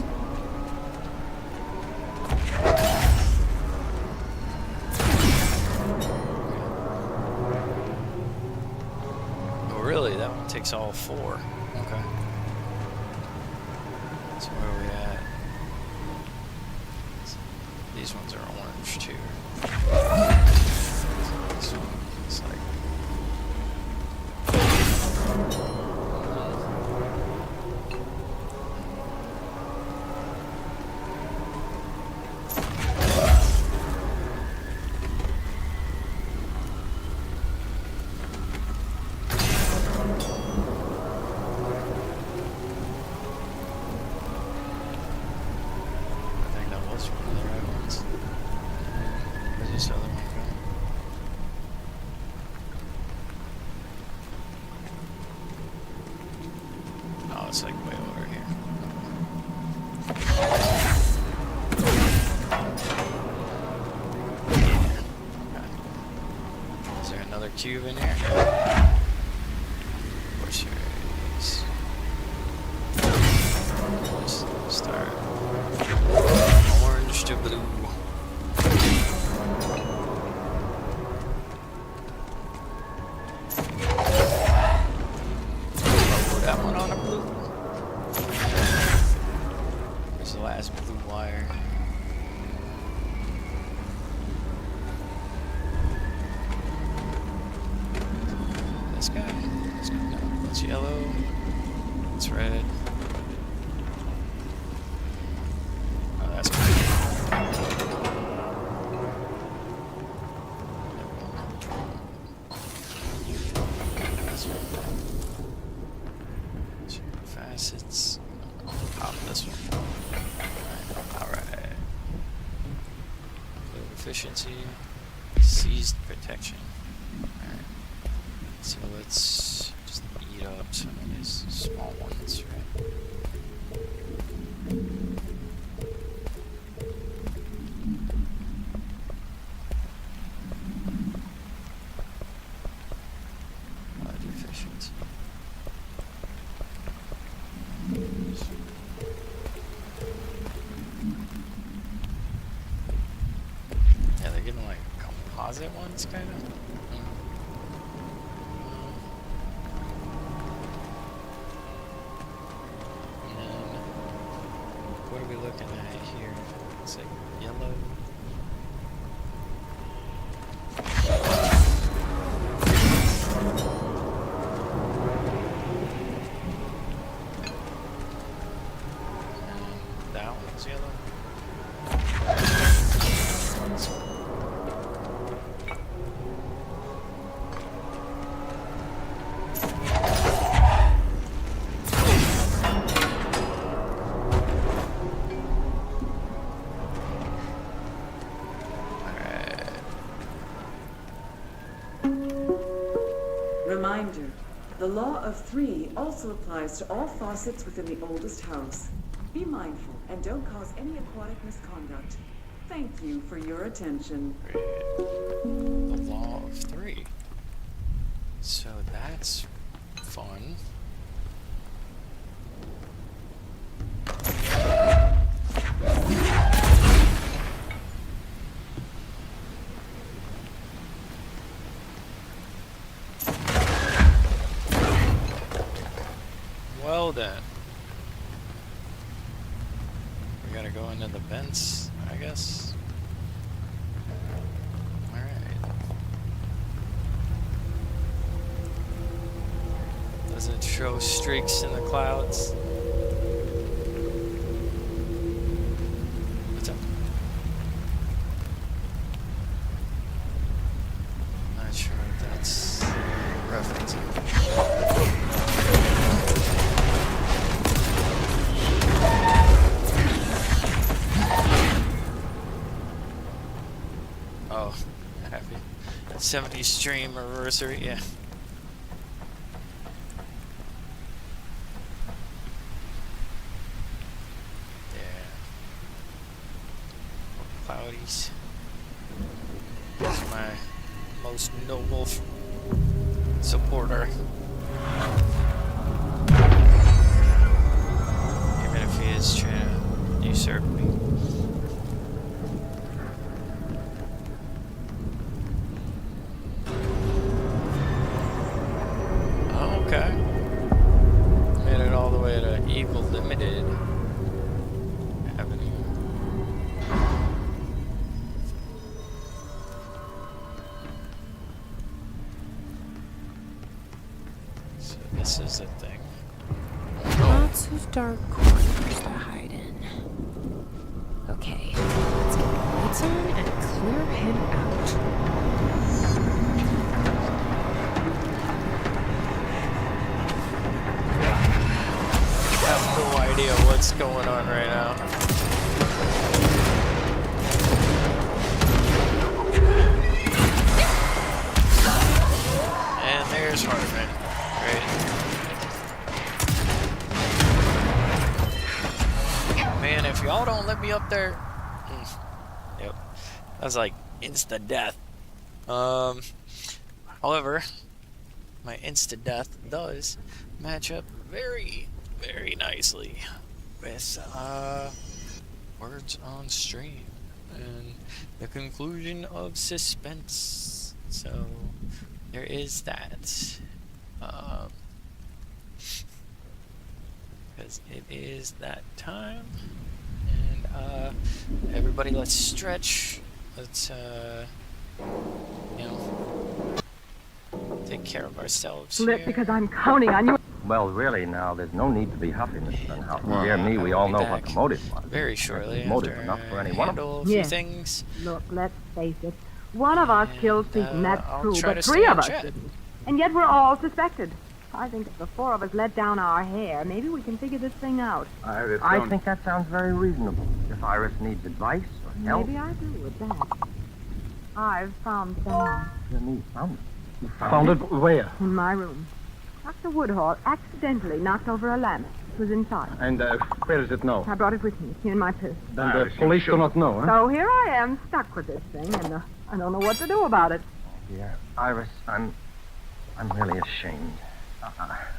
Oh, really? That one takes all 4. Okay. So where are we at? These ones are orange too. This one is like... I think that was one of the right ones. Where's this other one going? Oh, it's like way over here. Yeah. Okay. Is there another cube in here? Of course there is. Let's start. Orange to blue. Oh, that one on a blue. Here's the last blue wire. This guy. This guy. No, that's yellow. It's red. Oh, that's green. Facets. Pop this one. Alright. Fluid efficiency. Seized protection. Alright. So let's just eat up some of these small ones, right? closet ones, kind of. And then, what are we looking at here? It's like yellow. And that one's yellow. Reminder, the law of three also applies to all faucets within the oldest house. Be mindful and don't cause any aquatic misconduct. Thank you for your attention. The law of three. So that's fun. Well then. We gotta go into the vents, I guess. Alright. Does it show streaks in the clouds? What's up? Not sure if that's referencing. Oh, happy 70th stream anniversary, yeah. Cloudies. He's my most noble supporter. Even if he is trying to usurp me. Okay. Made it all the way to Evil Limited Avenue. So this is the thing. Lots of dark corners to hide in. Okay, let's get the lights on and clear him out. I have no idea what's going on right now. And there's Hartman. Great. Man, if y'all don't let me up there... Yep. That's like instant death. However, my instant death does match up very nicely with words on stream and the conclusion of suspense. So there is that. Because it is that time, and everybody, let's stretch. Let's take care of ourselves Flip, here. because I'm counting on you. Well, really, now, there's no need to be huffy, Miss Stenhouse. Dear me, we all know what the motive was. Very shortly Motive after enough for any one of them. handle a few Yes. things. Look, let's face it. One of us killed Seaton, that's I'll true, try but to three stay of in us chat. didn't. And yet we're all suspected. I think if the four of us let down our hair, maybe we can figure this thing out. I think that sounds very reasonable. If Iris needs advice or help... Maybe I do with that. I've found Sam Dear me, found it. You found it where? in my room. Dr. Woodhall accidentally knocked over a lamp. It was inside. And where is it now? I brought it with me. It's here in my purse. Then the police do not know, huh? So here I am, stuck with this thing, and I don't know what to do about it. Dear Iris, I'm really ashamed.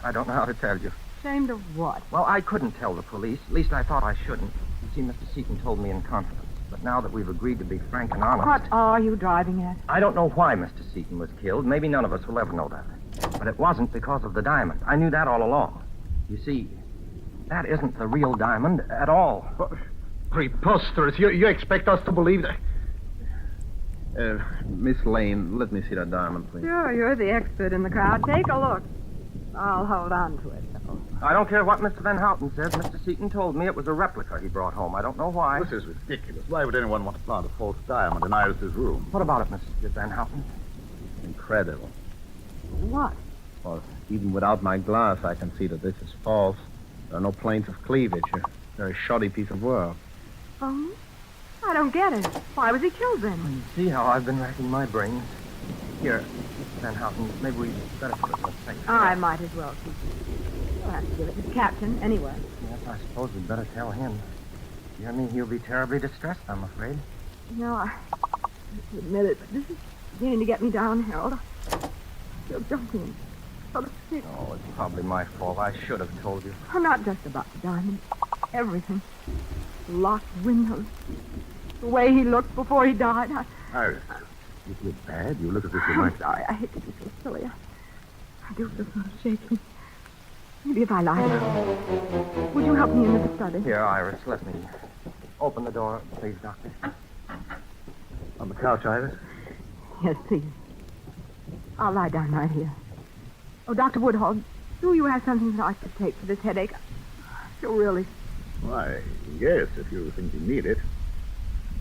I don't know how to tell you. Ashamed of what? Well, I couldn't tell the police. At least I thought I shouldn't. You see, Mr. Seaton told me in confidence. But now that we've agreed to be frank and honest... What are you driving at? I don't know why Mr. Seaton was killed. Maybe none of us will ever know that. But it wasn't because of the diamond. I knew that all along. You see, that isn't the real diamond at all. Preposterous. You expect us to believe that? Miss Lane, let me see that diamond, please. Sure, you're the expert in the crowd. Take a look. I'll hold on to it, though. I don't care what Mr. Van Houten says. Mr. Seaton told me it was a replica he brought home. I don't know why. This is ridiculous. Why would anyone want to plant a false diamond in Iris's room? What about it, Mr. Van Houten? Incredible. What? Well, even without my glass, I can see that this is false. There are no planes of cleavage. A very shoddy piece of work. Oh? I don't get it. Why was he killed then? You see how I've been racking my brains? Here, Mr. Van Houten, maybe we better put it in a safe. I might as well keep it. You'll have to give it to the captain anyway. Yes, I suppose we'd better tell him. Dear me, he'll be terribly distressed, I'm afraid. No, I hate to admit it, but this is beginning to get me down, Harold. I feel jumpy and sort of sick. Oh, it's probably my fault. I should have told you. Oh, not just about the diamond. Everything. The locked windows. The way he looked before he died. Iris, you feel bad? You look as if you might... I'm sorry. I hate to be so silly. I do feel sort of shaky. Maybe if I lie down. Would you help me into the study? Here, Iris, let me open the door, please, Doctor. On the couch, Iris? Yes, please. I'll lie down right here. Oh, Dr. Woodhull, do you have something that I could take for this headache? I feel really... Why, yes, if you think you need it.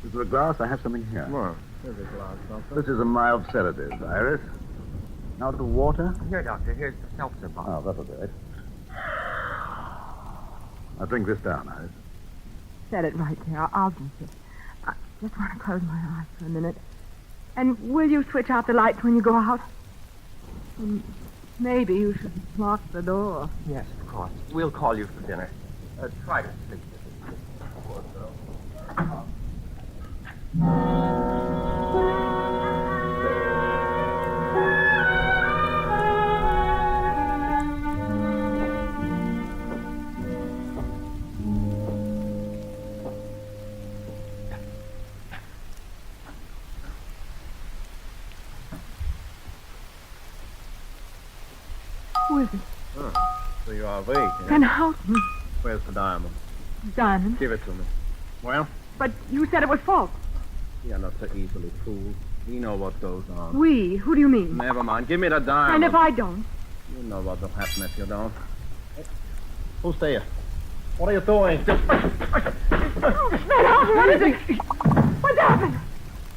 Is there a glass? I have something here. Well, here's a glass, Doctor. This is a mild sedative, Iris. Now the water? Here, Doctor, here's the seltzer bottle. Oh, that'll do it. Now drink this down, Iris. Set it right there. I'll drink it. I just want to close my eyes for a minute. And will you switch out the lights when you go out? And maybe you should lock the door. Yes, of course. We'll call you for dinner. Try to sleep. Who is it? Oh, so you are awake, eh? Van Houten. Where's the diamond? Diamond? Give it to me. Well? But you said it was false. You're not so easily fooled. We know what goes on. We? Who do you mean? Never mind. Give me the diamond. And if I don't? You know what will happen if you don't. Hey, who's there? What are you doing? Oh, Van Houten, what is it? What's happened?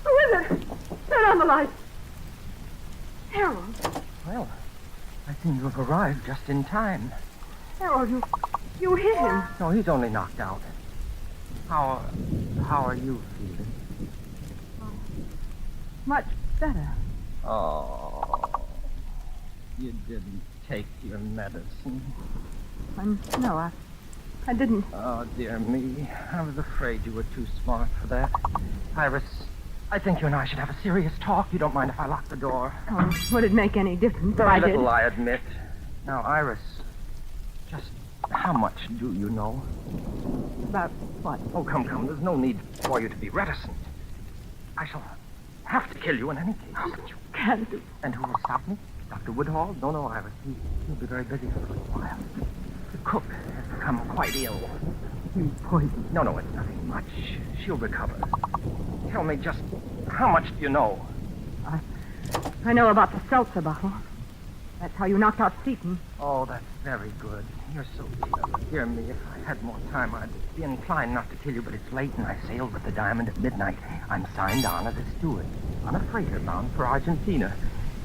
Who is it? Turn on the light. Harold. Well, I seem to have arrived just in time. Harold, you hit him. No, he's only knocked out. How are you feeling? Much better. Oh, you didn't take your medicine. No, I didn't. Oh, dear me. I was afraid you were too smart for that. Iris, I think you and I should have a serious talk. You don't mind if I lock the door? Oh, would it make any difference if Very I did? little, I admit. Now, Iris, just how much do you know? About what? Oh, come. There's no need for you to be reticent. I shall have to kill you in any case. Oh, but you can't do... And who will stop me? Dr. Woodhull? No, Iris. He'll be very busy for a little while. The cook has become quite ill. You poisoned. No, it's nothing much. She'll recover. Tell me just how much do you know? I know about the seltzer bottle. That's how you knocked out Seaton. Oh, that's very good. You're so clever. Dear me, if I had more time, I'd be inclined not to kill you, but it's late, and I sailed with the diamond at midnight. I'm signed on as a steward on a freighter bound for Argentina.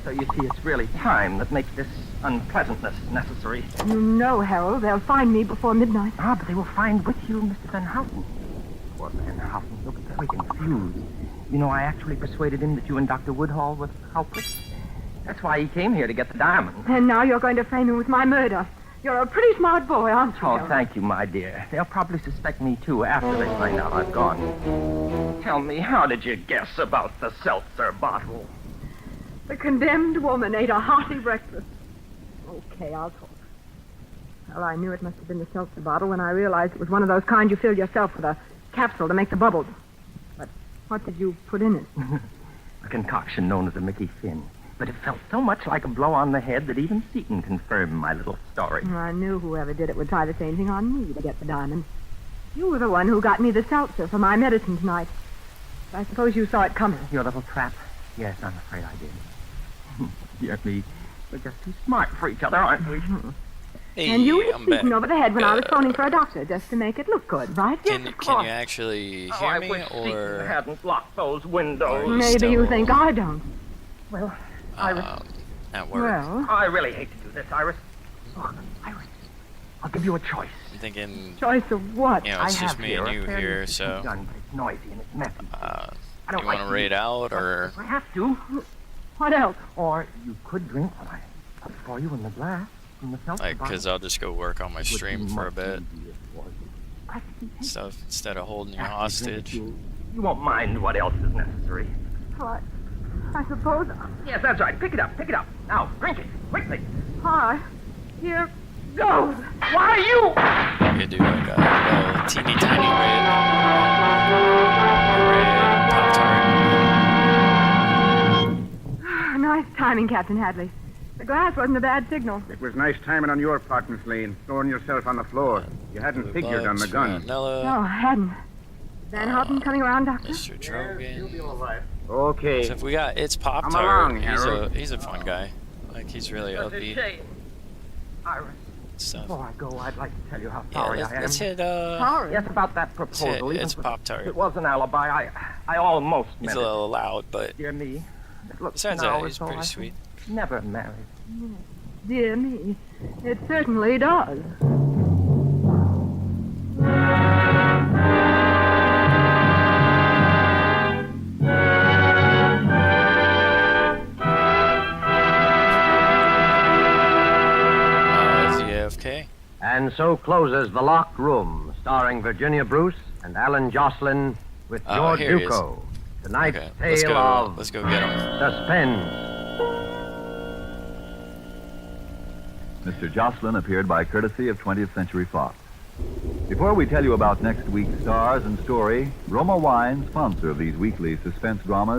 So you see, it's really time that makes this unpleasantness necessary. You know, Harold, they'll find me before midnight. Ah, but they will find with you Mr. Van Houten. Poor Van Houten looked very confused. You know, I actually persuaded him that you and Dr. Woodhull were culprits. That's why he came here to get the diamond. And now you're going to frame him with my murder. You're a pretty smart boy, aren't you? Oh, Harold? thank you, my dear. They'll probably suspect me, too, after they find out I've gone. Tell me, how did you guess about the seltzer bottle? The condemned woman ate a hearty breakfast. Okay, I'll talk. Well, I knew it must have been the seltzer bottle when I realized it was one of those kind you fill yourself with a capsule to make the bubbles. But What did you put in it? A concoction known as a Mickey Finn. But it felt so much like a blow on the head that even Seton confirmed my little story. I knew whoever did it would try the same thing on me to get the diamond. You were the one who got me the seltzer for my medicine tonight. I suppose you saw it coming. Your little trap? Yes, I'm afraid I did. Dear me, we're just too smart for each other, aren't we? Hey, And you hit I'm back. Seton over the head when I was phoning for a doctor just to make it look good, right? Can you actually hear I me, wish Seton or hadn't locked those windows. Maybe you think I don't. Well, Iris. At work? Well, I really hate to do this, Iris. Look, Iris, I'll give you a choice. I'm thinking, choice of what? you know, it's I just have me and a you fairly here, efficient so gun, but it's noisy and it's messy. I don't you like want to raid out, or I have to. What else? Or you could drink what I put for you in the glass from the seltzer like, bottle. because I'll just go work on my Would be stream for a much bit, easier for you. stuff instead of holding you After you drink it, hostage. You won't mind what else is necessary. What? I suppose. Yes, that's right. Pick it up. Pick it up. Now, drink it. Quickly. Hi. Here goes. Why you? You could do like a teeny tiny red Pop-Tart. Nice timing, Captain Hadley. The glass wasn't a bad signal. It was nice timing on your part, Miss Lane, throwing yourself on the floor. You hadn't figured on the gun. No, I hadn't. Van Houten coming around, Doctor? Mr. Trogan. Okay. So if we got It's Come Pop-Tart, along, Harold. he's a fun guy. Like, he's really upbeat. Iris, Stuff. before I go, I'd like to tell you how Yeah, sorry let's, I am. let's hit, Sorry. Yes, about that let's hit proposal. Even It's if Pop-Tart. it was an alibi. I almost He's meant a it. little loud, but Dear me. It looks besides now that, as he's though pretty I sweet. never married. Dear me. It certainly does. Is he AFK? And so closes The Locked Room, starring Virginia Bruce and Alan Jocelyn with Oh, George here he is. Duco. Tonight's Okay, tale of let's go get him. suspense. Mr. Jocelyn appeared by courtesy of 20th Century Fox. Before we tell you about next week's stars and story, Roma Wine, sponsor of these weekly suspense dramas,